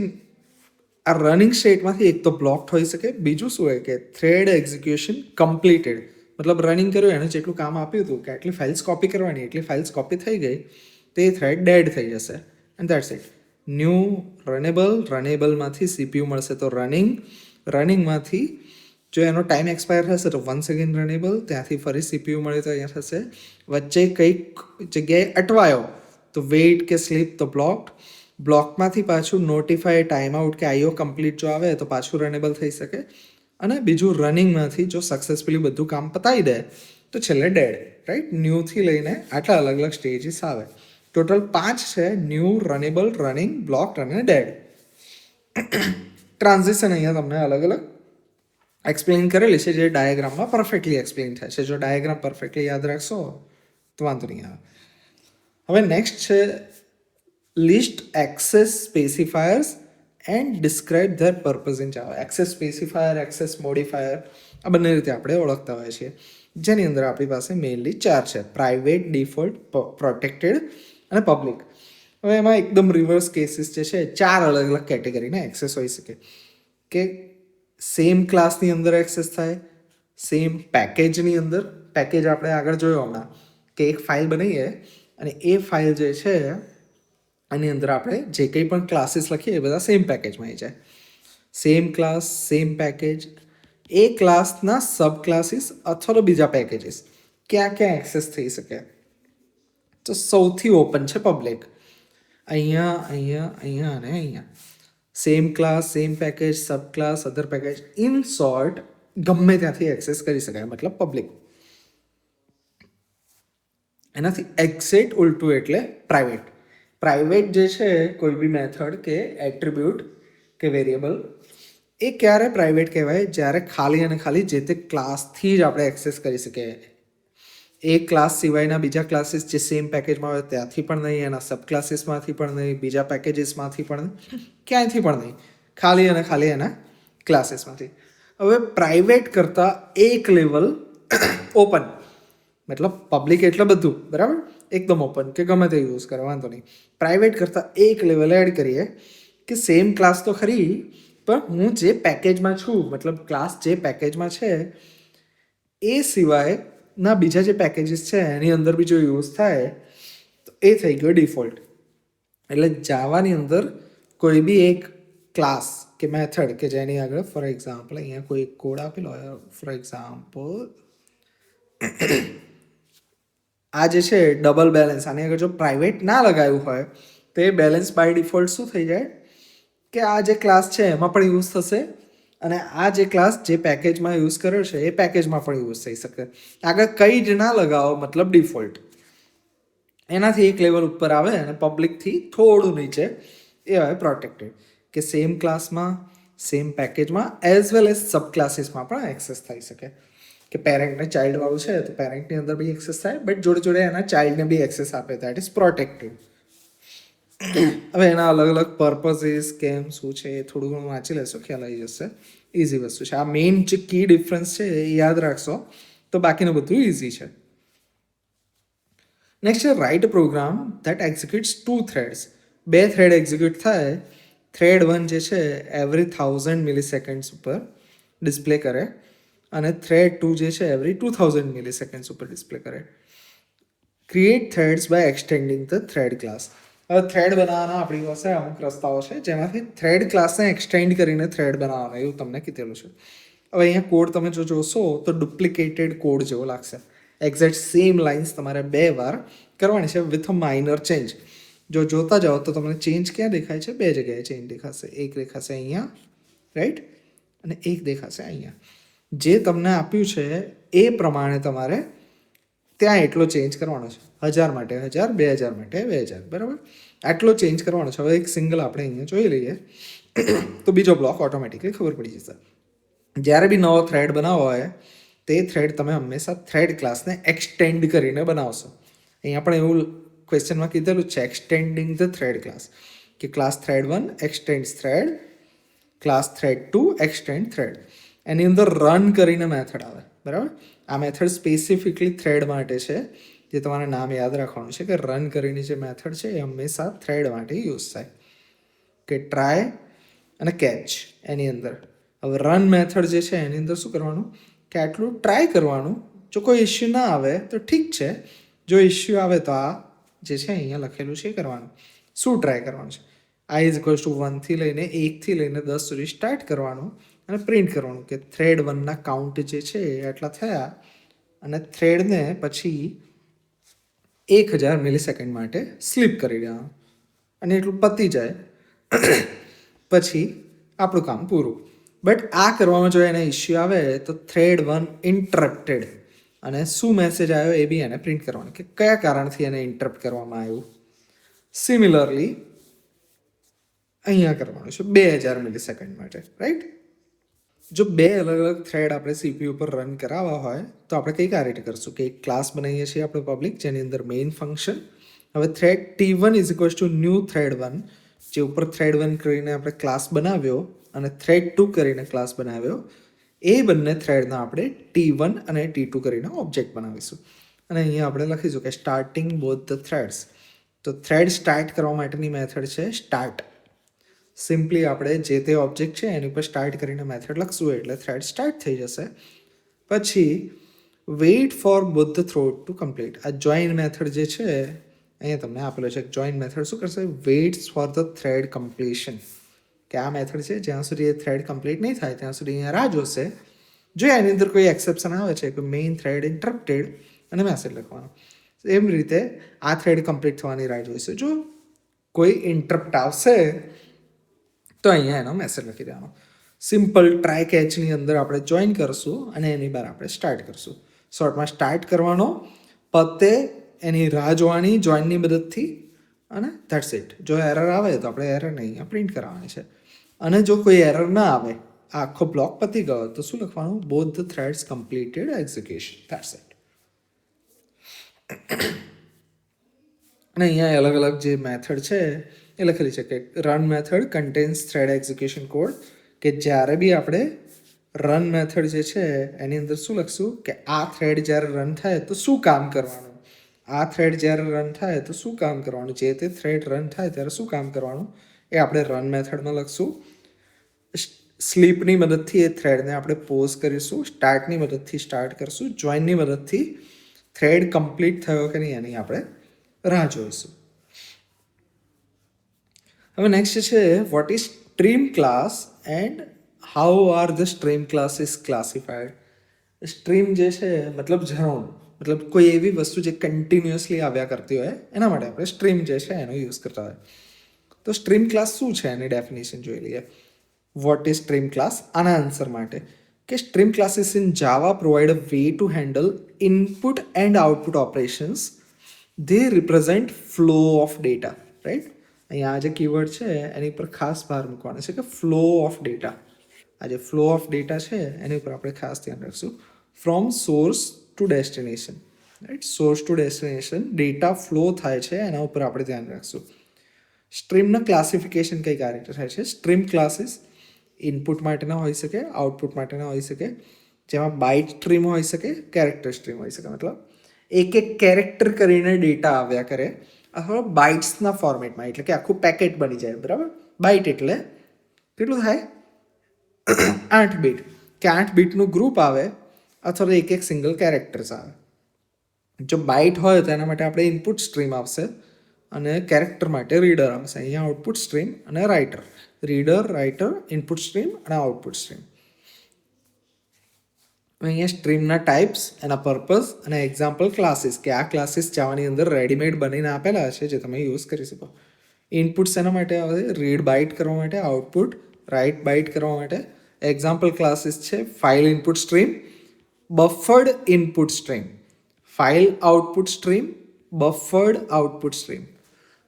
આ રનિંગ સ્ટેટમાંથી એક તો બ્લોક્ડ હોઈ શકે, બીજું શું હોય કે થ્રેડ એક્ઝિક્યુશન કમ્પ્લીટેડ, મતલબ રનિંગ કર્યું એને જેટલું કામ આપ્યું હતું કે આટલી ફાઇલ્સ કોપી કરવાની, એટલી ફાઇલ્સ કોપી થઈ ગઈ, તો એ થ્રેડ ડેડ થઈ જશે એન્ડ દેટ્સ ઇટ. ન્યૂ રનેબલમાંથી સીપીયુ મળશે તો રનિંગમાંથી જો એનો ટાઈમ એક્સપાયર થશે તો વન્સ અગેન રનેબલ, ત્યાંથી ફરી સીપીયુ મળે તો અહીંયા થશે. વચ્ચે કંઈક જગ્યાએ અટવાયો તો વેઇટ કે સ્લીપ તો બ્લોકમાંથી પાછું નોટિફાય ટાઈમ આઉટ કે આઈઓ કમ્પ્લીટ જો આવે તો પાછું રનેબલ થઈ શકે. અને બીજું રનિંગમાંથી જો સક્સેસફુલી બધું કામ પતાવી દે તો છેલ્લે ડેડ, રાઈટ. ન્યૂથી લઈને આટલા અલગ અલગ સ્ટેજીસ આવે. ટોટલ 5 છે: ન્યૂ, રનેબલ, રનિંગ, બ્લોક્ડ અને ડેડ. ટ્રાન્ઝિશન અહીંયા તમને અલગ અલગ એક્સપ્લેન કરેલી છે, જે ડાયાગ્રામમાં પરફેક્ટલી એક્સપ્લેન થાય છે. જો ડાયાગ્રામ પરફેક્ટલી યાદ રાખશો તો વાંધો નહીં આવે. હવે નેક્સ્ટ છે list access specifiers and describe their purpose in Java. Access specifier, access modifier, આ બંને રીતે આપણે ઓળખતા હોઈએ છીએ, જેની અંદર આપણી પાસે મેઇનલી 4 છે: પ્રાઇવેટ, ડિફોલ્ટ, પ્રોટેક્ટેડ અને પબ્લિક. હવે એમાં એકદમ રિવર્સ કેસીસ જે છે, 4 અલગ અલગ કેટેગરીના એક્સેસ હોઈ શકે. કે સેમ ક્લાસની અંદર એક્સેસ થાય, સેમ પેકેજની અંદર. પેકેજ આપણે આગળ જોયો હમણાં કે એક ફાઇલ બનાવીએ અને એ ફાઇલ જે છે આની અંદર આપણે જે કંઈ પણ ક્લાસીસ લખીએ એ બધા સેમ પેકેજમાં આવી જાય. Same class, same package. એ ક્લાસના સબ ક્લાસીસ અથવા તો બીજા પેકેજીસ ક્યાં ક્યાં એક્સેસ થઈ શકે? તો સૌથી ઓપન છે પબ્લિક. અહીંયા, અહીંયા, અહીંયા અને અહીંયા. Same class, same package, sub class, other package, in short ગમે ત્યાંથી એક્સેસ કરી શકાય, મતલબ પબ્લિક. એનાથી એક્ઝેક્ટ ઉલટું એટલે પ્રાઇવેટ. પ્રાઇવેટ જે છે કોઈ બી મેથડ કે એટ્રીબ્યુટ કે વેરિયેબલ, એ ક્યારે પ્રાઇવેટ કહેવાય? જ્યારે ખાલી અને ખાલી જે તે ક્લાસથી જ આપણે એક્સેસ કરી શકીએ. એ ક્લાસ સિવાયના બીજા ક્લાસીસ જે સેમ પેકેજમાં હોય ત્યાંથી પણ નહીં, એના સબ ક્લાસીસમાંથી પણ નહીં, બીજા પેકેજીસમાંથી પણ નહીં, ક્યાંયથી પણ નહીં, ખાલી અને ખાલી એના ક્લાસીસમાંથી. હવે પ્રાઇવેટ કરતાં એક લેવલ ઓપન, મતલબ પબ્લિક એટલે બધું બરાબર એકદમ ઓપન કે ગમે તે યુઝ કરે વાંધો નહીં. પ્રાઇવેટ કરતાં એક લેવલ એડ કરીએ કે સેમ ક્લાસ તો ખરી, પણ હું જે પેકેજમાં છું, મતલબ ક્લાસ જે પેકેજમાં છે એ સિવાયના બીજા જે પેકેજીસ છે એની અંદર બી જો યુઝ થાય તો એ થઈ ગયો ડિફોલ્ટ. એટલે જાવાની અંદર કોઈ બી એક ક્લાસ કે મેથડ કે જેની આગળ ફોર એક્ઝામ્પલ અહીંયા કોઈ કોડ આપેલો હોય, ફોર એક્ઝામ્પલ આ જે છે ડબલ બેલેન્સ, આની આગળ જો પ્રાઇવેટ ના લગાવ્યું હોય તો એ બેલેન્સ બાય ડિફોલ્ટ શું થઈ જાય કે આ જે ક્લાસ છે એમાં પણ યુઝ થશે અને આ જે ક્લાસ જે પેકેજમાં યુઝ કર્યો છે એ પેકેજમાં પણ યુઝ થઈ શકે. આગળ કંઈ જ ના લગાવો મતલબ ડિફોલ્ટ. એનાથી એક લેવલ ઉપર આવે અને પબ્લિકથી થોડું નીચે એ હોય પ્રોટેક્ટેડ, કે સેમ ક્લાસમાં, સેમ પેકેજમાં એઝ વેલ એઝ સબ ક્લાસીસમાં પણ એક્સેસ થઈ શકે. કે પેરેન્ટને ચાઇલ્ડ વાળું છે તો પેરેન્ટની અંદર બી એક્સેસ થાય, બટ જોડે જોડે એના ચાઇલ્ડને બી એક્સેસ આપે, દેટ ઇઝ પ્રોટેક્ટેડ. હવે એના અલગ અલગ પર્પઝીસ કેમ શું છે એ થોડું ઘણું વાંચી લેશો, ખ્યાલ આવી જશે. ઇઝી વસ્તુ છે. આ મેઇન જે કી ડિફરન્સ છે એ યાદ રાખશો તો બાકીનું બધું ઇઝી છે. નેક્સ્ટ છે write program that executes 2 threads. 2 thread execute થાય. થ્રેડ 1 જે છે એવરી 1000 મિલીસેકન્ડ્સ ઉપર ડિસ્પ્લે કરે અને થ્રેડ 2 જે છે એવરી 2000 મિલીસેકન્ડ્સ ઉપર ડિસ્પ્લે કરે. Create threads by extending the thread class. હવે થ્રેડ બનાવવાના આપણી પાસે અમુક રસ્તાઓ છે જેમાંથી થ્રેડ ક્લાસને એક્સટેન્ડ કરીને થ્રેડ બનાવવાનો એવું તમને કીધેલું છે. હવે અહીંયા કોડ તમે જો જોશો તો ડુપ્લિકેટેડ કોડ જેવો લાગશે. એક્ઝેક્ટ સેમ લાઇન્સ તમારે 2 વાર કરવાની છે વિથ અ માઇનર ચેન્જ. જો જોતા જાઓ તો તમને ચેન્જ ક્યાં દેખાય છે? 2 જગ્યાએ ચેન્જ દેખાશે. એક દેખાશે અહીંયા, રાઈટ, અને એક દેખાશે અહીંયા. જે તમને આપ્યું છે એ પ્રમાણે તમારે ત્યાં એટલો ચેન્જ કરવાનો છે. 1000 માટે 1000, 2000 માટે 2000, બરાબર આટલો ચેન્જ કરવાનો છે. હવે એક સિંગલ આપણે અહીંયા જોઈ લઈએ તો બીજો બ્લોક ઓટોમેટિકલી ખબર પડી જશે. જ્યારે બી નવો થ્રેડ બનાવવો હોય તે થ્રેડ તમે હંમેશા થ્રેડ ક્લાસને એક્સટેન્ડ કરીને બનાવશો. અહીંયા પણ એવું ક્વેશ્ચનમાં કીધેલું છે એક્સટેન્ડિંગ ધ થ્રેડ ક્લાસ, કે class thread 1 extend thread, class thread 2 extend thread. એની અંદર રન કરીને મેથડ આવે, બરાબર. આ મેથડ સ્પેસિફિકલી થ્રેડ માટે છે, જે તમારે નામ યાદ રાખવાનું છે કે રન કરીને જે મેથડ છે એ હંમેશા થ્રેડ માટે યુઝ થાય. કે ટ્રાય અને કેચ એની અંદર. હવે રન મેથડ જે છે એની અંદર શું કરવાનું કે આટલું ટ્રાય કરવાનું. જો કોઈ ઇશ્યુ ના આવે તો ઠીક છે, જો ઇશ્યુ આવે તો આ જે છે અહીંયા લખેલું છે એ કરવાનું. શું ટ્રાય કરવાનું છે? i ઇઝ ઇક્વલ્સ ટુ 1 થી લઈને 1 થી લઈને 10 સુધી સ્ટાર્ટ કરવાનું અને પ્રિન્ટ કરવાનું કે થ્રેડ 1ના કાઉન્ટ જે છે એ આટલા થયા અને થ્રેડને પછી 1000 મિલીસેકન્ડ માટે સ્લીપ કરી દેવાનું અને એટલું પતી જાય પછી આપણું કામ પૂરું. બટ આ કરવામાં જો એને ઇશ્યુ આવે તો થ્રેડ 1 ઇન્ટરપ્ટેડ, અને શું મેસેજ આવ્યો એ બી એને પ્રિન્ટ કરવાનું કે કયા કારણથી એને ઇન્ટરપ્ટ કરવામાં આવ્યું. સિમિલરલી અહીંયા કરવાનું છે 2000 મિલિસેકન્ડ માટે, રાઈટ? જો બે અલગ અલગ થ્રેડ આપણે સીપીયુ પર રન કરાવવા હોય તો આપણે કઈ રીતે કરશું કે એક ક્લાસ બનાવીએ છીએ આપણે પબ્લિક, જેની અંદર મેઇન ફંક્શન. હવે thread T1 is equals to new thread 1, જે ઉપર થ્રેડ 1 કરીને આપણે ક્લાસ બનાવ્યો અને થ્રેડ 2 કરીને ક્લાસ બનાવ્યો, એ બંને થ્રેડના આપણે T1 અને T2 કરીને ઓબ્જેક્ટ બનાવીશું. અને અહીંયા આપણે લખીશું કે સ્ટાર્ટિંગ બોથ ધ થ્રેડ્સ. તો થ્રેડ સ્ટાર્ટ કરવા માટેની મેથડ છે સ્ટાર્ટ. સિમ્પલી આપણે જે તે ઓબ્જેક્ટ છે એની પર સ્ટાર્ટ કરીને મેથડ લખશું એટલે થ્રેડ સ્ટાર્ટ થઈ જશે. પછી weight for both the thread to complete. આ જોઈન મેથડ જે છે અહીંયા તમને આપેલો છે. જોઈન મેથડ શું કરશે? Waits for the thread completion. કે આ મેથડ છે જ્યાં સુધી એ થ્રેડ કમ્પ્લીટ નહીં થાય ત્યાં સુધી અહીંયા રાહ જોશે. જો એની અંદર કોઈ એક્સેપ્શન આવે છે કે મેઇન થ્રેડ ઇન્ટરપ્ટેડ અને મેસેજ લખવાનો, એમ રીતે આ થ્રેડ કમ્પ્લીટ થવાની રાહ જોઈશે. જો કોઈ ઇન્ટરપ્ટ આવશે તો અહીંયા એનો મેસેજ લખી દેવાનો. સિમ્પલ ટ્રાય કેચની અંદર આપણે જોઈન કરશું અને એની બહાર આપણે સ્ટાર્ટ કરશું. શોર્ટમાં સ્ટાર્ટ કરવાનો, પતે એની રાહ જોવાની જોઈનની મદદથી, અને ધેટ્સ ઇટ. જો એરર આવે તો આપણે એરરને અહીંયા પ્રિન્ટ કરાવવાની છે. અને જો કોઈ એરર ના આવે, આખો બ્લોક પતી ગયો, તો શું લખવાનું? Both the threads completed execution. That's it. અને અહીંયા અલગ અલગ જે મેથડ છે એ લખેલી છે કે run method contains thread execution code. કે જ્યારે બી આપણે રન મેથડ જે છે એની અંદર શું લખશું કે આ થ્રેડ જ્યારે રન થાય તો શું કામ કરવાનું, આ થ્રેડ જ્યારે રન થાય તો શું કામ કરવાનું, જે તે થ્રેડ રન થાય ત્યારે શું કામ કરવાનું, એ આપણે રન મેથડમાં લખશું. સ્લીપની મદદથી એ થ્રેડને આપણે પોઝ કરીશું, સ્ટાર્ટની મદદથી સ્ટાર્ટ કરીશું, જોઈનની મદદથી થ્રેડ કમ્પ્લીટ થયો કે નહીં એની આપણે રાહ જોઈશું. હવે નેક્સ્ટ છે what is stream class and how are the stream classes classified. Stream જે છે મતલબ ઝરણું, મતલબ કોઈ એવી વસ્તુ જે કન્ટિન્યુઅસલી આવ્યા કરતી હોય એના માટે આપણે સ્ટ્રીમ જે છે એનો યુઝ કરતા હોય. તો સ્ટ્રીમ ક્લાસ શું છે એની ડેફિનેશન જોઈ લઈએ. What is stream class? આના આન્સર માટે કે stream classes in Java provide a way to handle input and output operations. they represent flow of data, right? અહીંયા આ જે કીવર્ડ છે એની પર ખાસ ભાર મૂકવાનો છે કે ફ્લો ઓફ ડેટા. આ જે ફ્લો ઓફ ડેટા છે એની ઉપર આપણે ખાસ ધ્યાન રાખશું. From source to destination, right? Source to destination data flow થાય છે એના ઉપર આપણે ધ્યાન રાખશું. સ્ટ્રીમના ક્લાસિફિકેશન કઈ રીતે થાય છે? સ્ટ્રીમ ક્લાસીસ ઇનપુટ માટેના હોઈ શકે, આઉટપુટ માટેના હોઈ શકે, જેમાં બાઇટ સ્ટ્રીમ હોઈ શકે, કેરેક્ટર સ્ટ્રીમ હોઈ શકે. મતલબ એક એક કેરેક્ટર કરીને ડેટા આવ્યા કરે, અથવા બાઇટ્સના ફોર્મેટમાં, એટલે કે આખું પેકેટ બની જાય, બરાબર? બાઇટ એટલે કેટલું થાય? 8 બીટ, કે 8 બીટનું ગ્રુપ આવે, અથવા એક એક સિંગલ કેરેક્ટર્સ આવે. જો બાઇટ હોય તો એના માટે આપણે ઇનપુટ સ્ટ્રીમ આવશે અને કેરેક્ટર માટે રીડર આવશે. અહીંયા આઉટપુટ સ્ટ્રીમ અને writer. Reader, writer, input stream અને આઉટપુટ સ્ટ્રીમ. અહીંયા સ્ટ્રીમના ટાઈપ્સ, એના પર્પઝ અને એક્ઝામ્પલ ક્લાસીસ, કે આ ક્લાસીસ જાવાની અંદર રેડીમેડ બનીને આપેલા છે જે તમે યુઝ કરી શકો. ઇનપુટ્સ એના માટે આવે રીડ બાઇટ કરવા માટે, આઉટપુટ રાઇટ બાઇટ કરવા માટે. એક્ઝામ્પલ ક્લાસીસ છે file input stream, buffered input stream, file output stream, buffered output stream.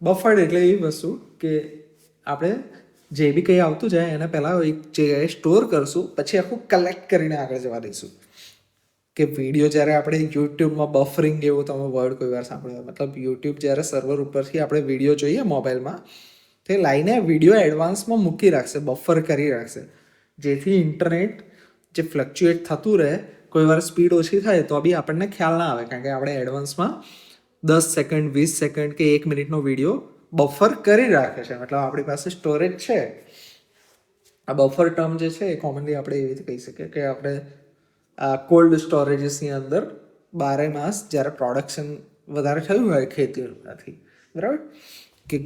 Buffered એટલે એવી વસ્તુ કે આપણે જે બી કંઈ આવતું જાય એને પહેલાં એક જગ્યાએ સ્ટોર કરશું, પછી આખું કલેક્ટ કરીને આગળ જવા દઈશું. કે વિડીયો જ્યારે આપણે યુટ્યુબમાં બફરિંગ એવું તમે વર્ડ કોઈ વાર સાંભળ્યો, મતલબ યુટ્યુબ જ્યારે સર્વર ઉપરથી આપણે વિડીયો જોઈએ મોબાઈલમાં, તે લાઈને વિડીયો એડવાન્સમાં મૂકી રાખશે, બફર કરી રાખશે, જેથી ઇન્ટરનેટ જે ફ્લક્ચ્યુએટ થતું રહે, કોઈ વાર સ્પીડ ઓછી થાય તો બી આપણને ખ્યાલ ના આવે, કારણ કે આપણે એડવાન્સમાં 10 સેકન્ડ, 20 સેકન્ડ કે 1 મિનિટનો વિડીયો બફર કરી રાખે છે. મતલબ આપણી પાસે સ્ટોરેજ છે. આ બફર ટર્મ જે છે એ કોમનલી આપણે એવી રીતે કહી શકીએ કે આપણે કોલ્ડ સ્ટોરેજીસની અંદર 12 માસ જ્યારે પ્રોડક્શન વધારે થયું હોય ખેતીમાંથી, બરાબર, કે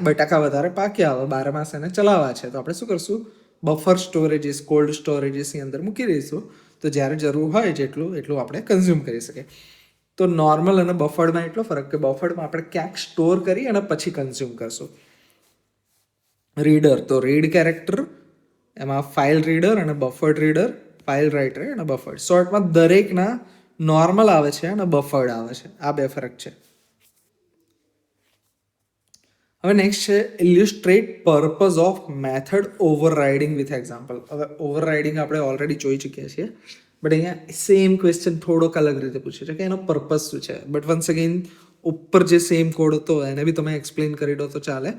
બટાકા વધારે પાક્યા હોય, 12 માસ એને ચલાવવા છે, તો આપણે શું કરશું? બફર સ્ટોરેજીસ, કોલ્ડ સ્ટોરેજીસની અંદર મૂકી દઈશું. તો જ્યારે જરૂર હોય એટલું આપણે કન્ઝ્યુમ કરી શકીએ. તો નોર્મલ અને બફર્ડમાં એટલો ફરક કે બફર્ડમાં આપણે ક્યાંક સ્ટોર કરી અને પછી કન્ઝ્યુમ કરશું. રીડર તો રીડ કેરેક્ટર, એમાં ફાઇલ રીડર અને બફર્ડ રીડર, ફાઇલ રાઇટર અને બફર્ડ. શોર્ટમાં દરેકના નોર્મલ આવે છે અને બફર્ડ આવે છે, આ બે ફરક છે. હવે નેક્સ્ટ છે illustrate purpose of method overriding with example. હવે ઓવરરાઇડિંગ આપણે ઓલરેડી જોઈ ચૂક્યા છીએ, બટ અહીંયા સેમ ક્વેશ્ચન થોડોક અલગ રીતે પૂછ્યો છે કે એનો પર્પઝ શું છે. બટ વન્સ અગેન ઉપર જે સેમ કોડ હતો એને બી તમે એક્સપ્લેન કરી દો તો ચાલે,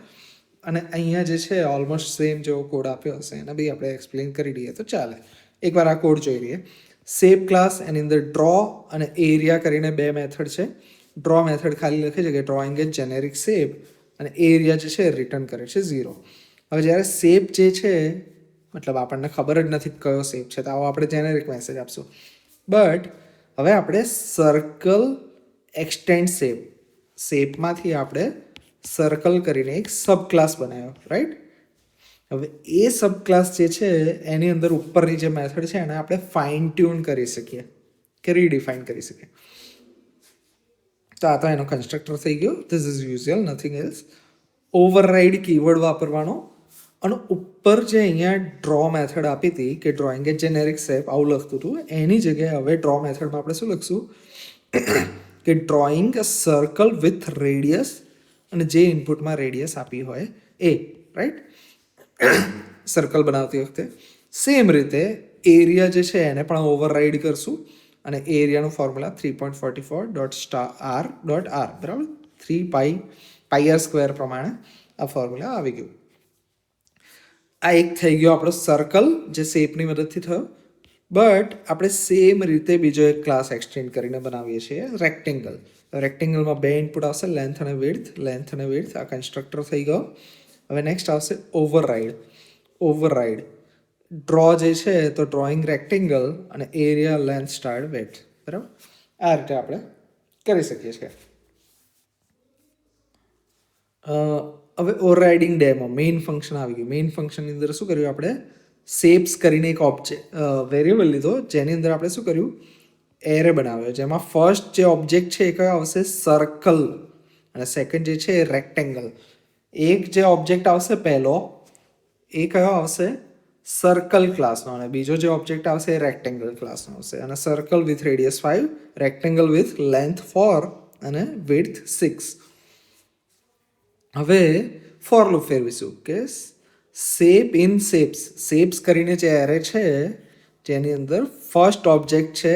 અને અહીંયા જે છે ઓલમોસ્ટ સેમ જેવો કોડ આપ્યો હશે એને બી આપણે એક્સપ્લેન કરી દઈએ તો ચાલે. એકવાર આ કોડ જોઈ લઈએ. શેપ ક્લાસ એની અંદર ડ્રો અને એરિયા કરીને બે મેથડ છે. ડ્રો મેથડ ખાલી લખે છે કે ડ્રોઈંગ એ જેનેરિક શેપ, અને એરિયા જે છે રિટર્ન કરે છે 0. હવે જ્યારે શેપ જે છે મતલબ આપણને ખબર જ નથી કયો શેપ છે, તો આવો આપણે જેનેરિક મેસેજ આપશું. બટ હવે આપણે સર્કલ એક્સટેન્ડ શેપમાંથી આપણે સર્કલ કરીને એક સબ ક્લાસ બનાવ્યો, રાઈટ. હવે એ સબ ક્લાસ જે છે એની અંદર ઉપરની જે મેથડ છે એને આપણે ફાઇન ટ્યુન કરી શકીએ કે રીડિફાઇન કરી શકીએ. તો આ તો એનો કન્સ્ટ્રક્ટર થઈ ગયો. This is usual, nothing else. Override keyword વાપરવાનો, અને ઉપર જે અહીંયા ડ્રો મેથડ આપી હતી કે ડ્રોઈંગ એ જેનેરિક શેપ આવું લખતું હતું, એની જગ્યાએ હવે ડ્રો મેથડમાં આપણે શું લખશું કે drawing a circle with radius, અને જે ઇનપુટમાં રેડિયસ આપી હોય એ, રાઈટ. સર્કલ બનાવતી વખતે સેમ રીતે એરિયા જે છે એને પણ ઓવરરાઇડ કરશું, અને એરિયાનું ફોર્મ્યુલા 3.44.r.r બરાબર, 3πr² પ્રમાણે આ ફોર્મ્યુલા આવી ગયું. આ એક થઈ ગયો આપણો સર્કલ જે શેપની મદદથી થયો. બટ આપણે સેમ રીતે બીજો એક ક્લાસ એક્સટેન્ડ કરીને બનાવીએ છીએ રેક્ટેંગલ. રેક્ટેંગલમાં બે ઇનપુટ આવશે, લેન્થ અને વિડ્થ. આ કન્સ્ટ્રક્ટર થઈ ગયો. હવે નેક્સ્ટ આવશે ઓવરરાઇડ. ડ્રો જે છે તો ડ્રોઈંગ રેક્ટેંગલ અને એરિયા લેન્થ સ્ટાર્ટ વેટ, બરાબર. આ રીતે આપણે કરી શકીએ છીએ. હવે ઓવરરાઇડિંગ ડેમો મેઇન ફંક્શન આવી ગયું. મેઇન ફંક્શનની અંદર શું કર્યું આપણે, શેપ્સ કરીને એક વેરિયેબલ લીધો જેની અંદર આપણે શું કર્યું, એરે બનાવ્યો, જેમાં ફર્સ્ટ જે ઓબ્જેક્ટ છે એ કયો આવશે, સર્કલ, અને સેકન્ડ જે છે એ રેક્ટેંગલ. એક જે ઓબ્જેક્ટ આવશે પહેલો એ કયો આવશે, સર્કલ ક્લાસનો, અને બીજો જે ઓબ્જેક્ટ આવશે એ રેક્ટેંગલ ક્લાસનો આવશે. અને circle with radius 5, rectangle with length 4 અને વિડ્થ 6. હવે ફોર લૂપ ફેરવીશું કે શેપ્સ કરીને જે એરે છે જેની અંદર ફર્સ્ટ ઓબ્જેક્ટ છે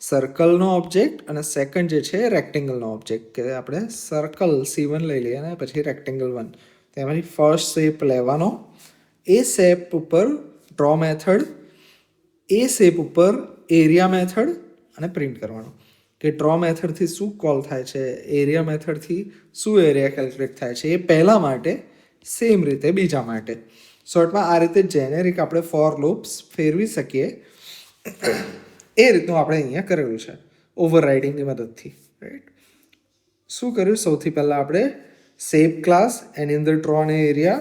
સર્કલનો ઓબ્જેક્ટ અને સેકન્ડ જે છે રેક્ટેંગલનો ઓબ્જેક્ટ, કે આપણે સર્કલ C1 લઈ લઈએ અને પછી રેક્ટેંગલ 1. તેમાંથી ફર્સ્ટ શેપ લેવાનો, એ શેપ ઉપર ડ્રો મેથડ, એ શેપ ઉપર એરિયા મેથડ, અને પ્રિન્ટ કરવાનો કે ડ્રો મેથડથી શું કોલ થાય છે, એરિયા મેથડથી શું એરિયા કેલ્ક્યુલેટ થાય છે, એ પહેલા માટે, સેમ રીતે બીજા માટે. શોર્ટમાં આ રીતે જેનેરિક આપણે ફોર લૂપ્સ ફેરવી શકીએ, એ રીતનું આપણે અહીંયા કરેલું છે ઓવરરાઇડિંગની મદદથી, રાઈટ. શું કર્યું, સૌથી પહેલાં આપણે શેપ ક્લાસ એની અંદર ડ્રો અને એરિયા,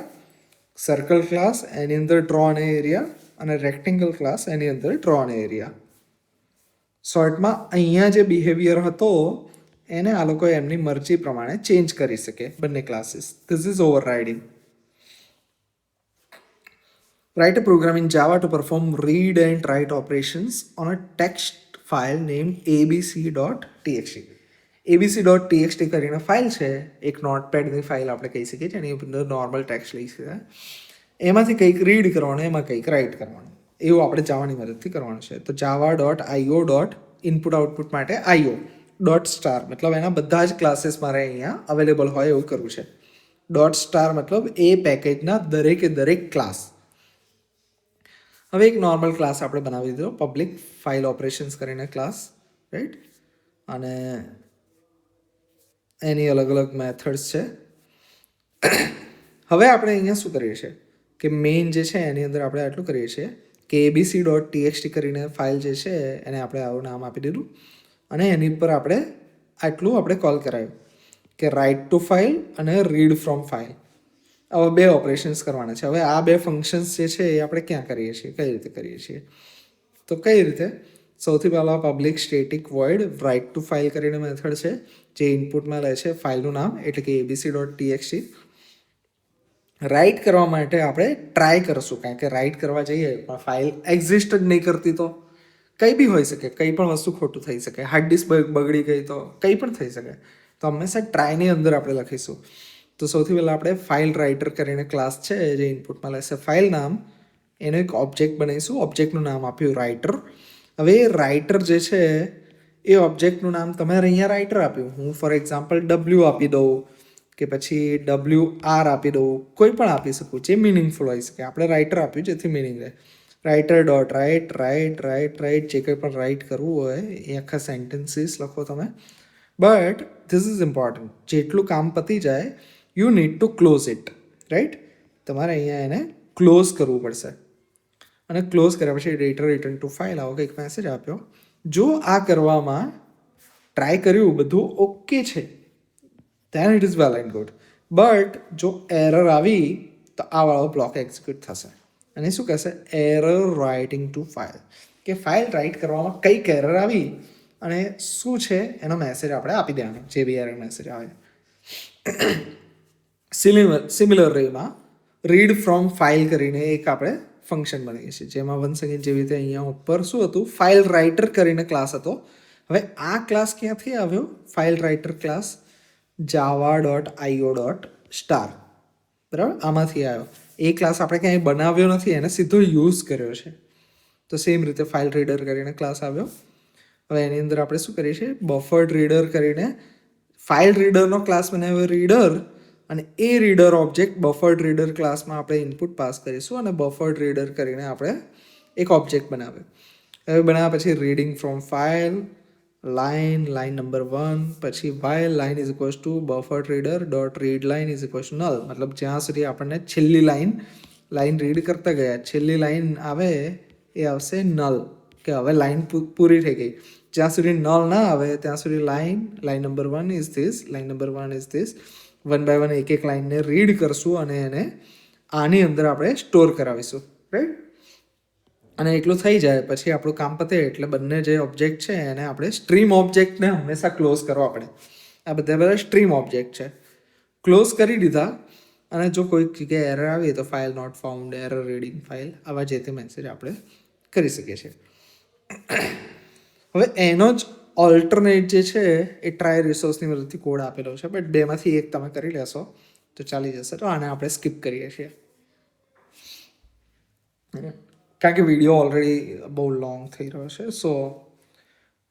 સર્કલ ક્લાસ એની અંદર ડ્રો અને એરિયા, અને રેક્ટેંગલ ક્લાસ એની અંદર ડ્રો અને એરિયા. શોર્ટમાં અહીંયા જે બિહેવિયર હતો એને આ લોકો એમની મરજી પ્રમાણે ચેન્જ કરી શકે બંને classes. This is overriding. Write a program in Java to perform read and write operations on a text file named abc.txt. abc.txt કરીને ફાઇલ છે, એક નોટપેડની ફાઇલ આપણે કહી શકીએ છીએ, એની અંદર નોર્મલ ટેક્સ્ટ લઈ શકાય. એમાંથી કંઈક રીડ કરવાનું, એમાં કંઈક રાઇટ કરવાનું, એવું આપણે જાવાની મદદથી કરવાનું છે. તો java.io. ઇનપુટ આઉટપુટ માટે io .star મતલબ એના બધા જ ક્લાસીસ મારે અહીંયા અવેલેબલ હોય એવું કરવું છે. .star મતલબ એ પેકેજના દરેક ક્લાસ. હવે એક નોર્મલ ક્લાસ આપણે બનાવી દીધો, પબ્લિક ફાઇલ ઓપરેશન્સ કરીને ક્લાસ, રાઈટ. અને એની અલગ અલગ મેથડ્સ છે. હવે આપણે અહીંયા શું કરીએ છીએ કે મેઇન જે છે એની અંદર આપણે આટલું કરીએ છીએ કે abc.txt કરીને ફાઇલ જે છે એને આપણે આવું નામ આપી દીધું, અને એની ઉપર આપણે કોલ કરાયું કે રાઇટ ટુ ફાઇલ અને રીડ ફ્રોમ ફાઇલ. હવે બે ઓપરેશન્સ કરવાના છે. હવે આ બે ફંક્શન્સ જે છે એ આપણે ક્યાં કરીએ છીએ, કઈ રીતે કરીએ છીએ, તો કઈ રીતે, સૌથી પહેલાં public static void write to file કરીને મેથડ છે જે ઇનપુટમાં લે છે ફાઇલનું નામ, એટલે કે abc.txt. રાઇટ કરવા માટે આપણે ટ્રાય કરશું, કારણ કે રાઇટ કરવા જઈએ પણ ફાઇલ એક્ઝિસ્ટ જ નહીં કરતી, તો કંઈ બી હોઈ શકે, કંઈ પણ વસ્તુ ખોટું થઈ શકે, હાર્ડ ડિસ્ક બગડી ગઈ તો કંઈ પણ થઈ શકે. તો હંમેશા ટ્રાયની અંદર આપણે લખીશું. તો સૌથી પહેલાં આપણે ફાઇલ રાઇટર કરીને ક્લાસ છે જે ઇનપુટમાં લેશે ફાઇલ નામ, એનો એક ઓબ્જેક્ટ બનાવીશું. ઓબ્જેક્ટનું નામ આપ્યું રાઇટર. હવે રાઇટર જે છે એ ઓબ્જેક્ટનું નામ તમારે અહીંયા રાઇટર આપ્યું, હું ફોર એક્ઝામ્પલ ડબલ્યુ આપી દઉં કે પછી WR આપી દઉં, કોઈ પણ આપી શકું જે મિનિંગફુલ હોઈ શકે. આપણે રાઇટર આપ્યું જેથી મિનિંગ રહે. Writer dot write write write write જે કંઈ પણ રાઇટ કરવું હોય એ આખા સેન્ટેન્સીસ લખો તમે. બટ ધીસ ઇઝ ઇમ્પોર્ટન્ટ, જેટલું કામ પતી જાય you need to close it, right. તમારે અહીંયા એને ક્લોઝ કરવું પડશે. અને ક્લોઝ કર્યા પછી રિટર્ન ટુ ફાઇલ આવો કંઈક મેસેજ આપ્યો. જો આ કરવામાં ટ્રાય કર્યું બધું ઓકે છે, then it is well and good. But જો એરર આવી તો આ વાળો બ્લોક એક્ઝિક્યુટ થશે અને શું કહેશે, એરર રાઇટિંગ ટુ ફાઇલ, કે ફાઇલ રાઇટ કરવામાં કંઈક એરર આવી અને શું છે એનો મેસેજ આપણે આપી દેવાનો, જે બી એરર મેસેજ આવે. સિમિલર વેમાં રીડ ફ્રોમ ફાઇલ કરીને એક આપણે ફંક્શન બનાવીએ છીએ, જેમાં વન સેકન્ડ જેવી રીતે અહીંયા ઉપર શું હતું, ફાઇલ રાઇટર કરીને ક્લાસ હતો. હવે આ ક્લાસ ક્યાંથી આવ્યો, ફાઇલ રાઇટર ક્લાસ java.io.star, બરાબર, આમાંથી આવ્યો. એ ક્લાસ આપણે ક્યાંય બનાવ્યો નથી, એને સીધો યુઝ કર્યો છે. તો સેમ રીતે ફાઇલ રીડર કરીને ક્લાસ આવ્યો. હવે એની અંદર આપણે શું કરીએ છીએ, બફર્ડ રીડર કરીને ફાઇલ રીડરનો ક્લાસ બનાવ્યો રીડર, અને એ રીડર ઓબ્જેક્ટ બફર્ડ રીડર ક્લાસમાં આપણે ઇનપુટ પાસ કરીશું અને બફર્ડ રીડર કરીને આપણે એક ઓબ્જેક્ટ બનાવ્યો. હવે બનાવ્યા પછી reading from file line number 1, પછી while line is equals to buffered reader dot read line is equals to null, મતલબ જ્યાં સુધી આપણને છેલ્લી લાઇન રીડ કરતા ગયા, છેલ્લી લાઇન આવે એ આવશે નલ, કે હવે લાઇન પૂરી થઈ ગઈ. જ્યાં સુધી નલ ના આવે ત્યાં સુધી line number 1 is this, line number 1 is this, one by one એક લાઇનને રીડ કરશું અને એને આની અંદર આપણે સ્ટોર કરાવીશું, રાઈટ. અને એટલું થઈ જાય પછી આપણું કામ પતે એટલે બંને જે ઓબ્જેક્ટ છે એને આપણે સ્ટ્રીમ ઓબ્જેક્ટને હંમેશા ક્લોઝ કરવા પડે. આ બધા સ્ટ્રીમ ઓબ્જેક્ટ છે, ક્લોઝ કરી દીધા. અને જો કોઈક જગ્યાએ એરર આવી તો file not found, error reading file, આવા જે તે મેસેજ આપણે કરી શકીએ છીએ. હવે એનો જ ઓલ્ટરનેટ જે છે એ ટ્રાય રિસોર્સની મદદથી કોડ આપેલો છે, બટ બેમાંથી એક તમે કરી લેશો તો ચાલી જશે. તો આને આપણે સ્કીપ કરીએ છીએ કારણ કે વિડીયો ઓલરેડી બહુ લોંગ થઈ રહ્યો છે. સો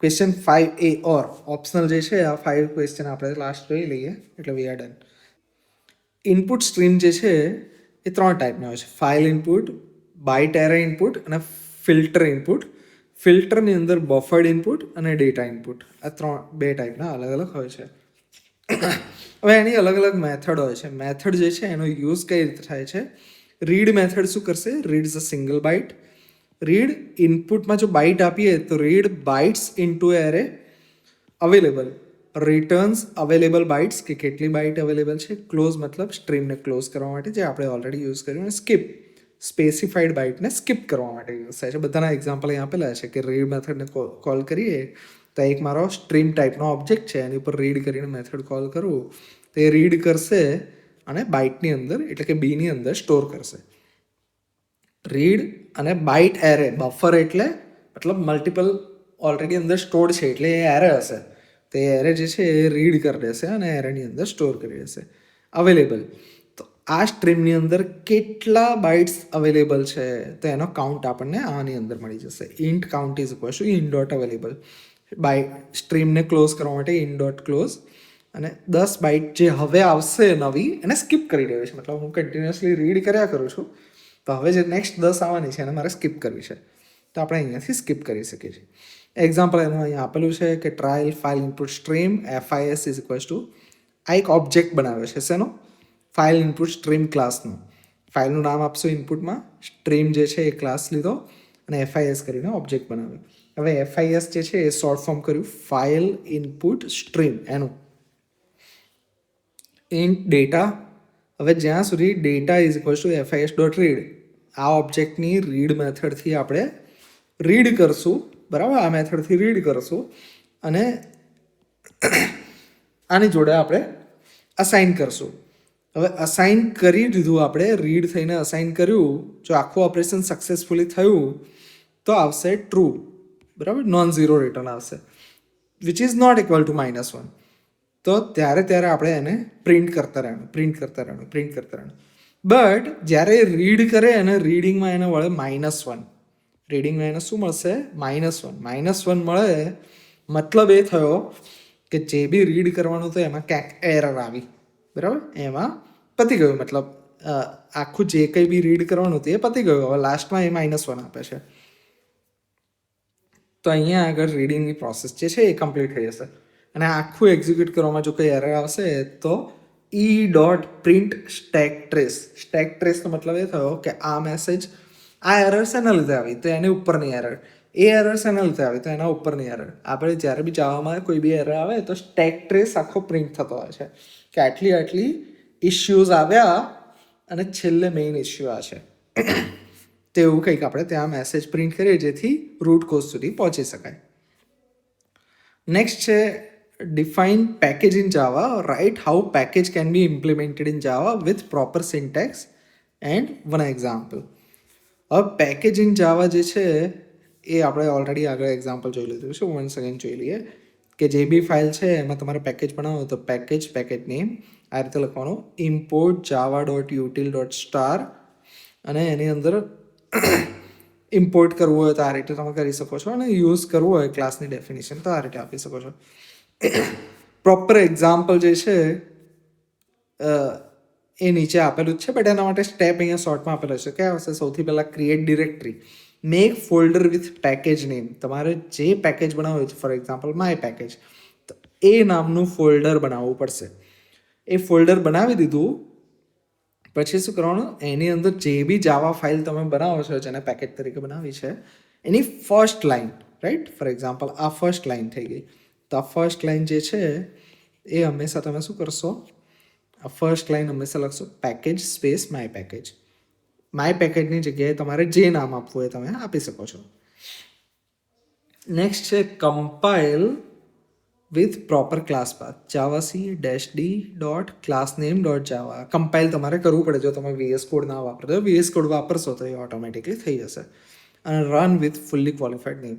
ક્વેશ્ચન 5A ઓર ઓપ્શનલ જે છે આ 5 ક્વેશ્ચન આપણે લાસ્ટ જોઈ લઈએ એટલે we are done. Input stream જે છે એ 3 ટાઈપના હોય છે, file input, byte array input અને ફિલ્ટર ઇનપુટ. ફિલ્ટરની અંદર બફર્ડ ઇનપુટ અને ડેટા ઇનપુટ, આ 2 ટાઈપના અલગ અલગ હોય છે. હવે એની અલગ અલગ મેથડ હોય છે. મેથડ જે છે એનો યુઝ કઈ રીતે થાય છે, રીડ મેથડ શું કરશે, read is a single byte. Read ઇનપુટમાં જો બાઇટ આપીએ તો read bytes into array available, returns available bytes, કે કેટલી બાઇટ અવેલેબલ છે. ક્લોઝ મતલબ સ્ટ્રીમને ક્લોઝ કરવા માટે, જે આપણે ઓલરેડી યુઝ કર્યું. અને સ્કીપ સ્પેસિફાઈડ બાઇટને સ્કીપ કરવા માટે યુઝ થાય છે. બધાના એક્ઝામ્પલ અહીં આપેલા છે કે રીડ મેથડને કોલ કરીએ તો એક મારો સ્ટ્રીમ ટાઈપનો ઓબ્જેક્ટ છે, એની ઉપર રીડ કરીને મેથડ કોલ કરવું તો એ રીડ કરશે અને બાઇટની અંદર એટલે કે બીની અંદર સ્ટોર કરશે. રીડ અને બાઇટ એરે, બફર એટલે મતલબ મલ્ટિપલ ઓલરેડી અંદર સ્ટોર્ડ છે એટલે એ એરે હશે, તો એ એરે જે છે એ રીડ કરી દેશે અને એરેની અંદર સ્ટોર કરી દેશે. અવેલેબલ, તો આ સ્ટ્રીમની અંદર કેટલા બાઇટ્સ અવેલેબલ છે તો એનો કાઉન્ટ આપણને આની અંદર મળી જશે. Int count is equal to in dot available, byte સ્ટ્રીમને ક્લોઝ કરવા માટે ઇન ડોટ ક્લોઝ, અને 10 બાઇટ જે હવે આવશે નવી એને સ્કીપ કરી દેવી છે. મતલબ હું કન્ટિન્યુઅસલી રીડ કર્યા કરું છું તો હવે જે નેક્સ્ટ 10 આવવાની છે એને મારે સ્કીપ કરવી છે તો આપણે અહીંયાથી સ્કીપ કરી શકીએ છીએ. એક્ઝામ્પલ એનું અહીંયા આપેલું છે કે trial file input stream FIS is equals two, આ એક ઓબ્જેક્ટ બનાવ્યો છે શેનો, ફાઇલ ઇનપુટ સ્ટ્રીમ ક્લાસનું. ફાઇલનું નામ આપશો ઇનપુટમાં, સ્ટ્રીમ જે છે એ ક્લાસ લીધો અને FIS કરીને ઓબ્જેક્ટ બનાવ્યો. હવે FIS જે છે એ શોર્ટ ફોર્મ કર્યું ફાઇલ ઇનપુટ સ્ટ્રીમ, એનું ઇન્ટ ડેટા. હવે જ્યાં સુધી data is equals two FIS dot read, આ ઓબ્જેક્ટની રીડ મેથડથી આપણે રીડ કરશું, બરાબર, આ મેથડથી રીડ કરશું અને આની જોડે આપણે અસાઇન કરશું. હવે અસાઇન કરી દીધું આપણે, રીડ થઈને અસાઇન કર્યું, જો આખું ઓપરેશન સક્સેસફુલી થયું તો આવશે ટ્રુ, બરાબર, નોન ઝીરો રિટર્ન આવશે which is not equal to -1. તો ત્યારે આપણે એને પ્રિન્ટ કરતા રહેવાનું. બટ જ્યારે રીડ કરે અને રીડિંગમાં એને મળે -1, રીડિંગમાં એને શું મળશે? -1 મળે, મતલબ એ થયો કે જે બી રીડ કરવાનું હતું એમાં ક્યાંક એરર આવી, બરાબર, એમાં પતી ગયું. મતલબ આખું જે કંઈ બી રીડ કરવાનું હતું એ પતી ગયું. હવે લાસ્ટમાં એ -1 આપે છે, તો અહીંયા આગળ રીડિંગની પ્રોસેસ જે છે એ કમ્પ્લીટ થઈ જશે. અને આખું એક્ઝિક્યુટ કરવામાં જો કંઈ એરર આવશે તો e.print stack trace નો મતલબ એ થયો કે આ મેસેજ, આ એરર શેના લીધે આવી? તો એની ઉપરની એરર. એ એરર શેના લીધે આવી? તો એના ઉપરની એરર. આપણે જ્યારે બી જાવામાં કોઈ બી એરર આવે તો સ્ટેક ટ્રેસ આખો પ્રિન્ટ થતો હોય છે કે આટલી ઇશ્યુઝ આવ્યા અને છેલ્લે મેઇન ઇશ્યુ આ છે. તો એવું કંઈક આપણે ત્યાં મેસેજ પ્રિન્ટ કરીએ જેથી રૂટ કોઝ સુધી પહોંચી શકાય. નેક્સ્ટ છે define package in Java, write how package can be implemented in Java with proper syntax and one example. હવે પેકેજ ઇન જાવા જે છે એ આપણે ઓલરેડી આગળ એક્ઝામ્પલ જોઈ લીધું છે. વન સેકન્ડ જોઈ લઈએ કે જે બી ફાઇલ છે એમાં તમારે પેકેજ બનાવો તો પેકેજ નેમ આ રીતે લખવાનું, import java.util.star, અને એની અંદર ઇમ્પોર્ટ કરવું હોય તો આ રીતે તમે કરી શકો છો, અને યુઝ કરવું હોય ક્લાસની ડેફિનેશન તો આ રીતે આપી શકો છો. પ્રોપર એક્ઝામ્પલ જે છે એ નીચે આપેલું જ છે, બટ એના માટે સ્ટેપ અહીંયા શોર્ટમાં આપેલો છે. ક્યાં આવશે? સૌથી પહેલાં create directory, make folder with package name. તમારે જે પેકેજ બનાવવું હોય છે, ફોર એક્ઝામ્પલ માય પેકેજ, તો એ નામનું ફોલ્ડર બનાવવું પડશે. એ ફોલ્ડર બનાવી દીધું પછી શું કરવાનું? એની અંદર જે બી જાવા ફાઇલ તમે બનાવો છો જેને પેકેજ તરીકે બનાવી છે એની first line, right, for example આ ફર્સ્ટ લાઇન થઈ ગઈ. તો આ ફર્સ્ટ લાઇન જે છે એ હંમેશા તમે શું કરશો? આ ફર્સ્ટ લાઇન હંમેશા લખશો package space my package. My પેકેજની જગ્યાએ તમારે જે નામ આપવું એ તમે આપી શકો છો. નેક્સ્ટ છે compile with proper class path, javac-d.classname.java. Compile તમારે કરવું પડે. જો તમે VS કોડ ના વાપરતો હોય, VS કોડ વાપરશો તો એ ઓટોમેટિકલી થઈ જશે. અને run with fully qualified name,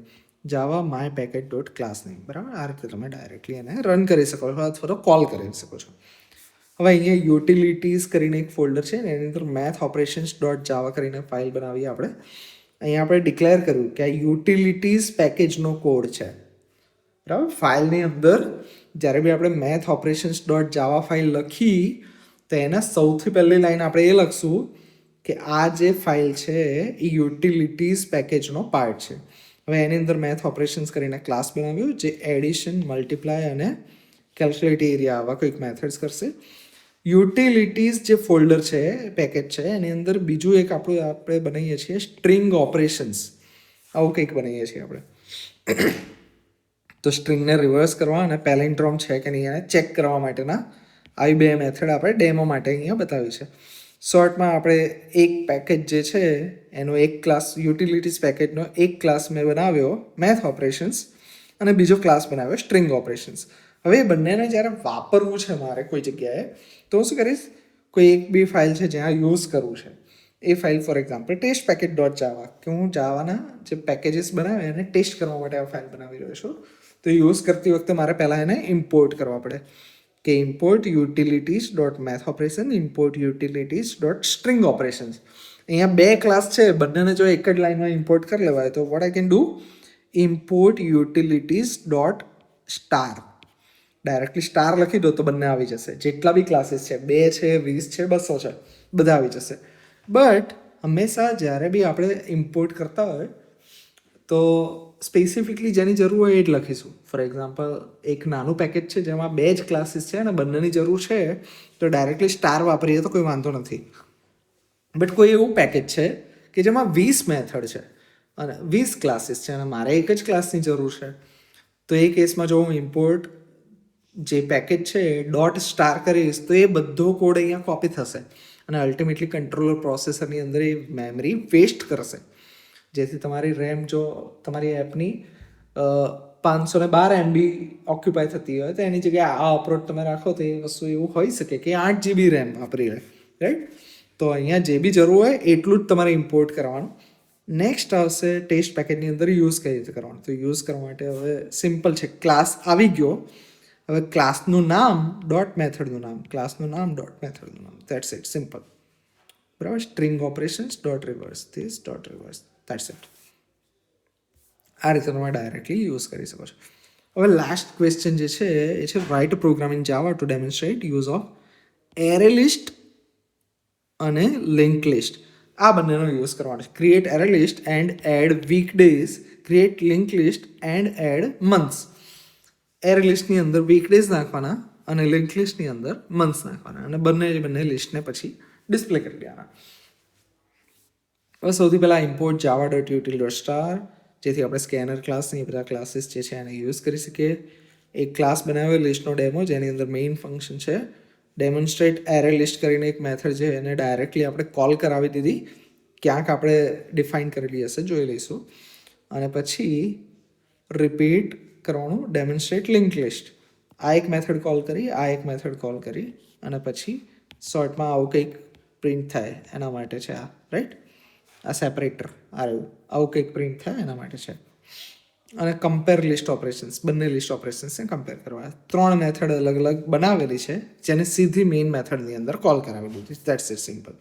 java my package.classname. બરાબર, આ રીતે તમે ડાયરેક્ટલી એને રન કરી શકો છો અથવા તો કોલ કરી શકો છો. હવે અહીંયા યુટિલિટીઝ કરીને એક ફોલ્ડર છે ને એની અંદર મેથ ઓપરેશન્સ .java કરીને ફાઇલ બનાવી આપણે. અહીંયા આપણે ડિક્લેર કર્યું કે આ યુટિલિટીઝ પેકેજનો કોડ છે, બરાબર. ફાઇલની અંદર જ્યારે બી આપણે મેથ ઓપરેશન્સ .java ફાઇલ લખી તો એના સૌથી પહેલી લાઈન આપણે એ લખશું કે આ જે ફાઇલ છે એ યુટિલિટીઝ પેકેજનો પાર્ટ છે. હવે એની અંદર મેથ ઓપરેશન્સ કરીને ક્લાસ બનાવ્યું જે એડિશન, મલ્ટીપ્લાય અને કેલ્ક્યુલેટ એરિયા આવા કોઈક મેથડ્સ કરશે. યુટિલિટીઝ જે ફોલ્ડર છે, પેકેજ છે, એની અંદર બીજું એક આપણે બનાવીએ છીએ સ્ટ્રિંગ ઓપરેશન્સ. આવું કંઈક બનાવીએ છીએ આપણે. તો સ્ટ્રિંગને રિવર્સ કરવા અને પેલેન્ડ્રોમ છે કે નહીં એને ચેક કરવા માટેના આવી બે મેથડ આપણે ડેમો માટે અહીંયા બતાવી છે. શોર્ટમાં આપણે એક પેકેજ જે છે એનો એક ક્લાસ, યુટિલિટીઝ પેકેજનો એક ક્લાસ મેં બનાવ્યો મેથ ઓપરેશન્સ અને બીજો ક્લાસ બનાવ્યો સ્ટ્રિંગ ઓપરેશન્સ. હવે એ બંનેને જ્યારે વાપરવું છે મારે કોઈ જગ્યાએ તો હું શું કરીશ? કોઈ એક બી ફાઇલ છે જ્યાં યુઝ કરવું છે એ ફાઇલ, ફોર એક્ઝામ્પલ ટેસ્ટ પેકેજ.java, કે હું જાવાના જે પેકેજીસ બનાવે એને ટેસ્ટ કરવા માટે આ ફાઇલ બનાવી રહ્યો છું. તો યુઝ કરતી વખતે મારે પહેલાં એને ઇમ્પોર્ટ કરવા પડે કે import utilities.mathOperation, import utilities.string operations. અહીંયા બે ક્લાસ છે, બંનેને જો એક જ લાઇનમાં ઇમ્પોર્ટ કરી લેવાય તો what I can do? Import utilities.star. Directly star લખી દો તો બંને આવી જશે. જેટલા બી ક્લાસીસ છે, 2 છે, 20 છે, 200 છે, બધા આવી જશે. બટ હંમેશા જ્યારે બી આપણે ઇમ્પોર્ટ કરતા હોય તો સ્પેસિફિકલી જેની જરૂર હોય એ જ લખીશું. ફોર એક્ઝામ્પલ એક નાનું પેકેજ છે જેમાં 2 જ ક્લાસીસ છે અને બંનેની જરૂર છે તો ડાયરેક્ટલી સ્ટાર વાપરીએ તો કોઈ વાંધો નથી. બટ કોઈ એવું પેકેજ છે કે જેમાં 20 મેથડ છે અને 20 ક્લાસીસ છે અને મારે એક જ ક્લાસની જરૂર છે તો એ કેસમાં જો હું ઇમ્પોર્ટ જે પેકેજ છે .star કરીશ તો એ બધો કોડ અહીંયા કોપી થશે અને અલ્ટિમેટલી કંટ્રોલર પ્રોસેસરની અંદર એ મેમરી વેસ્ટ કરશે. જેથી તમારી રેમ જો તમારી એપની 512 MB ઓક્યુપાય થતી હોય તો એની જગ્યાએ આ અપ્રોચ તમે રાખો તો એ વસ્તુ એવું હોઈ શકે કે 8 GB રેમ વાપરી લે, રાઈટ. તો અહીંયા જે બી જરૂર હોય એટલું જ તમારે ઇમ્પોર્ટ કરવાનું. નેક્સ્ટ આવશે ટેસ્ટ પેકેટની અંદર યુઝ કઈ રીતે કરવાનું. તો યુઝ કરવા માટે હવે સિમ્પલ છે, ક્લાસ આવી ગયો. હવે ક્લાસનું નામ ડોટ મેથડનું નામ, ક્લાસનું નામ ડોટ મેથડનું નામ, દેટ્સ ઇટ, સિમ્પલ. બરાબર. String operations dot reverse this dot reverse, that's it. આ રીતે તમે ડાયરેક્ટલી યુઝ કરી શકો છો. હવે લાસ્ટ ક્વેશ્ચન જે છે એ છે write program in Java to demonstrate use of array list અને લિંક લિસ્ટ. આ બંનેનો યુઝ કરવાનો છે. Create array list and add week days, create link list and add months. Array લિસ્ટની અંદર વીક ડેઝ નાખવાના અને લિંક લિસ્ટની અંદર મંથ્સ નાખવાના, અને બંને લિસ્ટને પછી ડિસ્પ્લે કરી દેવાના. હવે સૌથી પહેલાં import Java dot util dot star, જેથી આપણે સ્કેનર ક્લાસ ને બધા ક્લાસીસ જે છે એને યુઝ કરી શકીએ. એક ક્લાસ બનાવ્યો લિસ્ટનો ડેમો, જેની અંદર મેઇન ફંક્શન છે ડેમોન્સ્ટ્રેટ એરે લિસ્ટ કરીને એક મેથડ છે, એને ડાયરેક્ટલી આપણે કોલ કરાવી દીધી. ક્યાંક આપણે ડિફાઇન કરેલી હશે, જોઈ લઈશું. અને પછી રિપીટ કરવાનું ડેમોન્સ્ટ્રેટ લિંક લિસ્ટ. આ એક મેથડ કોલ કરી, આ એક મેથડ કોલ કરી, અને પછી શોર્ટમાં આવું કંઈક પ્રિન્ટ થાય એના માટે છે આ, રાઈટ. આ સેપરેટર આવું કંઈક પ્રિન્ટ થાય એના માટે છે. અને કમ્પેર લિસ્ટ ઓપરેશન્સ, બંને લિસ્ટ ઓપરેશન્સને કમ્પેર કરવા. 3 મેથડ અલગ અલગ બનાવેલી છે, જેને સીધી મેઇન મેથડની અંદર કોલ કરાવી દીધી. That's it, simple.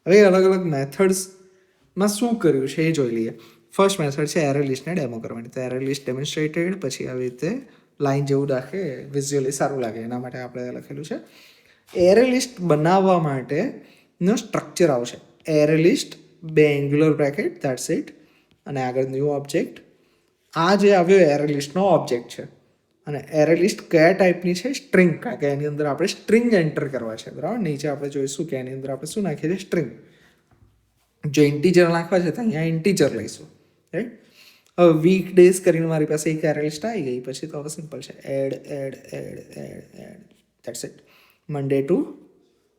હવે અલગ અલગ મેથડ્સમાં શું કર્યું છે એ જોઈ લઈએ. ફર્સ્ટ મેથડ છે એરે લિસ્ટને ડેમો કરવાની. તો એરે લિસ્ટ ડેમોન્સ્ટ્રેટેડ, પછી આવી રીતે લાઈન જેવું રાખે, વિઝ્યુઅલી સારું લાગે એના માટે આપણે લખેલું છે. એરે લિસ્ટ બનાવવા માટેનો સ્ટ્રક્ચર આવશે. Array list, 2 angular bracket, that's it, અને આગળ ન્યૂ ઓબ્જેક્ટ. આ જે આવ્યો એરે લિસ્ટનો ઓબ્જેક્ટ છે. અને એરે લિસ્ટ કયા ટાઈપની છે? સ્ટ્રિંગ, કારણ કે એની અંદર આપણે સ્ટ્રિંગ એન્ટર કરવા છે. બરાબર. નીચે આપણે જોઈશું કે એની અંદર આપણે શું નાખીએ છીએ? સ્ટ્રિંગ. જો ઇન્ટીજર નાખવા છે તો અહીંયા ઇન્ટીજર લઈશું, રાઈટ. હવે વીક ડેઝ કરીને મારી પાસે એક એરે લિસ્ટ આવી ગઈ. પછી તો હવે સિમ્પલ છે, add add add add add, that's it. Monday to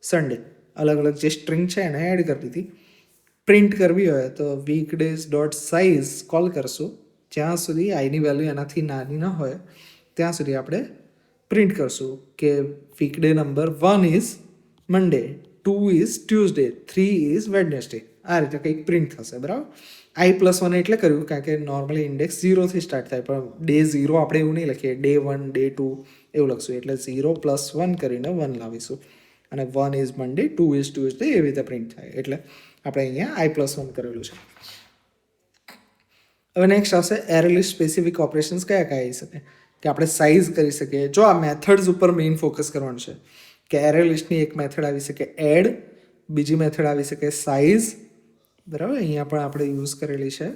Sunday અલગ અલગ જે સ્ટ્રિંગ છે એને એડ કરી દીધી. પ્રિન્ટ કરવી હોય તો week days dot size call કરશું. જ્યાં સુધી આઈની વેલ્યુ એનાથી નાની ન હોય ત્યાં સુધી આપણે પ્રિન્ટ કરશું કે week day number 1 is Monday, 2 is Tuesday, 3 is Wednesday. આ રીતે કંઈક પ્રિન્ટ થશે. બરાબર. i+1 એટલે કર્યું કારણ કે નોર્મલી ઇન્ડેક્સ 0થી સ્ટાર્ટ થાય, પણ ડે 0 આપણે એવું નહીં લખીએ, ડે 1 ડે 2 એવું લખશું. એટલે 0+1 કરીને 1 લાવીશું, અને 1 ઇઝ મંડે, 2 ઇઝ ટ્યુઝડે, એવી રીતે પ્રિન્ટ થાય. એટલે આપણે અહીંયા i+1 કરેલું છે. હવે નેક્સ્ટ આવશે એરે લિસ્ટ સ્પેસિફિક ઓપરેશન્સ કયા કયા આવી શકે કે આપણે સાઇઝ કરી શકીએ. જો આ મેથડ્સ ઉપર મેઇન ફોકસ કરવાનું છે કે એરે લિસ્ટની એક મેથડ આવી શકે એડ, બીજી મેથડ આવી શકે સાઇઝ. બરાબર. અહીંયા પણ આપણે યુઝ કરેલી છે.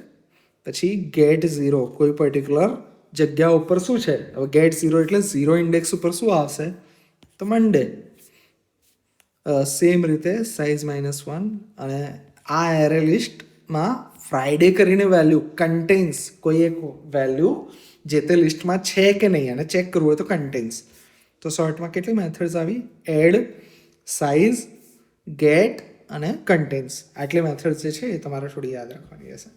પછી ગેટ 0, કોઈ પર્ટિક્યુલર જગ્યા ઉપર શું છે. હવે ગેટ 0 એટલે 0 ઇન્ડેક્સ ઉપર શું આવશે? તો મંડે. સેમ રીતે સાઇઝ -1, અને આ એરે લિસ્ટમાં ફ્રાઈડે કરીને વેલ્યુ કન્ટેન્સ, કોઈ એક વેલ્યુ જે તે લિસ્ટમાં છે કે નહીં અને ચેક કરવું હોય તો કન્ટેન્સ. તો શોર્ટમાં કેટલી મેથડ્સ આવી? એડ, સાઇઝ, ગેટ અને કન્ટેન્સ. આટલી મેથડ્સ જે છે એ તમારે થોડી યાદ રાખવાની હશે.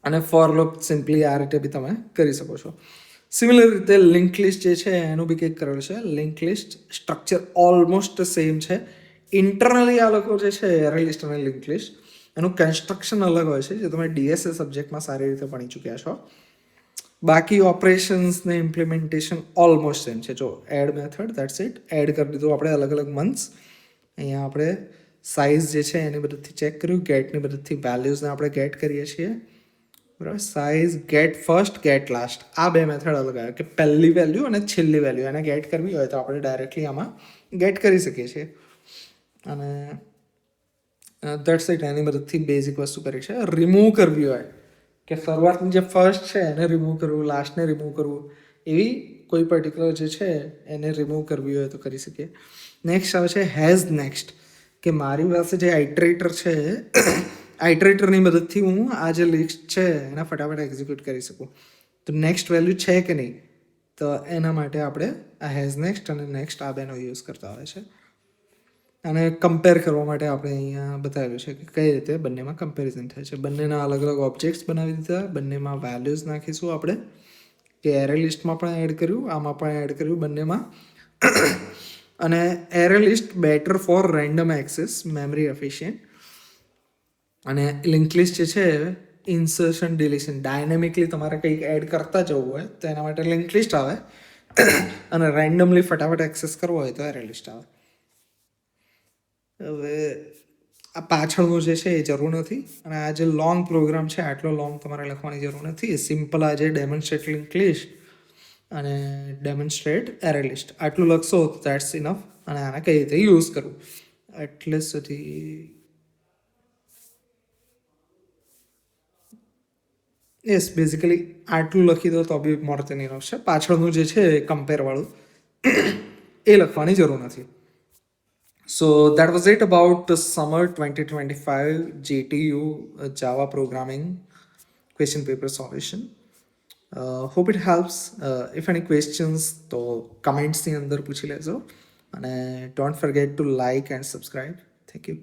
અને ફોર લૂપ સિમ્પલી આ રીતે બી તમે કરી શકો છો. સિમિલર રીતે લિંક લિસ્ટ જે છે એનું બી કંઈક કરેલું છે. Link list structure almost same છે. ઇન્ટરનલી આ લોકો જે છે એરે લિસ્ટ અને લિંક લિસ્ટ એનું કન્સ્ટ્રક્શન અલગ હોય છે, જે તમે ડીએસએ સબ્જેક્ટમાં સારી રીતે ભણી ચૂક્યા છો. બાકી ઓપરેશન્સ ને ઇમ્પ્લિમેન્ટેશન ઓલમોસ્ટ સેમ છે. જો add method, that's it. Add કરી દીધું આપણે અલગ અલગ મંથ્સ. અહીંયા આપણે સાઇઝ જે છે એની મદદથી ચેક કર્યું. ગેટની મદદથી વેલ્યુઝને આપણે ગેટ કરીએ છીએ. બરાબર. Size, get first, get last, આ 2 મેથડ અલગ આવે કે પહેલી વેલ્યુ અને છેલ્લી વેલ્યુ એને ગેટ કરવી હોય તો આપણે ડાયરેક્ટલી આમાં ગેટ કરી શકીએ છીએ. અને દેટ્સ ઇટ. એની મદદથી બેઝિક વસ્તુ કરી છે. રિમૂવ કરવી હોય કે શરૂઆતની જે ફર્સ્ટ છે એને રિમૂવ કરવું, લાસ્ટને રિમૂવ કરવું, એવી કોઈ પર્ટિક્યુલર જે છે એને રિમૂવ કરવી હોય તો કરી શકીએ. નેક્સ્ટ આવે છે હેઝ નેક્સ્ટ, કે મારી પાસે જે આઇટરેટર છે, આઇટરેટરની મદદથી હું આ જે લિસ્ટ છે એના ફટાફટ એક્ઝિક્યુટ કરી શકું. તો નેક્સ્ટ વેલ્યુ છે કે નહીં, તો એના માટે આપણે આ હેઝ નેક્સ્ટ અને નેક્સ્ટ આ બેનો યુઝ કરતા હોય છે. અને કમ્પેર કરવા માટે આપણે અહીંયા બતાવેલું છે કે કઈ રીતે બંનેમાં કમ્પેરિઝન થાય છે. બંનેના અલગ અલગ ઓબ્જેક્ટ્સ બનાવી દીધા, બંનેમાં વેલ્યુઝ નાખીશું આપણે, કે એરે લિસ્ટમાં પણ એડ કર્યું, આમાં પણ એડ કર્યું બંનેમાં. અને array list better for random access, memory efficient. અને લિંક લિસ્ટ જે છે ઇન્સર્શન ડિલીશન ડાયનેમિકલી તમારે કંઈક એડ કરતા જવું હોય તો એના માટે લિંક લિસ્ટ આવે અને રેન્ડમલી ફટાફટ એક્સેસ કરવો હોય તો એરે લિસ્ટ આવે. હવે આ પાછળનું જે છે એ જરૂર નથી અને આ જે લોંગ પ્રોગ્રામ છે આટલો લોંગ તમારે લખવાની જરૂર નથી. સિમ્પલ આ જે ડેમોન્સ્ટ્રેટ લિંક લિસ્ટ અને ડેમોન્સ્ટ્રેટ એરે લિસ્ટ આટલું લખશો તો દેટ્સ ઇનફ. અને આને કઈ રીતે યુઝ કરવું એટલે સુધી યસ બેઝિકલી આટલું લખી દો તો બી મોર દેન ઇનફ છે. પાછળનું જે છે કમ્પેરવાળું એ લખવાની જરૂર નથી. So that was it about the summer 2025 GTU Java programming question paper solution. Hope it helps. If any questions તો કમેન્ટ્સની અંદર પૂછી લેજો અને don't forget two like and subscribe. Thank you.